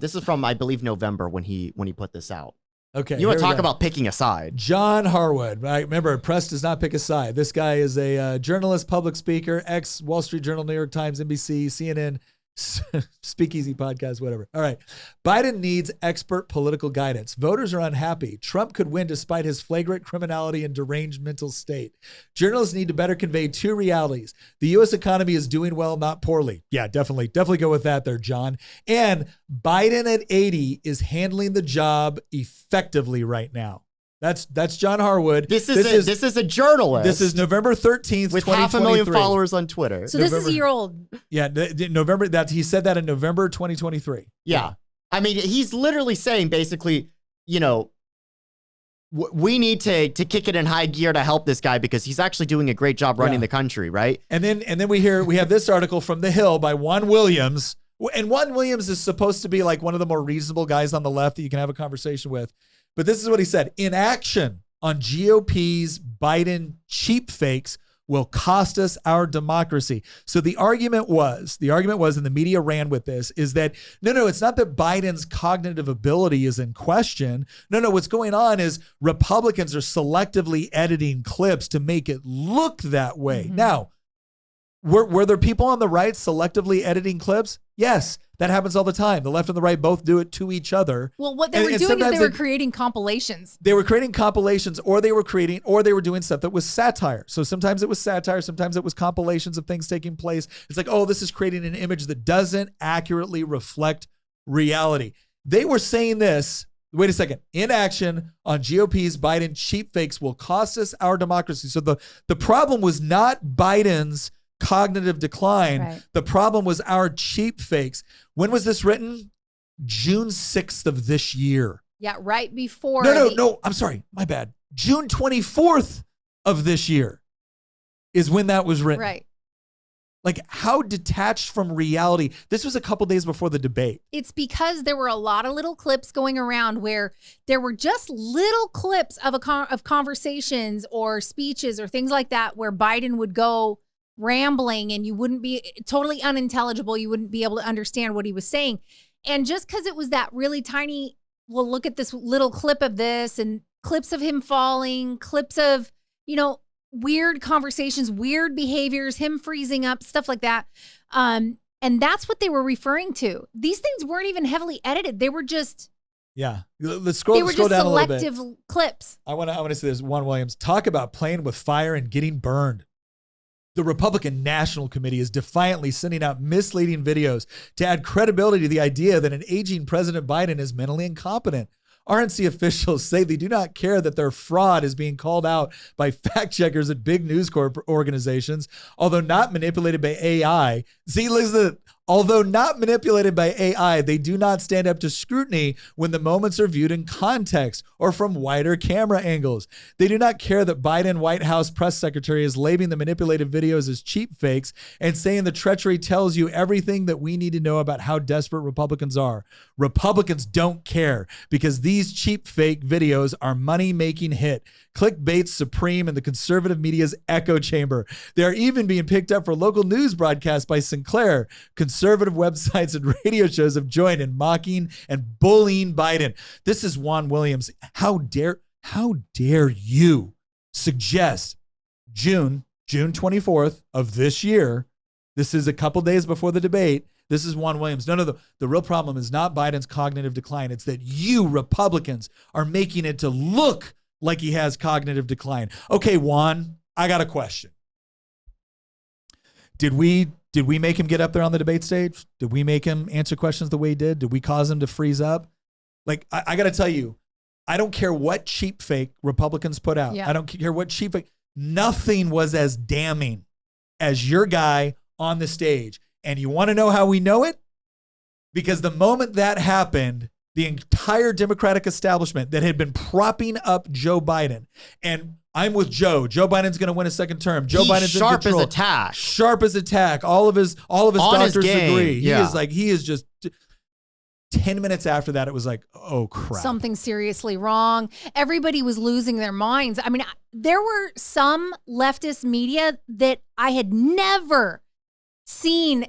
This is from, I believe, November when he put this out. Okay. You want to talk about picking a side? John Harwood, right? Remember, press does not pick a side. This guy is a journalist, public speaker, ex-Wall Street Journal, New York Times, NBC, CNN, Speakeasy podcast, whatever. All right. Biden needs expert political guidance. Voters are unhappy. Trump could win despite his flagrant criminality and deranged mental state. Journalists need to better convey two realities. The U.S. economy is doing well, not poorly. Yeah, definitely go with that there, John. And Biden at 80 is handling the job effectively right now. That's John Harwood. This is a journalist. This is November 13th, with 500,000 followers on Twitter. So this is a year old. Yeah, November. That he said that in November 2023. Yeah. I mean, he's literally saying basically, we need to kick it in high gear to help this guy because he's actually doing a great job running the country, right? And then we have this article from The Hill by Juan Williams. And Juan Williams is supposed to be like one of the more reasonable guys on the left that you can have a conversation with. But this is what he said. Inaction on GOP's Biden cheap fakes will cost us our democracy. So the argument was, and the media ran with this, is that, no, it's not that Biden's cognitive ability is in question. No, what's going on is Republicans are selectively editing clips to make it look that way. Mm-hmm. Now, Were there people on the right selectively editing clips? Yes, that happens all the time. The left and the right both do it to each other. Well, what they were doing is they were creating compilations. They were creating compilations, or they were doing stuff that was satire. So sometimes it was satire, sometimes it was compilations of things taking place. It's like, oh, this is creating an image that doesn't accurately reflect reality. They were saying this, wait a second, inaction on GOP's Biden cheap fakes will cost us our democracy. So the problem was not Biden's cognitive decline. Right. The problem was our cheap fakes. When was this written? June 6th of this year. Yeah, right before. No, I'm sorry. My bad. June 24th of this year is when that was written. Right. Like, how detached from reality. This was a couple days before the debate. It's because there were a lot of little clips going around where there were just little clips of of conversations or speeches or things like that where Biden would go rambling and you wouldn't be totally unintelligible. You wouldn't be able to understand what he was saying. And just because it was that really tiny, well, look at this little clip of this and clips of him falling, clips of, weird conversations, weird behaviors, him freezing up, stuff like that. And that's what they were referring to. These things weren't even heavily edited. They were just Let's scroll down a little bit. Selective clips. I want to say this. Juan Williams, talk about playing with fire and getting burned. The Republican National Committee is defiantly sending out misleading videos to add credibility to the idea that an aging President Biden is mentally incompetent. RNC officials say they do not care that their fraud is being called out by fact checkers at big news organizations, although not manipulated by AI. See, listen, although not manipulated by AI, they do not stand up to scrutiny when the moments are viewed in context or from wider camera angles. They do not care that Biden White House press secretary is labeling the manipulated videos as cheap fakes and saying the treachery tells you everything that we need to know about how desperate Republicans are. Republicans don't care because these cheap fake videos are money-making hit. Clickbait's supreme in the conservative media's echo chamber. They are even being picked up for local news broadcasts by Sinclair. Conservative websites and radio shows have joined in mocking and bullying Biden. This is Juan Williams. How dare you suggest June 24th of this year? This is a couple days before the debate. This is Juan Williams. No, the real problem is not Biden's cognitive decline. It's that you Republicans are making it to look like he has cognitive decline. Okay, Juan, I got a question. Did we make him get up there on the debate stage? Did we make him answer questions the way he did? Did we cause him to freeze up? Like, I got to tell you, I don't care what cheap fake Republicans put out. Yeah. I don't care what cheap fake. Nothing was as damning as your guy on the stage. And you want to know how we know it? Because the moment that happened, the entire Democratic establishment that had been propping up Joe Biden, and I'm with Joe. Joe Biden's going to win a second term. Joe Biden's sharp in control. as a tack. Sharp as a tack. All of his doctors agree. Yeah. He is just 10 minutes after that, it was like, oh crap. Something seriously wrong. Everybody was losing their minds. I mean, there were some leftist media that I had never seen,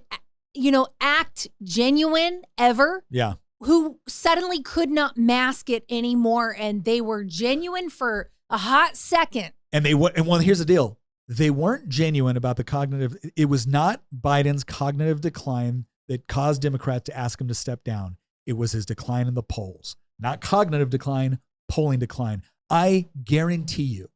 act genuine ever. Yeah. Who suddenly could not mask it anymore. And they were genuine for a hot second. And here's the deal. They weren't genuine about the cognitive. It was not Biden's cognitive decline that caused Democrats to ask him to step down. It was his decline in the polls, not cognitive decline, polling decline. I guarantee you,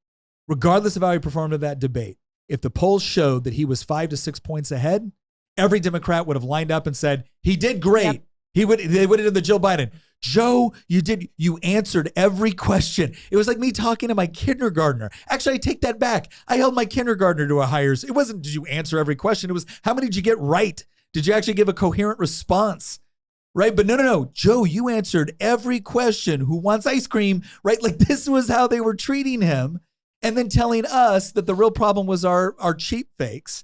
regardless of how he performed in that debate, if the polls showed that he was 5 to 6 points ahead, every Democrat would have lined up and said, he did great. Yep. They would have done the Joe Biden. Joe, you answered every question. It was like me talking to my kindergartner. Actually, I take that back. I held my kindergartner to a higher. It wasn't, did you answer every question? It was, how many did you get right? Did you actually give a coherent response? Right? But no. Joe, you answered every question. Who wants ice cream? Right? Like this was how they were treating him. And then telling us that the real problem was our cheap fakes.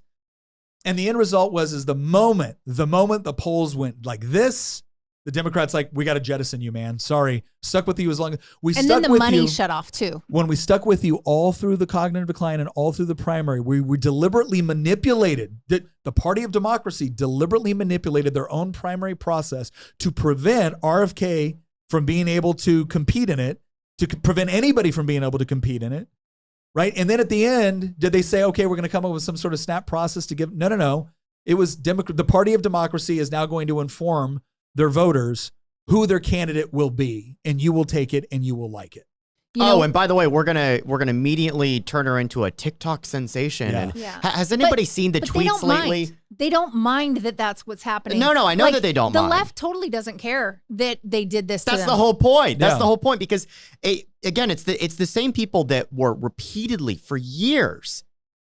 And the end result was the moment the polls went like this, the Democrats like, we got to jettison you, man. Sorry. Stuck with you as long as we stuck with you. And then the money shut off too. When we stuck with you all through the cognitive decline and all through the primary, we deliberately manipulated, the party of democracy deliberately manipulated their own primary process to prevent RFK from being able to compete in it, to prevent anybody from being able to compete in it. right? And then at the end, did they say, okay, we're going to come up with some sort of snap process to give? No. It was the party of democracy is now going to inform their voters who their candidate will be, and you will take it and you will like it. And by the way, we're gonna immediately turn her into a TikTok sensation. Yeah. And Yeah. has anybody seen the But tweets lately? They don't mind that that's what's happening. No, I know that they don't the mind. The left totally doesn't care that they did this to That's them. the whole point. That's Yeah. the whole point, because again, it's the same people that were repeatedly for years,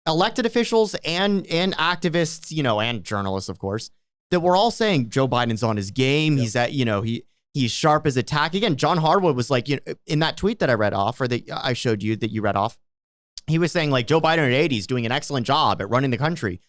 elected officials and activists, and journalists, of course, that were all saying Joe Biden's on his game. Yep. He's sharp as a tack. Again, John Harwood was like, in that tweet that I read off, or that I showed you that you read off, he was saying like Joe Biden at 80 is doing an excellent job at running the country.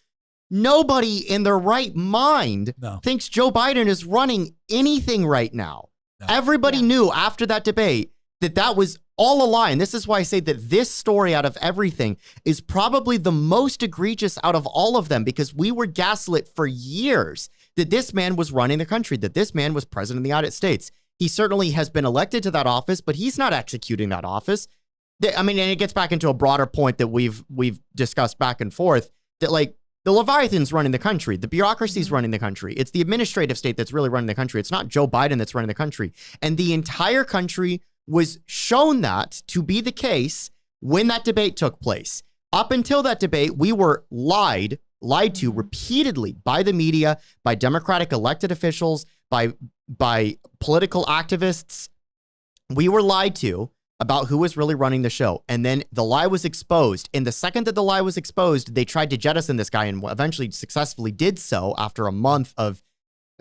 Nobody in their right mind thinks Joe Biden is running anything right now. No. Everybody knew after that debate that was all a lie. And this is why I say that this story out of everything is probably the most egregious out of all of them, because we were gaslit for years that this man was running the country, that this man was president of the United States. He certainly has been elected to that office, but he's not executing that office. I mean, and it gets back into a broader point that we've discussed back and forth, that like the Leviathan's running the country, the bureaucracy's running the country. It's the administrative state that's really running the country. It's not Joe Biden that's running the country. And the entire country was shown that to be the case when that debate took place. Up until that debate, we were lied to repeatedly by the media, by Democratic elected officials, by political activists. We were lied to about who was really running the show. And then the lie was exposed. And the second that the lie was exposed, they tried to jettison this guy and eventually successfully did so after a month of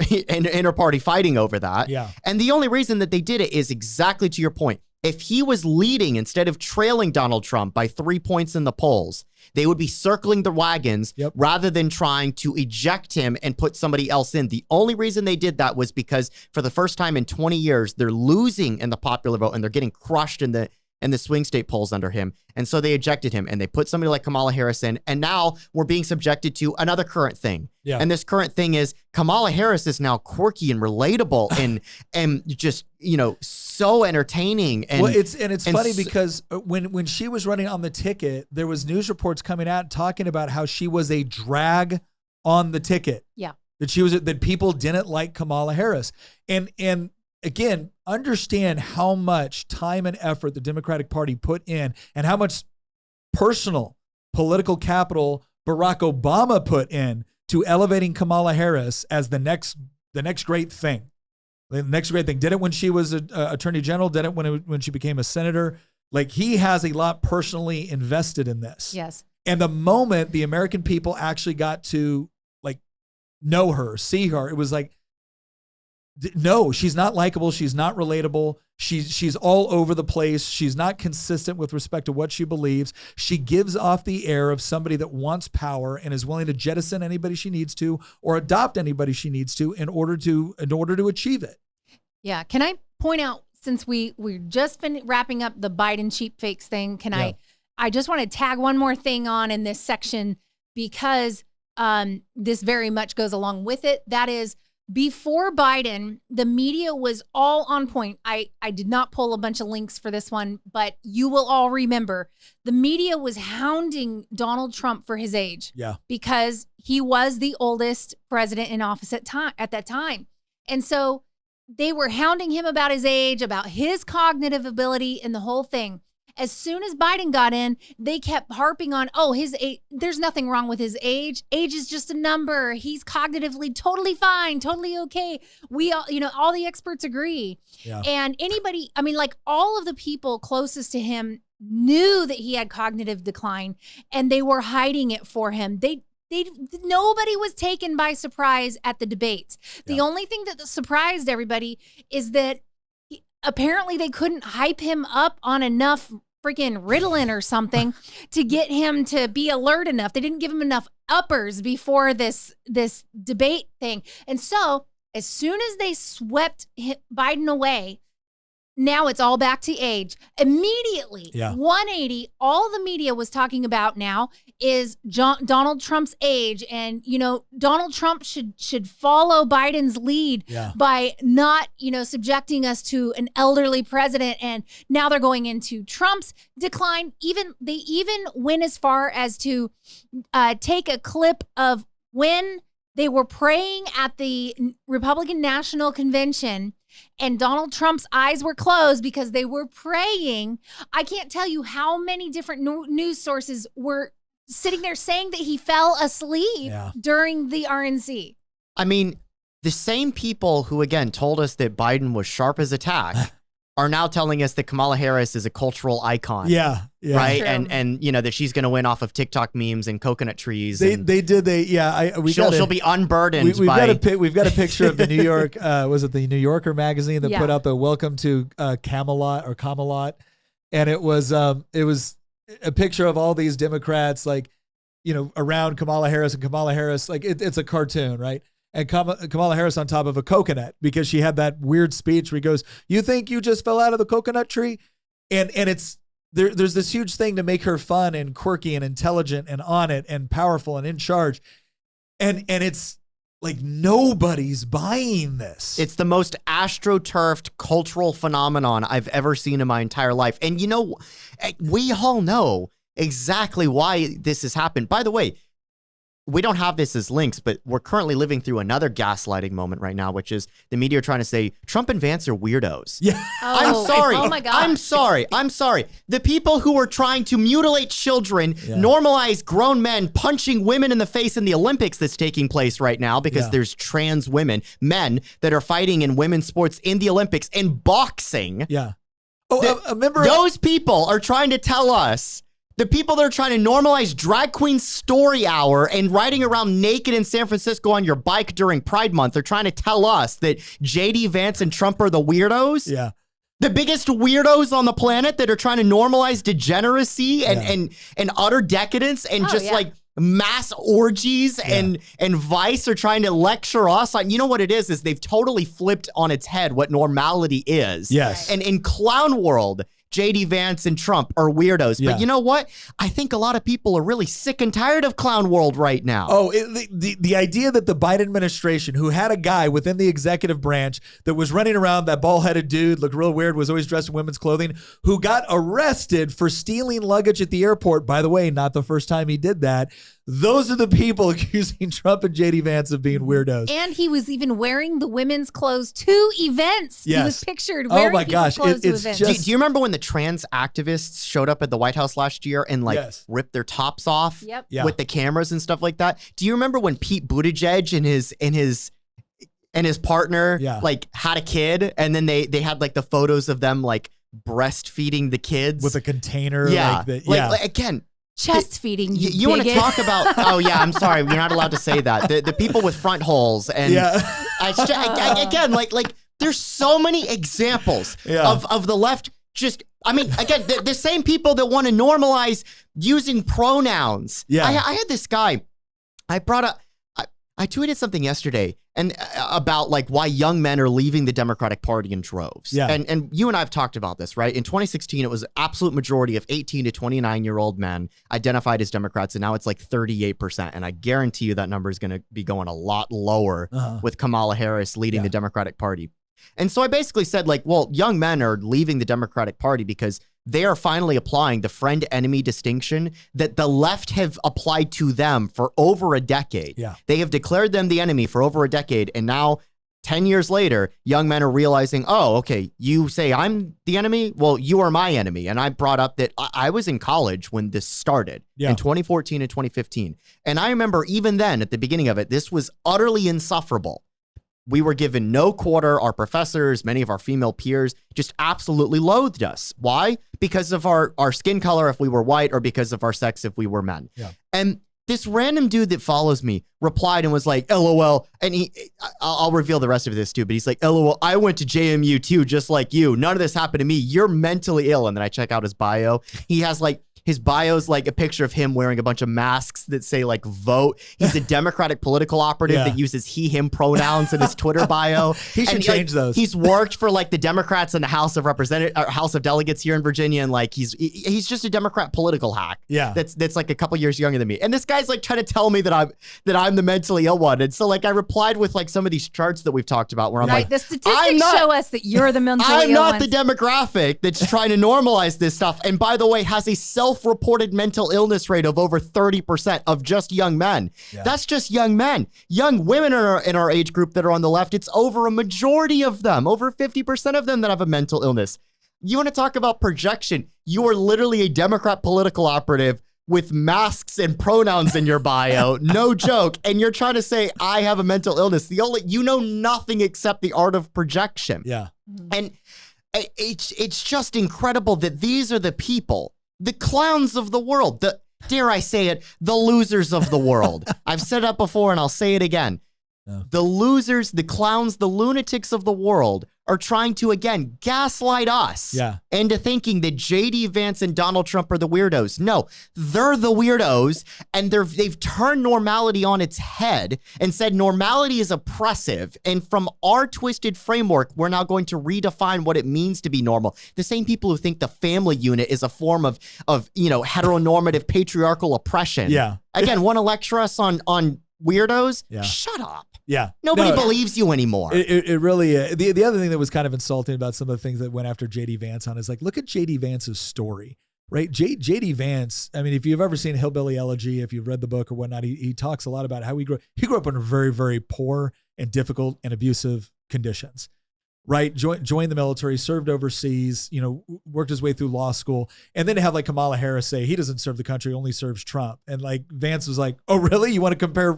inter-party fighting over that. Yeah. And the only reason that they did it is exactly to your point. If he was leading instead of trailing Donald Trump by 3 points in the polls, they would be circling the wagons rather than trying to eject him and put somebody else in. The only reason they did that was because for the first time in 20 years, they're losing in the popular vote and they're getting crushed in the swing state polls under him. And so they ejected him and they put somebody like Kamala Harris in. And now we're being subjected to another current thing. Yeah. And this current thing is Kamala Harris is now quirky and relatable and just, so entertaining. And it's funny because when she was running on the ticket, there was news reports coming out talking about how she was a drag on the ticket. Yeah. That people didn't like Kamala Harris. And again, understand how much time and effort the Democratic Party put in and how much personal political capital Barack Obama put in to elevating Kamala Harris as the next great thing. The next great thing. Did it when she was an attorney general, did it when she became a senator. Like, he has a lot personally invested in this. Yes. And the moment the American people actually got to know her, see her, it was like, no, she's not likable. She's not relatable. She's all over the place. She's not consistent with respect to what she believes. She gives off the air of somebody that wants power and is willing to jettison anybody she needs to or adopt anybody she needs to in order to achieve it. Yeah. Can I point out, since we're just been wrapping up the Biden cheap fakes thing, I just want to tag one more thing on in this section because this very much goes along with it. That is, before Biden, the media was all on point. I did not pull a bunch of links for this one, but you will all remember the media was hounding Donald Trump for his age. Yeah. Because he was the oldest president in office at that time. And so they were hounding him about his age, about his cognitive ability and the whole thing. As soon as Biden got in, they kept harping on, his age. There's nothing wrong with his age. Age is just a number. He's cognitively totally fine, totally okay. We all, all the experts agree. Yeah. And anybody, all of the people closest to him knew that he had cognitive decline and they were hiding it for him. Nobody was taken by surprise at the debates. The only thing that surprised everybody is that apparently they couldn't hype him up on enough freaking Ritalin or something to get him to be alert enough. They didn't give him enough uppers before this debate thing. And so as soon as they swept Biden away, now it's all back to age. Immediately, 180, all the media was talking about now is Donald Trump's age. And, Donald Trump should follow Biden's lead by not, subjecting us to an elderly president. And now they're going into Trump's decline. They even went as far as to take a clip of when they were praying at the Republican National Convention and Donald Trump's eyes were closed because they were praying. I can't tell you how many different news sources were sitting there saying that he fell asleep during the RNC. I mean, the same people who, again, told us that Biden was sharp as a tack are now telling us that Kamala Harris is a cultural icon. Yeah. Right. True. And that she's going to win off of TikTok memes and coconut trees. She'll be unburdened. We've got a picture of the New York, was it the New Yorker magazine that put out the welcome to Camelot. And it was a picture of all these Democrats, around Kamala Harris, and Kamala Harris, it's a cartoon, right? And Kamala Harris on top of a coconut, because she had that weird speech where he goes, "You think you just fell out of the coconut tree?" And it's there's this huge thing to make her fun and quirky and intelligent and on it and powerful and in charge. And it's like nobody's buying this. It's the most astroturfed cultural phenomenon I've ever seen in my entire life. And we all know exactly why this has happened. By the way, we don't have this as links, but we're currently living through another gaslighting moment right now, which is the media trying to say Trump and Vance are weirdos. Yeah. I'm sorry. Oh my God. I'm sorry. The people who are trying to mutilate children, normalize grown men punching women in the face in the Olympics that's taking place right now because there's trans men that are fighting in women's sports in the Olympics and boxing. Yeah. Oh, remember those people are trying to tell us. The people that are trying to normalize drag queen story hour and riding around naked in San Francisco on your bike during Pride Month are trying to tell us that JD Vance and Trump are the weirdos. Yeah. The biggest weirdos on the planet that are trying to normalize degeneracy and utter decadence and mass orgies and vice are trying to lecture us on, what it is they've totally flipped on its head what normality is. Yes. And in clown world, JD Vance and Trump are weirdos. But you know what? I think a lot of people are really sick and tired of clown world right now. Oh, the idea that the Biden administration, who had a guy within the executive branch that was running around, that bald-headed dude, looked real weird, was always dressed in women's clothing, who got arrested for stealing luggage at the airport. By the way, not the first time he did that. Those are the people accusing Trump and JD Vance of being weirdos. And he was even wearing the women's clothes to events. Yes. He was pictured wearing clothes to events. Do you remember when the trans activists showed up at the White House last year and ripped their tops off with the cameras and stuff like that? Do you remember when Pete Buttigieg and his partner had a kid, and then they had the photos of them breastfeeding the kids with a container? Again. Chest feeding. You want to talk about? Oh yeah, I'm sorry, you're not allowed to say that. The people with front holes and again, there's so many examples of the left. Again, the same people that want to normalize using pronouns. Yeah, I had this guy. I tweeted something yesterday and about why young men are leaving the Democratic Party in droves. Yeah. And you and I have talked about this, right? In 2016, it was absolute majority of 18 to 29-year-old men identified as Democrats, and now it's 38%. And I guarantee you that number is going to be going a lot lower with Kamala Harris leading the Democratic Party. And so I basically said, young men are leaving the Democratic Party because they are finally applying the friend-enemy distinction that the left have applied to them for over a decade. Yeah. They have declared them the enemy for over a decade, and now, 10 years later, young men are realizing, oh, okay, you say I'm the enemy? Well, you are my enemy. And I brought up that I was in college when this started in 2014 and 2015. And I remember even then, at the beginning of it, this was utterly insufferable. We were given no quarter. Our professors, many of our female peers, just absolutely loathed us. Why? Because of our skin color if we were white, or because of our sex if we were men. Yeah. And this random dude that follows me replied and was like, LOL. And I'll reveal the rest of this too, but he's like, LOL, I went to JMU too, just like you. None of this happened to me. You're mentally ill. And then I check out his bio. He has His bio's like a picture of him wearing a bunch of masks that say like vote. He's a Democratic political operative that uses he, him pronouns in his Twitter bio. He should change those. He's worked for like the Democrats in the House of House of Delegates here in Virginia. And like, he's just a Democrat political hack. Yeah. That's like a couple years younger than me. And this guy's like trying to tell me that I'm the mentally ill one. And so like I replied with like some of these charts that we've talked about where I'm like, the statistics show us that you're the mentally ill I'm not ones. the demographic that's trying to normalize this stuff. And by the way, has a self-reported mental illness rate of over 30% of just young men. Yeah. That's just young men. Young women in our age group that are on the left, it's over a majority of them, over 50% of them that have a mental illness. You want to talk about projection? You are literally a Democrat political operative with masks and pronouns in your bio. No joke. And you're trying to say, I have a mental illness. You know nothing except the art of projection. Yeah. And it's just incredible that these are the people, the clowns of the world, dare I say it, the losers of the world. I've said that before and I'll say it again. No. The losers, the clowns, the lunatics of the world are trying to, again, gaslight us into thinking that J.D. Vance and Donald Trump are the weirdos. No, they're the weirdos, and they've turned normality on its head and said normality is oppressive, and from our twisted framework, we're now going to redefine what it means to be normal. The same people who think the family unit is a form of heteronormative patriarchal oppression. Yeah. Again, want to lecture us on weirdos? Yeah. Shut up. Yeah. Nobody believes you anymore. It really is. The other thing that was kind of insulting about some of the things that went after J.D. Vance on is like, look at J.D. Vance's story, right? J.D. Vance, I mean, if you've ever seen Hillbilly Elegy, if you've read the book or whatnot, he talks a lot about how he grew up in very, very poor and difficult and abusive conditions, right? Joined the military, served overseas, worked his way through law school. And then to have like Kamala Harris say he doesn't serve the country, only serves Trump. And like Vance was like, oh, really? You want to compare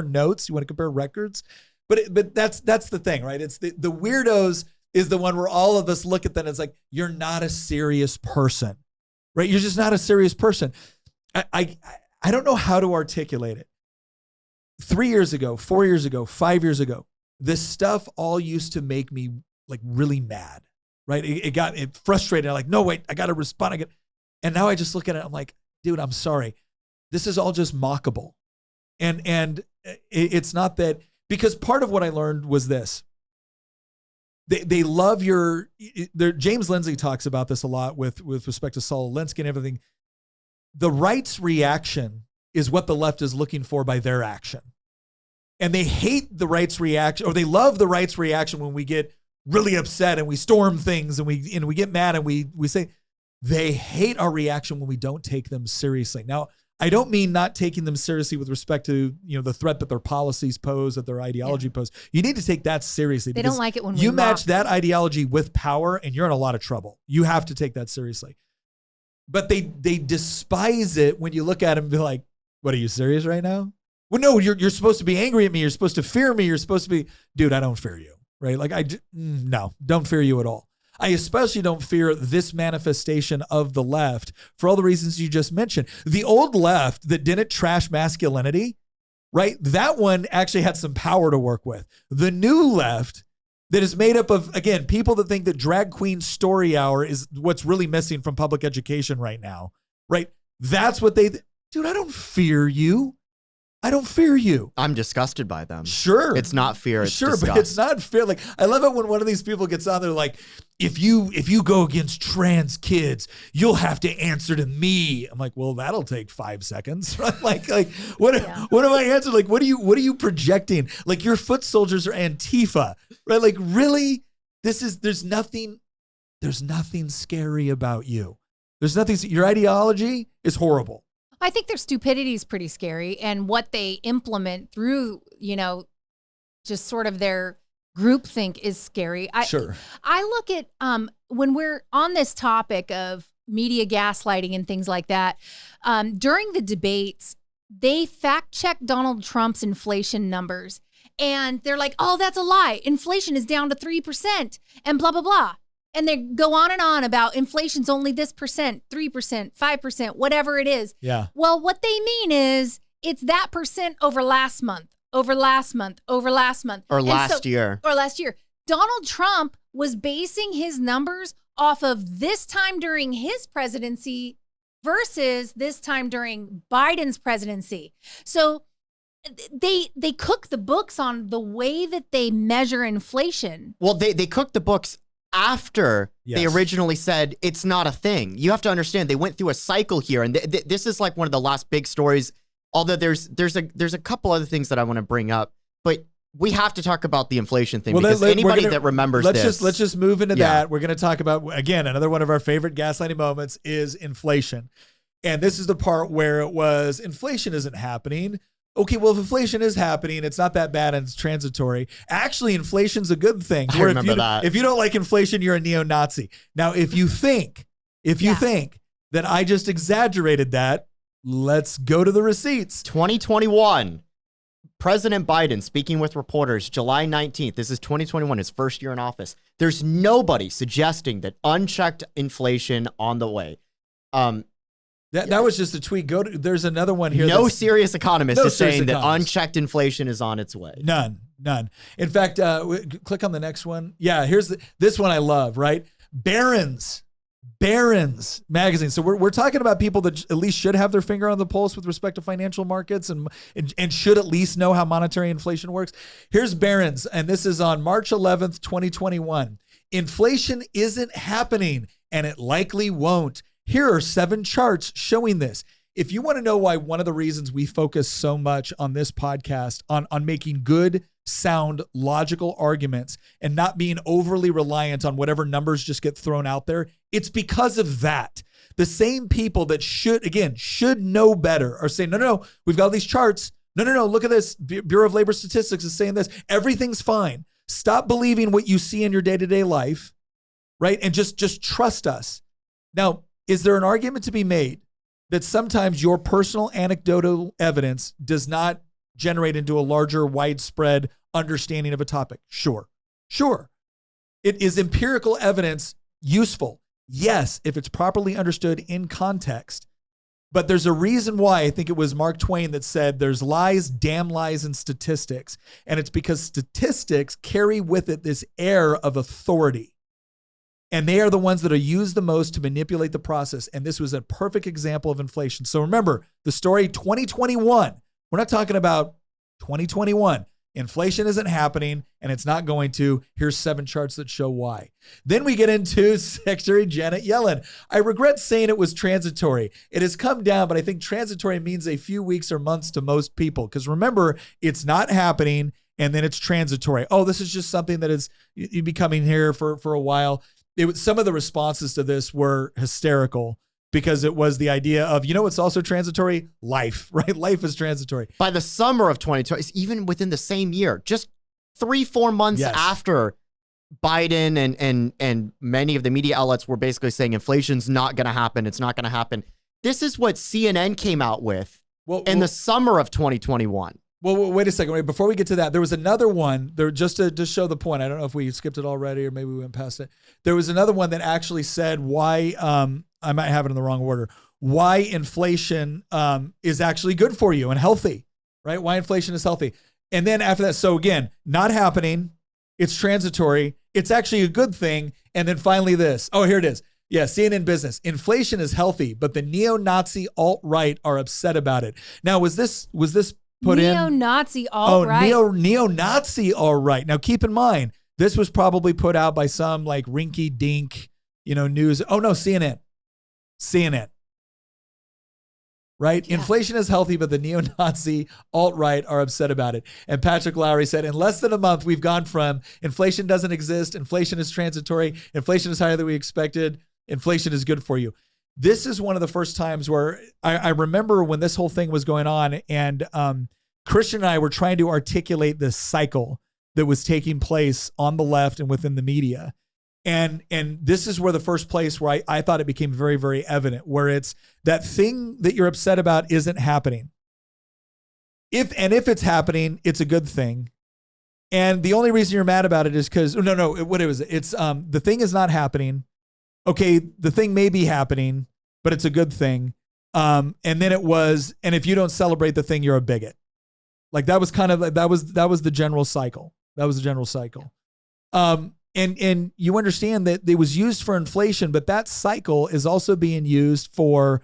notes? You want to compare records? But that's the thing, right? It's the weirdos is the one where all of us look at them and it's like, you're not a serious person, right? You're just not a serious person. I don't know how to articulate it. 3 years ago, 4 years ago, 5 years ago, this stuff all used to make me like really mad, right? It frustrated. I'm like, no, wait, I got to respond. And now I just look at it. I'm like, dude, I'm sorry. This is all just mockable. And it's not that, because part of what I learned was this. They love James Lindsay talks about this a lot with respect to Saul Alinsky and everything. The right's reaction is what the left is looking for by their action. And they hate the right's reaction, or they love the right's reaction when we get really upset and we storm things and we get mad and we say, they hate our reaction when we don't take them seriously. Now, I don't mean not taking them seriously with respect to, the threat that their policies pose, that their ideology pose. You need to take that seriously. They don't like it when you match that ideology with power and you're in a lot of trouble. You have to take that seriously. But they despise it when you look at them and be like, what, are you serious right now? Well, no, you're supposed to be angry at me. You're supposed to fear me. You're supposed to be, dude, I don't fear you, right? Like no, don't fear you at all. I especially don't fear this manifestation of the left for all the reasons you just mentioned. The old left that didn't trash masculinity, right? That one actually had some power to work with. The new left that is made up of, again, people that think that drag queen story hour is what's really missing from public education right now, right? That's what dude, I don't fear you. I don't fear you. I'm disgusted by them. Sure. It's not fear, it's disgust. But it's not fear. Like, I love it when one of these people gets on there like, if you go against trans kids, you'll have to answer to me. I'm like, well, that'll take 5 seconds. like what am I answering? Like, what are you projecting? Like, your foot soldiers are Antifa, right? Like, really? There's nothing scary about you. There's nothing, your ideology is horrible. I think their stupidity is pretty scary, and what they implement through, just sort of their groupthink is scary. Sure. I look at when we're on this topic of media gaslighting and things like that, during the debates, they fact-checked Donald Trump's inflation numbers, and they're like, oh, that's a lie. Inflation is down to 3% and blah, blah, blah. And they go on and on about inflation's only this percent, 3%, 5%, whatever it is. Yeah. Well, what they mean is it's that percent over last month, over last month, over last month. Or last year. Or last year. Donald Trump was basing his numbers off of this time during his presidency versus this time during Biden's presidency. So they cook the books on the way that they measure inflation. Well, they cooked the books after they originally said it's not a thing. You have to understand they went through a cycle here, and this is like one of the last big stories. Although there's a couple other things that I want to bring up, but we have to talk about the inflation thing because anybody that remembers let's just move into that. We're going to talk about, again, another one of our favorite gaslighting moments is inflation. And this is the part where it was inflation isn't happening. Okay, well, if inflation is happening, it's not that bad and it's transitory. Actually, inflation's a good thing. I remember that. If you don't like inflation, you're a neo-Nazi. Now, if you think that I just exaggerated that, let's go to the receipts. 2021, President Biden speaking with reporters, July 19th. This is 2021, his first year in office. There's nobody suggesting that unchecked inflation on the way. That was just a tweet. There's another one here. No serious economist is saying that unchecked inflation is on its way. None. In fact, click on the next one. Yeah, here's this one I love, right? Barron's magazine. So we're talking about people that at least should have their finger on the pulse with respect to financial markets and should at least know how monetary inflation works. Here's Barron's, and this is on March 11th, 2021. Inflation isn't happening, and it likely won't. Here are 7 charts showing this. If you want to know why one of the reasons we focus so much on this podcast on making good, sound, logical arguments and not being overly reliant on whatever numbers just get thrown out there, it's because of that. The same people that should know better are saying, no, we've got all these charts. No, look at this. Bureau of Labor Statistics is saying this. Everything's fine. Stop believing what you see in your day-to-day life, right? And just trust us. Now, is there an argument to be made that sometimes your personal anecdotal evidence does not generate into a larger, widespread understanding of a topic? Sure. Is empirical evidence useful? Yes, if it's properly understood in context. But there's a reason why I think it was Mark Twain that said there's lies, damn lies in statistics. And it's because statistics carry with it this air of authority. And they are the ones that are used the most to manipulate the process. And this was a perfect example of inflation. So remember, the story 2021, we're not talking about 2021. Inflation isn't happening, and it's not going to. Here's 7 charts that show why. Then we get into Secretary Janet Yellen. I regret saying it was transitory. It has come down, but I think transitory means a few weeks or months to most people. Because remember, it's not happening, and then it's transitory. Oh, this is just something that is becoming here for a while. Some of the responses to this were hysterical because it was the idea of, it's also transitory? Life, right? Life is transitory. By the summer of 2020, even within the same year, just 3-4 months after Biden and many of the media outlets were basically saying inflation's not going to happen. It's not going to happen. This is what CNN came out with in the summer of 2021. Well, wait a second. Wait, before we get to that, there was another one there just to show the point. I don't know if we skipped it already or maybe we went past it. There was another one that actually said why, I might have it in the wrong order, why inflation is actually good for you and healthy, right? Why inflation is healthy. And then after that, so again, not happening. It's transitory. It's actually a good thing. And then finally this. Oh, here it is. Yeah, CNN Business. Inflation is healthy, but the neo-Nazi alt-right are upset about it. Now, was this put neo-Nazi alt-right. Neo-Nazi alt-right. Now, keep in mind, this was probably put out by some like rinky-dink, news. Oh, no, CNN. Right? Yeah. Inflation is healthy, but the neo-Nazi alt-right are upset about it. And Patrick Lowry said, in less than a month, we've gone from inflation doesn't exist, inflation is transitory, inflation is higher than we expected, inflation is good for you. This is one of the first times where I remember when this whole thing was going on, and Christian and I were trying to articulate this cycle that was taking place on the left and within the media. And this is where the first place where I thought it became very, very evident, where it's that thing that you're upset about isn't happening. If it's happening, it's a good thing. And the only reason you're mad about it is because, what was it? It's the thing is not happening. Okay, the thing may be happening, but it's a good thing. And then it was, and if you don't celebrate the thing, you're a bigot. Like that was kind of that was the general cycle. That was the general cycle. And you understand that it was used for inflation, but that cycle is also being used for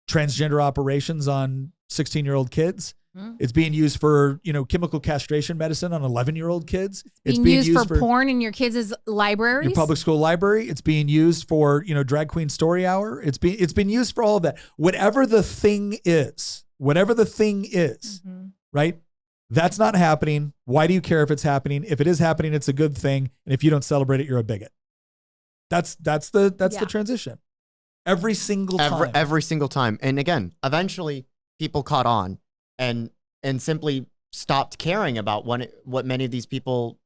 transgender operations on 16-year-old kids. Mm. It's being used for, chemical castration medicine on 11-year-old kids. It's being used for porn in your kids' libraries. Your public school library. It's being used for, drag queen story hour. It's been used for all of that. Whatever the thing is, Mm-hmm. right? That's not happening. Why do you care if it's happening? If it is happening, it's a good thing. And if you don't celebrate it, you're a bigot. That's the transition. Every single time. Every single time. And again, eventually people caught on and simply stopped caring about what many of these people,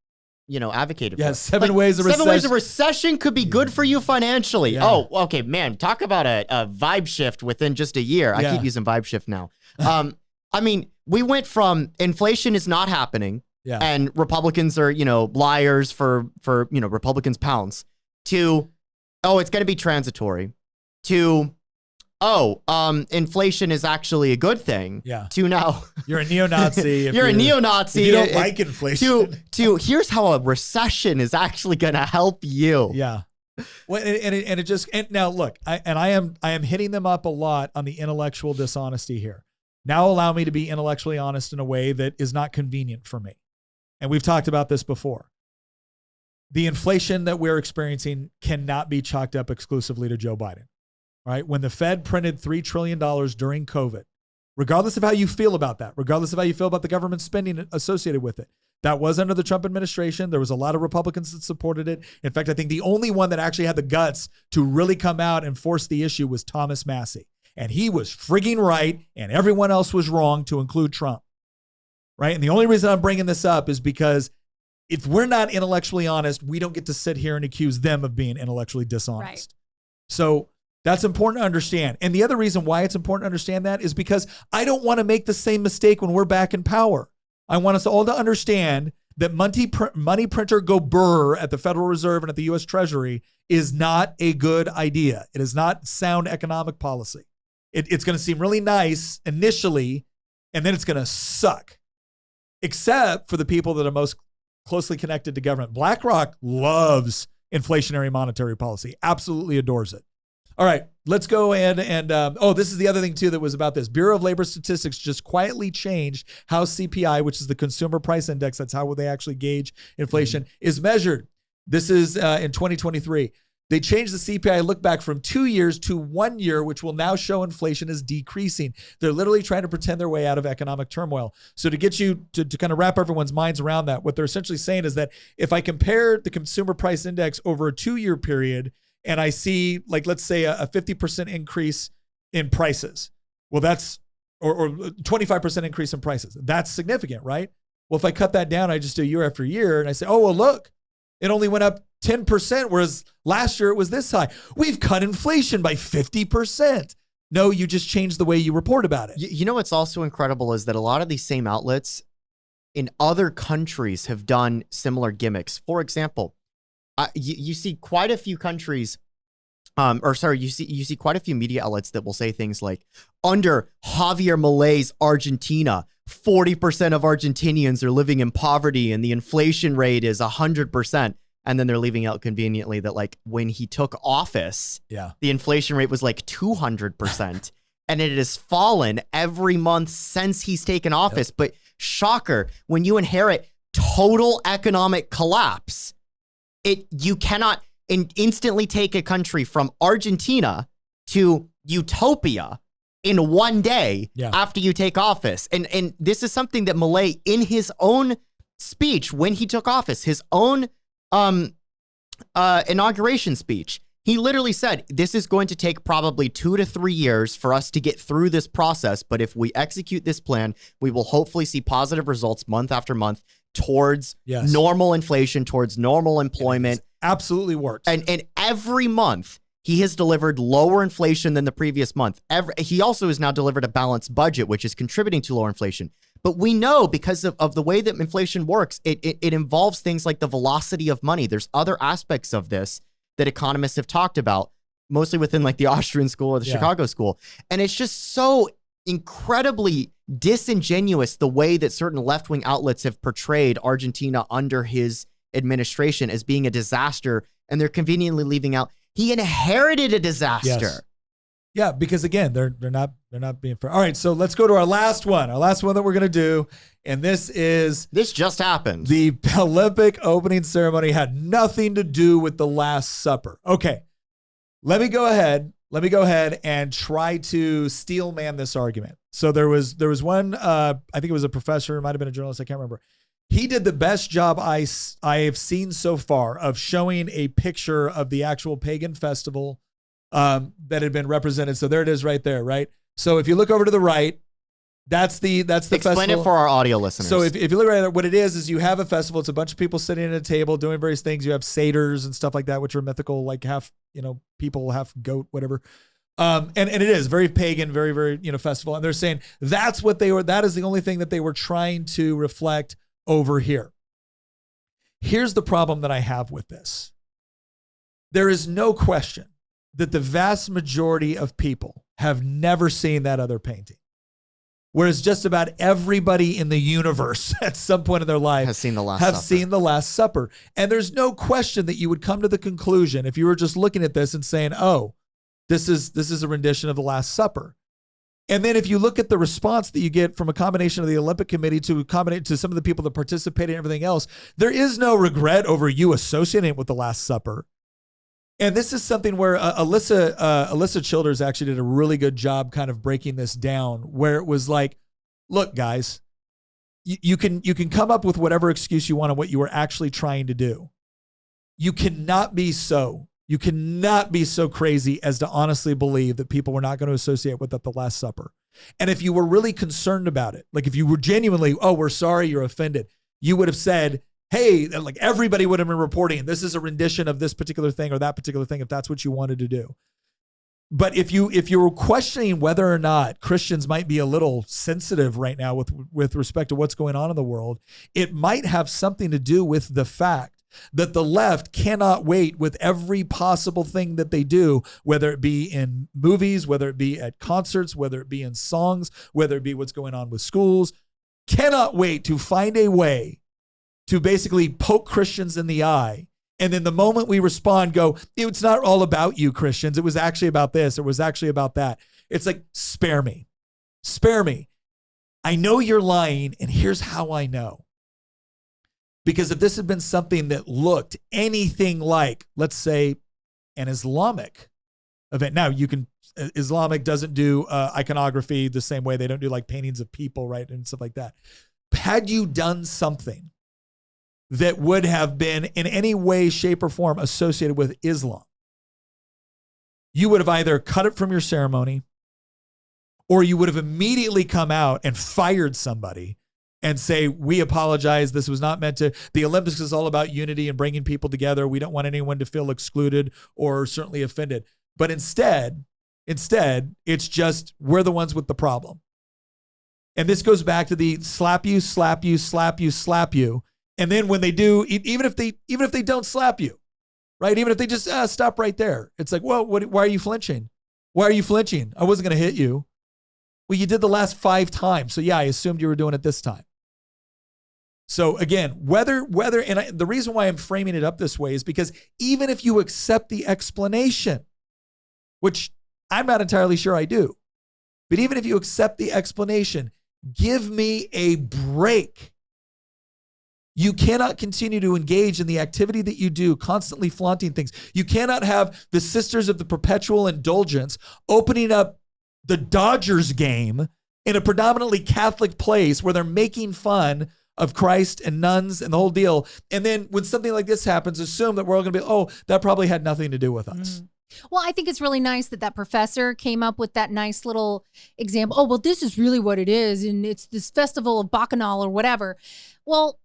advocated for. Seven ways of recession. 7 ways of recession could be good for you financially. Yeah. Oh, okay, man. Talk about a vibe shift within just a year. I keep using vibe shift now. I mean, we went from inflation is not happening and Republicans are, liars for Republicans pounds to, it's going to be transitory to, inflation is actually a good thing. Yeah. To now, you're a neo-Nazi. You're a neo-Nazi. If you don't like inflation. To here's how a recession is actually going to help you. Yeah. Well, and now look, I am hitting them up a lot on the intellectual dishonesty here. Now allow me to be intellectually honest in a way that is not convenient for me. And we've talked about this before. The inflation that we're experiencing cannot be chalked up exclusively to Joe Biden. Right? When the Fed printed $3 trillion during COVID, regardless of how you feel about that, regardless of how you feel about the government spending associated with it, that was under the Trump administration. There was a lot of Republicans that supported it. In fact, I think the only one that actually had the guts to really come out and force the issue was Thomas Massie. And he was frigging right, and everyone else was wrong, to include Trump. Right? And the only reason I'm bringing this up is because if we're not intellectually honest, we don't get to sit here and accuse them of being intellectually dishonest. Right. So that's important to understand. And the other reason why it's important to understand that is because I don't want to make the same mistake when we're back in power. I want us all to understand that money printer go burr at the Federal Reserve and at the U.S. Treasury is not a good idea. It is not sound economic policy. It's going to seem really nice initially, and then it's going to suck, except for the people that are most closely connected to government. BlackRock loves inflationary monetary policy, absolutely adores it. All right, let's go ahead and, this is the other thing too that was about this. Bureau of Labor Statistics just quietly changed how CPI, which is the Consumer Price Index, that's how they actually gauge inflation, is measured. This is in 2023. They changed the CPI look back from 2 years to 1 year, which will now show inflation is decreasing. They're literally trying to pretend their way out of economic turmoil. So to get you to kind of wrap everyone's minds around that, what they're essentially saying is that if I compare the Consumer Price Index over a 2-year period, and I see, like, let's say a 50% increase in prices. Well, that's, or 25% increase in prices. That's significant, right? Well, if I cut that down, I just do year after year and I say, oh, well, look, it only went up 10%, whereas last year it was this high. We've cut inflation by 50%. No, you just changed the way you report about it. You know what's also incredible is that a lot of these same outlets in other countries have done similar gimmicks. For example, you see quite a few countries, you see quite a few media outlets that will say things like, under Javier Milei's Argentina, 40% of Argentinians are living in poverty and the inflation rate is 100%. And then they're leaving out conveniently that, like, when he took office, the inflation rate was like 200%. And it has fallen every month since he's taken office. Yep. But shocker, when you inherit total economic collapse, you cannot instantly take a country from Argentina to utopia in 1 day after you take office. And this is something that Milei, in his own speech when he took office, his own inauguration speech, he literally said, this is going to take probably 2 to 3 years for us to get through this process. But if we execute this plan, we will hopefully see positive results month after month towards normal inflation, towards normal employment. Absolutely works. And every month he has delivered lower inflation than the previous month. He also has now delivered a balanced budget, which is contributing to lower inflation. But we know, because of the way that inflation works, it involves things like the velocity of money. There's other aspects of this that economists have talked about, mostly within like the Austrian school or the Chicago school. And it's just so incredibly disingenuous the way that certain left-wing outlets have portrayed Argentina under his administration as being a disaster, and they're conveniently leaving out he inherited a disaster. Yeah, because again, they're not being fair. All right, so let's go to our last one. Our last one that we're gonna do, and this just happened. The Olympic opening ceremony had nothing to do with the Last Supper. Okay, let me go ahead and try to steel man this argument. So there was one, I think it was a professor, it might have been a journalist, I can't remember. He did the best job I have seen so far of showing a picture of the actual pagan festival that had been represented. So there it is right there, right? So if you look over to the right, that's the Explain festival. It for our audio listeners. So if you look right at what it is you have a festival. It's a bunch of people sitting at a table doing various things. You have satyrs and stuff like that, which are mythical, like half, people, half goat, whatever. And it is very pagan, very, very, festival. And they're saying that is the only thing that they were trying to reflect over here. Here's the problem that I have with this. There is no question that the vast majority of people have never seen that other painting. Whereas just about everybody in the universe at some point in their life has seen the Last Supper. And there's no question that you would come to the conclusion if you were just looking at this and saying, oh, this is a rendition of the Last Supper. And then if you look at the response that you get from a combination of the Olympic Committee to some of the people that participated and everything else, there is no regret over you associating it with the Last Supper. And this is something where Alyssa Childers actually did a really good job kind of breaking this down, where it was like, look, guys, you can come up with whatever excuse you want on what you were actually trying to do. You cannot be so crazy as to honestly believe that people were not going to associate with the Last Supper. And if you were really concerned about it, like if you were genuinely, oh, we're sorry, you're offended, you would have said, hey, like everybody would have been reporting, this is a rendition of this particular thing or that particular thing, if that's what you wanted to do. But if you were questioning whether or not Christians might be a little sensitive right now with respect to what's going on in the world, it might have something to do with the fact that the left cannot wait with every possible thing that they do, whether it be in movies, whether it be at concerts, whether it be in songs, whether it be what's going on with schools, cannot wait to find a way to basically poke Christians in the eye. And then the moment we respond, go, it's not all about you, Christians. It was actually about this. It was actually about that. It's like, spare me. Spare me. I know you're lying, and here's how I know. Because if this had been something that looked anything like, let's say, an Islamic event. Now, Islamic doesn't do iconography the same way. They don't do like paintings of people, right, and stuff like that. Had you done something that would have been in any way, shape, or form associated with Islam, you would have either cut it from your ceremony, or you would have immediately come out and fired somebody and say, we apologize. This was not meant to, the Olympics is all about unity and bringing people together. We don't want anyone to feel excluded or certainly offended. But instead, it's just, we're the ones with the problem. And this goes back to the slap you, slap you, slap you, slap you. And then when they do, even if they don't slap you, right? Even if they just stop right there, it's like, well, why are you flinching? Why are you flinching? I wasn't going to hit you. Well, you did the last 5 times. So yeah, I assumed you were doing it this time. So again, the reason why I'm framing it up this way is because even if you accept the explanation, which I'm not entirely sure I do, but even if you accept the explanation, give me a break. You cannot continue to engage in the activity that you do, constantly flaunting things. You cannot have the Sisters of the Perpetual Indulgence opening up the Dodgers game in a predominantly Catholic place where they're making fun of Christ and nuns and the whole deal. And then when something like this happens, assume that we're all going to be, oh, that probably had nothing to do with us. Well, I think it's really nice that professor came up with that nice little example. Oh, well, this is really what it is. And it's this festival of Bacchanal or whatever. Well,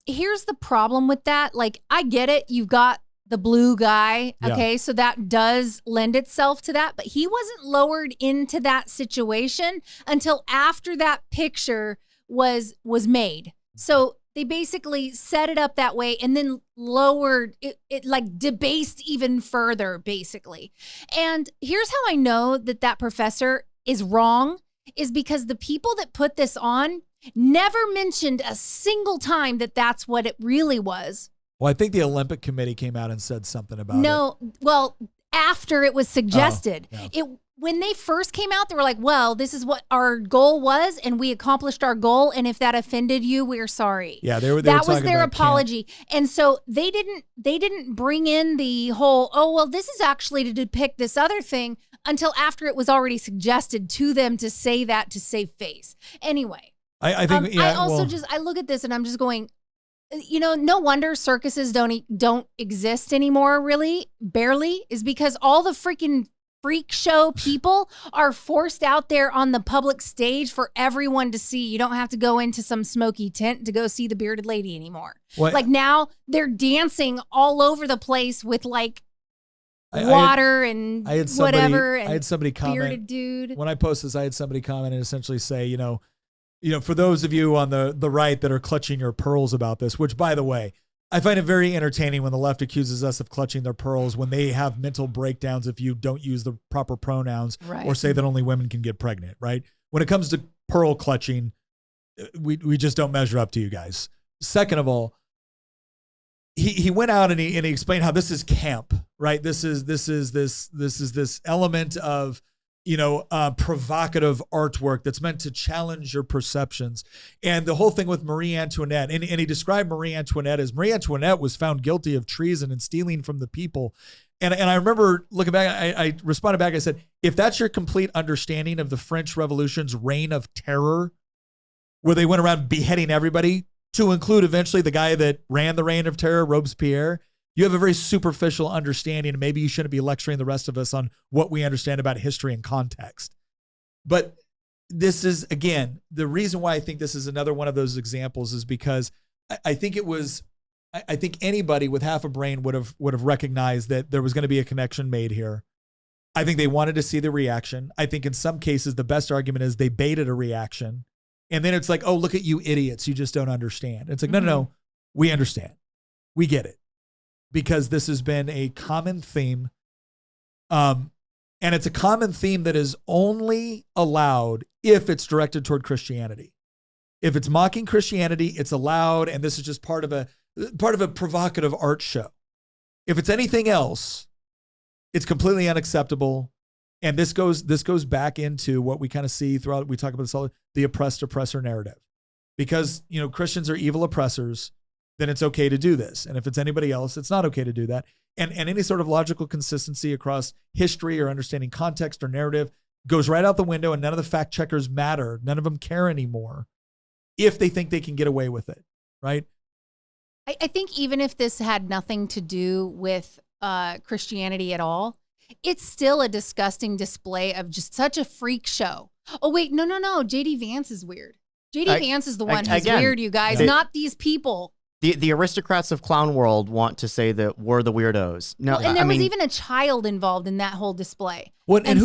here's the problem with that. Like, I get it. You've got the blue guy. Okay. Yeah. So that does lend itself to that, but he wasn't lowered into that situation until after that picture was made. So they basically set it up that way and then lowered it like debased even further, basically. And here's how I know that professor is wrong, is because the people that put this on never mentioned a single time that that's what it really was. Well, I think the Olympic Committee came out and said something about it. No, well, after it was suggested. Oh, yeah. when they first came out, they were like, well, this is what our goal was, and we accomplished our goal. And if that offended you, we're sorry. Yeah, they were that was talking their about apology. And so they didn't bring in the whole, oh, well, this is actually to depict this other thing until after it was already suggested to them to say that to save face. Anyway, I think I look at this and I'm just going, you know, no wonder circuses don't exist anymore, really, barely, is because all the freaking freak show people are forced out there on the public stage for everyone to see. You don't have to go into some smoky tent to go see the bearded lady anymore. What? Like now they're dancing all over the place with like water and whatever. And I had somebody comment, bearded dude. when I post this, I had somebody comment and essentially say, you know, for those of you on the right that are clutching your pearls about this, which by the way, I find it very entertaining when the left accuses us of clutching their pearls when they have mental breakdowns if you don't use the proper pronouns or say that only women can get pregnant, right? When it comes to pearl clutching, we just don't measure up to you guys. Second of all, he went out and he explained how this is camp, right? This is this element of, provocative artwork that's meant to challenge your perceptions. And the whole thing with Marie Antoinette, and he described Marie Antoinette as Marie Antoinette was found guilty of treason and stealing from the people. And I remember looking back, I responded back, I said, if that's your complete understanding of the French Revolution's reign of terror, where they went around beheading everybody, to include eventually the guy that ran the reign of terror, Robespierre, you have a very superficial understanding, and maybe you shouldn't be lecturing the rest of us on what we understand about history and context. But this is, again, the reason why I think this is another one of those examples is because I think anybody with half a brain would have recognized that there was going to be a connection made here. I think they wanted to see the reaction. I think in some cases, the best argument is they baited a reaction. And then it's like, oh, look at you idiots. You just don't understand. It's like, no, we understand. We get it. Because this has been a common theme. And it's a common theme that is only allowed if it's directed toward Christianity. If it's mocking Christianity, it's allowed, and this is just part of a provocative art show. If it's anything else, it's completely unacceptable. And this goes back into what we kind of see throughout, we talk about this all, the oppressed oppressor narrative. Because, Christians are evil oppressors, then it's okay to do this. And if it's anybody else, it's not okay to do that. And any sort of logical consistency across history or understanding context or narrative goes right out the window, and none of the fact checkers matter. None of them care anymore if they think they can get away with it, right? I think even if this had nothing to do with Christianity at all, it's still a disgusting display of just such a freak show. Oh, wait, no. JD Vance is weird. JD Vance is the one who's weird, you guys, not these people. The aristocrats of clown world want to say that we're the weirdos. No, and there was even a child involved in that whole display. That's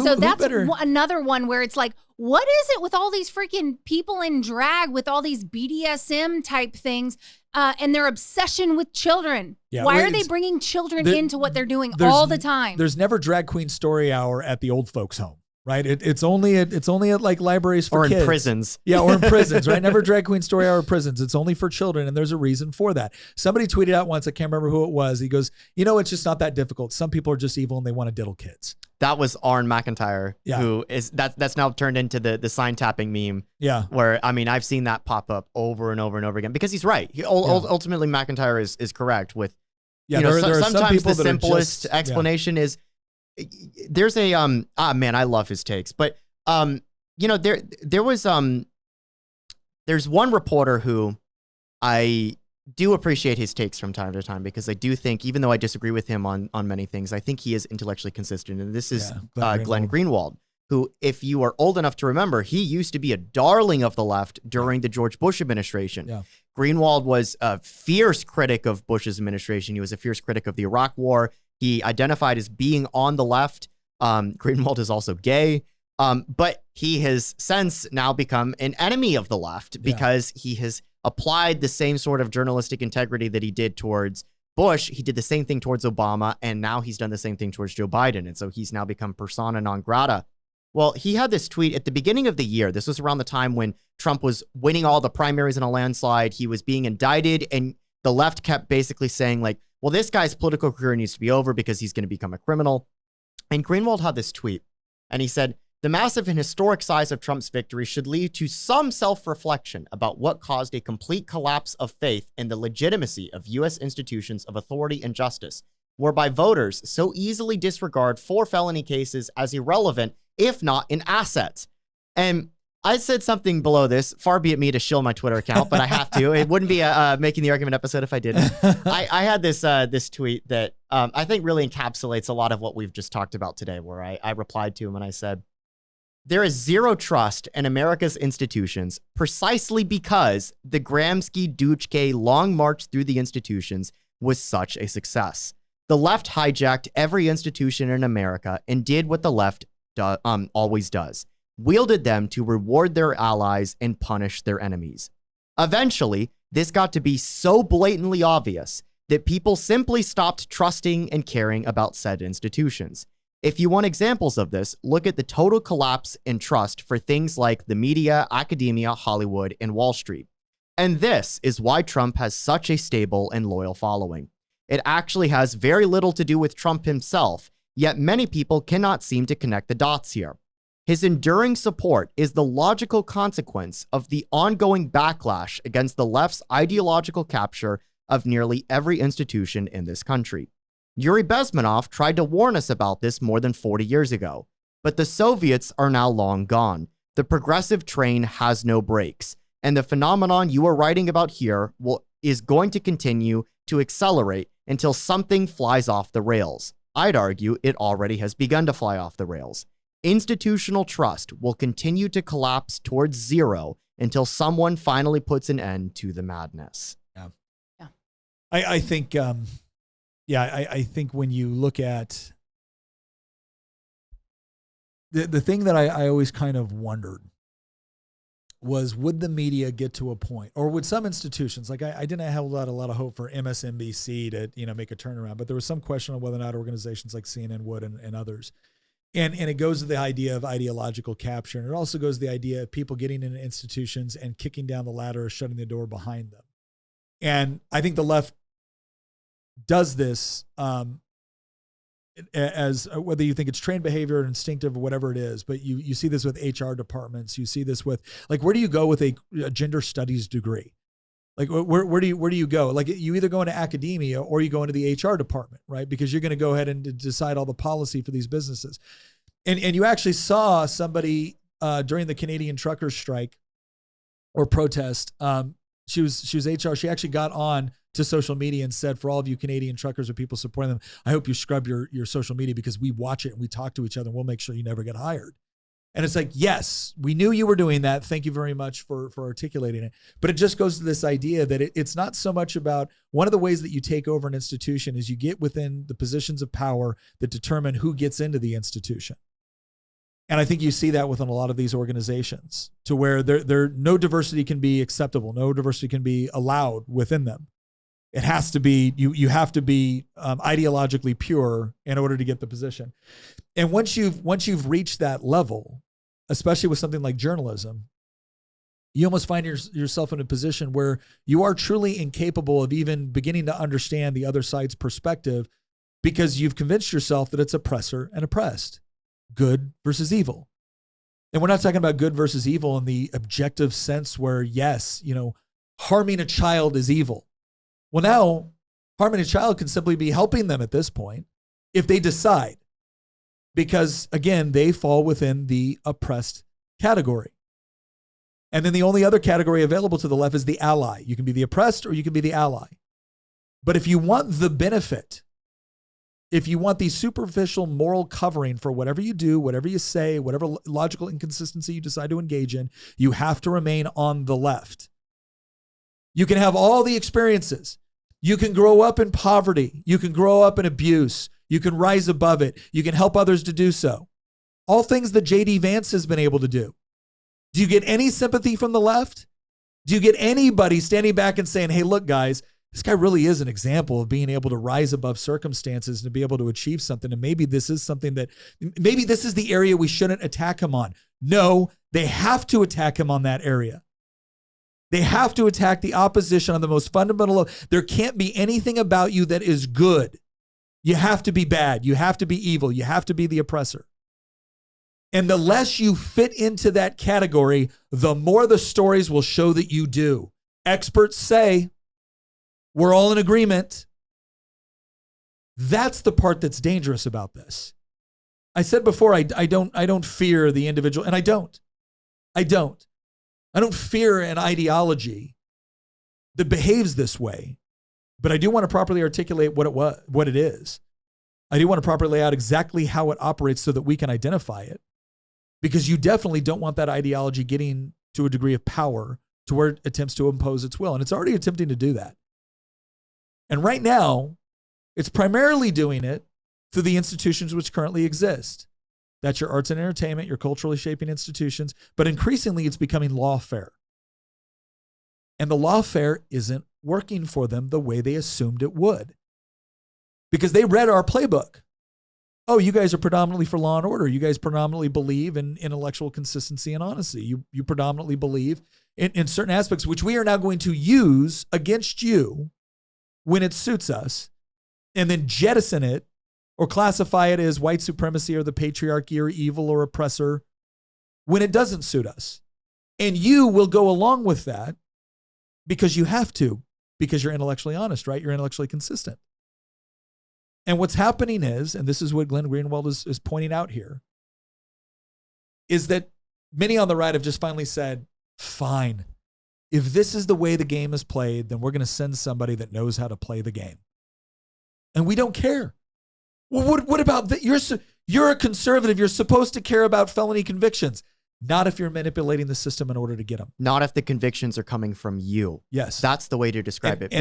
another one where it's like, what is it with all these freaking people in drag with all these BDSM type things and their obsession with children? Yeah, Why are they bringing children into what they're doing all the time? There's never drag queen story hour at the old folks' home. Right, it's only at like libraries for kids. Or in prisons. Yeah, or in prisons, right? Never drag queen story hour prisons. It's only for children, and there's a reason for that. Somebody tweeted out once, I can't remember who it was. He goes, it's just not that difficult. Some people are just evil and they want to diddle kids. That was Arn McIntyre, who is that's now turned into the sign tapping meme. Yeah, where I've seen that pop up over and over and over again because he's right. Ultimately, McIntyre is correct with. Yeah, there are sometimes some people the simplest explanation is. There's a man, I love his takes, but there's one reporter who I do appreciate his takes from time to time because I do think, even though I disagree with him on many things, I think he is intellectually consistent. And this is Glenn Greenwald, who, if you are old enough to remember, he used to be a darling of the left during the George Bush administration. Yeah. Greenwald was a fierce critic of Bush's administration. He was a fierce critic of the Iraq War. He identified as being on the left. Greenwald is also gay. But he has since now become an enemy of the left because he has applied the same sort of journalistic integrity that he did towards Bush. He did the same thing towards Obama, and now he's done the same thing towards Joe Biden. And so he's now become persona non grata. Well, he had this tweet at the beginning of the year. This was around the time when Trump was winning all the primaries in a landslide. He was being indicted, and the left kept basically saying, like, well, this guy's political career needs to be over because he's going to become a criminal. And Greenwald had this tweet. And he said, the massive and historic size of Trump's victory should lead to some self-reflection about what caused a complete collapse of faith in the legitimacy of U.S. institutions of authority and justice, whereby voters so easily disregard 4 felony cases as irrelevant, if not an asset. And I said something below this, far be it me to shill my Twitter account, but I have to. It wouldn't be a Making the Argument episode if I didn't. I had this tweet that I think really encapsulates a lot of what we've just talked about today, where I replied to him and I said, there is zero trust in America's institutions precisely because the Gramsci-Duchke long march through the institutions was such a success. The left hijacked every institution in America and did what the left always does. Wielded them to reward their allies and punish their enemies. Eventually, this got to be so blatantly obvious that people simply stopped trusting and caring about said institutions. If you want examples of this, look at the total collapse in trust for things like the media, academia, Hollywood, and Wall Street. And this is why Trump has such a stable and loyal following. It actually has very little to do with Trump himself, yet many people cannot seem to connect the dots here. His enduring support is the logical consequence of the ongoing backlash against the left's ideological capture of nearly every institution in this country. Yuri Bezmenov tried to warn us about this more than 40 years ago, but the Soviets are now long gone. The progressive train has no brakes, and the phenomenon you are writing about here is going to continue to accelerate until something flies off the rails. I'd argue it already has begun to fly off the rails. Institutional trust will continue to collapse towards zero until someone finally puts an end to the madness. Yeah. I think, I think when you look at the thing that I always kind of wondered was, would the media get to a point, or would some institutions, like I didn't have a lot of hope for MSNBC to, make a turnaround, but there was some question on whether or not organizations like CNN would and others. And it goes to the idea of ideological capture. And it also goes to the idea of people getting into institutions and kicking down the ladder or shutting the door behind them. And I think the left does this as whether you think it's trained behavior or instinctive or whatever it is, but you see this with HR departments. You see this with, like, where do you go with a gender studies degree? Like, where do you go? Like, you either go into academia or you go into the HR department, right? Because you're going to go ahead and decide all the policy for these businesses. And you actually saw somebody during the Canadian truckers strike or protest. She was HR. She actually got on to social media and said, for all of you Canadian truckers or people supporting them, I hope you scrub your social media because we watch it and we talk to each other and we'll make sure you never get hired. And it's like, yes, we knew you were doing that. Thank you very much for articulating it. But it just goes to this idea that it's not so much about, one of the ways that you take over an institution is you get within the positions of power that determine who gets into the institution. And I think you see that within a lot of these organizations, to where no diversity can be acceptable. No diversity can be allowed within them. It has to be, you have to be ideologically pure in order to get the position. And once you've reached that level, especially with something like journalism, you almost find yourself in a position where you are truly incapable of even beginning to understand the other side's perspective, because you've convinced yourself that it's oppressor and oppressed, good versus evil. And we're not talking about good versus evil in the objective sense where, yes, harming a child is evil. Well, now harming a child can simply be helping them at this point if they decide, because again, they fall within the oppressed category. And then the only other category available to the left is the ally. You can be the oppressed or you can be the ally. But if you want the benefit, if you want the superficial moral covering for whatever you do, whatever you say, whatever logical inconsistency you decide to engage in, you have to remain on the left. You can have all the experiences. You can grow up in poverty. You can grow up in abuse. You can rise above it. You can help others to do so. All things that J.D. Vance has been able to do. Do you get any sympathy from the left? Do you get anybody standing back and saying, hey, look, guys, this guy really is an example of being able to rise above circumstances and to be able to achieve something. And maybe this is the area we shouldn't attack him on. No, they have to attack him on that area. They have to attack the opposition on the most fundamental level. There can't be anything about you that is good. You have to be bad. You have to be evil. You have to be the oppressor. And the less you fit into that category, the more the stories will show that you do. Experts say we're all in agreement. That's the part that's dangerous about this. I said before, I don't fear the individual, and I don't fear an ideology that behaves this way, but I do want to properly articulate what it is. I do want to properly lay out exactly how it operates so that we can identify it, because you definitely don't want that ideology getting to a degree of power to where it attempts to impose its will, and it's already attempting to do that. And right now, it's primarily doing it through the institutions which currently exist. That's your arts and entertainment, your culturally shaping institutions, but increasingly it's becoming lawfare. And the lawfare isn't working for them the way they assumed it would, because they read our playbook. Oh, you guys are predominantly for law and order. You guys predominantly believe in intellectual consistency and honesty. You predominantly believe in certain aspects, which we are now going to use against you when it suits us, and then jettison it or classify it as white supremacy or the patriarchy or evil or oppressor when it doesn't suit us. And you will go along with that because you have to, because you're intellectually honest, right? You're intellectually consistent. And what's happening is, and this is what Glenn Greenwald is pointing out here, is that many on the right have just finally said, fine, if this is the way the game is played, then we're going to send somebody that knows how to play the game. And we don't care. Well, what about that? You're a conservative. You're supposed to care about felony convictions. Not if you're manipulating the system in order to get them. Not if the convictions are coming from you. Yes. That's the way to describe it.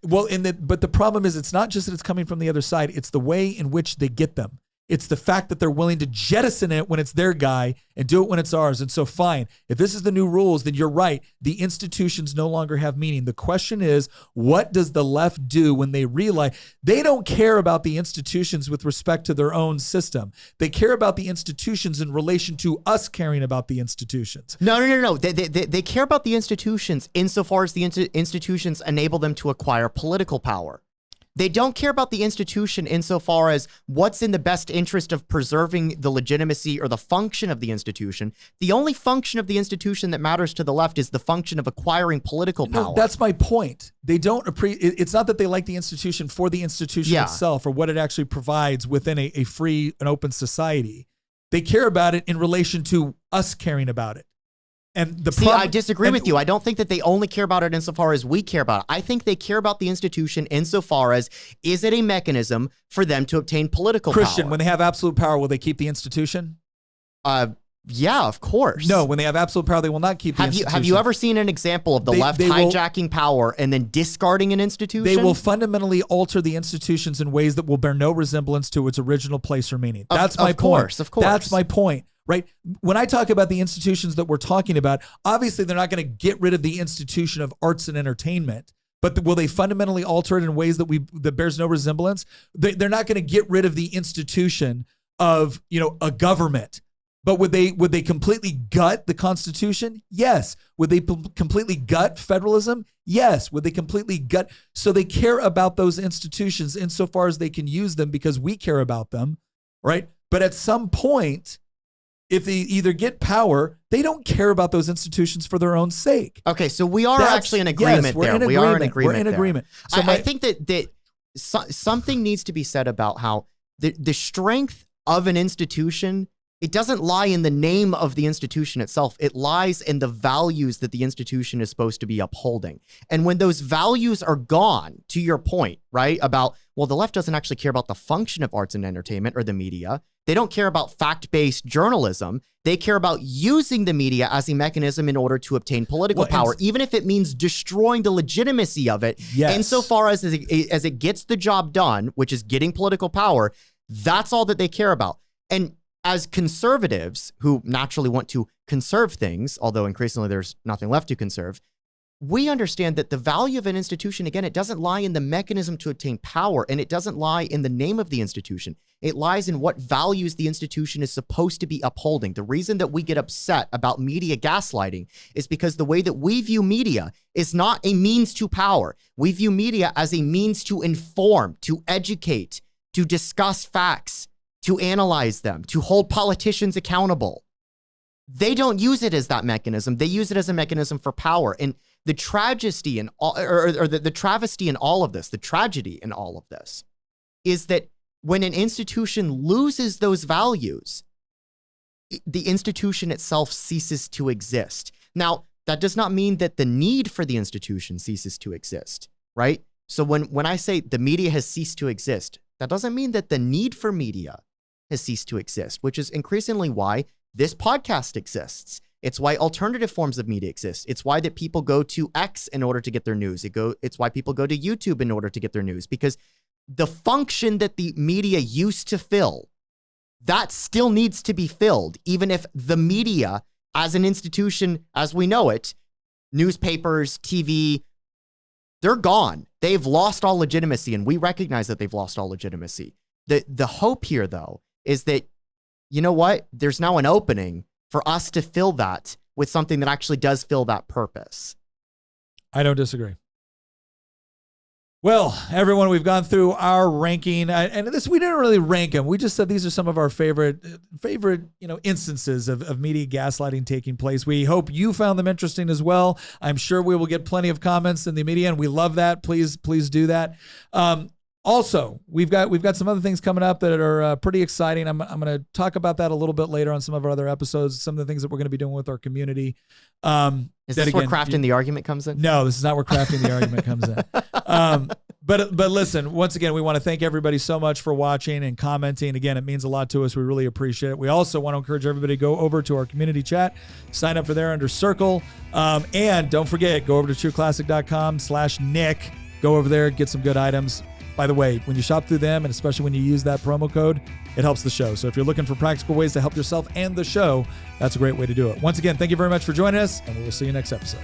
But the problem is, it's not just that it's coming from the other side. It's the way in which they get them. It's the fact that they're willing to jettison it when it's their guy and do it when it's ours. And so fine, if this is the new rules, then you're right. The institutions no longer have meaning. The question is, what does the left do when they realize they don't care about the institutions with respect to their own system? They care about the institutions in relation to us caring about the institutions. No. They care about the institutions insofar as the institutions enable them to acquire political power. They don't care about the institution insofar as what's in the best interest of preserving the legitimacy or the function of the institution. The only function of the institution that matters to the left is the function of acquiring political power. No, that's my point. They don't it's not that they like the institution for the institution itself or what it actually provides within a free and open society. They care about it in relation to us caring about it. And I disagree with you. I don't think that they only care about it insofar as we care about it. I think they care about the institution insofar as, is it a mechanism for them to obtain political power? Christian, when they have absolute power, will they keep the institution? Yeah, of course. No, when they have absolute power, they will not keep the institution. Have you ever seen an example of the left hijacking power and then discarding an institution? They will fundamentally alter the institutions in ways that will bear no resemblance to its original place or meaning. That's my point. Of course. That's my point. Right? When I talk about the institutions that we're talking about, obviously they're not going to get rid of the institution of arts and entertainment, but will they fundamentally alter it in ways that bears no resemblance? They're not going to get rid of the institution of, a government, but would they completely gut the Constitution? Yes. Would they completely gut federalism? Yes. Would they completely gut? So they care about those institutions insofar as they can use them because we care about them, right? But at some point, if they either get power, they don't care about those institutions for their own sake. Okay, so we are actually in agreement there. We are in agreement. We're in agreement. So I think that something needs to be said about how the strength of an institution, it doesn't lie in the name of the institution itself. It lies in the values that the institution is supposed to be upholding. And when those values are gone, to your point, right, about, well, the left doesn't actually care about the function of arts and entertainment or the media. They don't care about fact-based journalism. They care about using the media as a mechanism in order to obtain political power, even if it means destroying the legitimacy of it. Yes. Insofar as it gets the job done, which is getting political power, that's all that they care about. And as conservatives who naturally want to conserve things, although increasingly there's nothing left to conserve, we understand that the value of an institution, again, it doesn't lie in the mechanism to obtain power, and it doesn't lie in the name of the institution. It lies in what values the institution is supposed to be upholding. The reason that we get upset about media gaslighting is because the way that we view media is not a means to power. We view media as a means to inform, to educate, to discuss facts, to analyze them, to hold politicians accountable. They don't use it as that mechanism. They use it as a mechanism for power. And the tragedy in all, or the travesty in all of this, the tragedy in all of this, is that when an institution loses those values, the institution itself ceases to exist. Now, that does not mean that the need for the institution ceases to exist, right? So when I say the media has ceased to exist, that doesn't mean that the need for media has ceased to exist, which is increasingly why this podcast exists. It's why alternative forms of media exist. It's why that people go to X in order to get their news. It's why people go to YouTube in order to get their news, because the function that the media used to fill, that still needs to be filled, even if the media as an institution, as we know it, newspapers, TV, they're gone. They've lost all legitimacy, and we recognize that they've lost all legitimacy. The hope here, though, is that, you know what? There's now an opening for us to fill that with something that actually does fill that purpose. I don't disagree. Well, everyone, we've gone through our ranking, and this, we didn't really rank them. We just said these are some of our favorite, instances of media gaslighting taking place. We hope you found them interesting as well. I'm sure we will get plenty of comments in the media, and we love that. Please do that. Also, we've got some other things coming up that are pretty exciting. I'm going to talk about that a little bit later on some of our other episodes, some of the things that we're going to be doing with our community. Is this where crafting the argument comes in? No, this is not where crafting the argument comes in. But listen, once again, we want to thank everybody so much for watching and commenting. Again, it means a lot to us. We really appreciate it. We also want to encourage everybody to go over to our community chat, sign up for there under Circle. And don't forget, go over to trueclassic.com/Nick. Go over there, get some good items. By the way, when you shop through them, and especially when you use that promo code, it helps the show. So if you're looking for practical ways to help yourself and the show, that's a great way to do it. Once again, thank you very much for joining us, and we will see you next episode.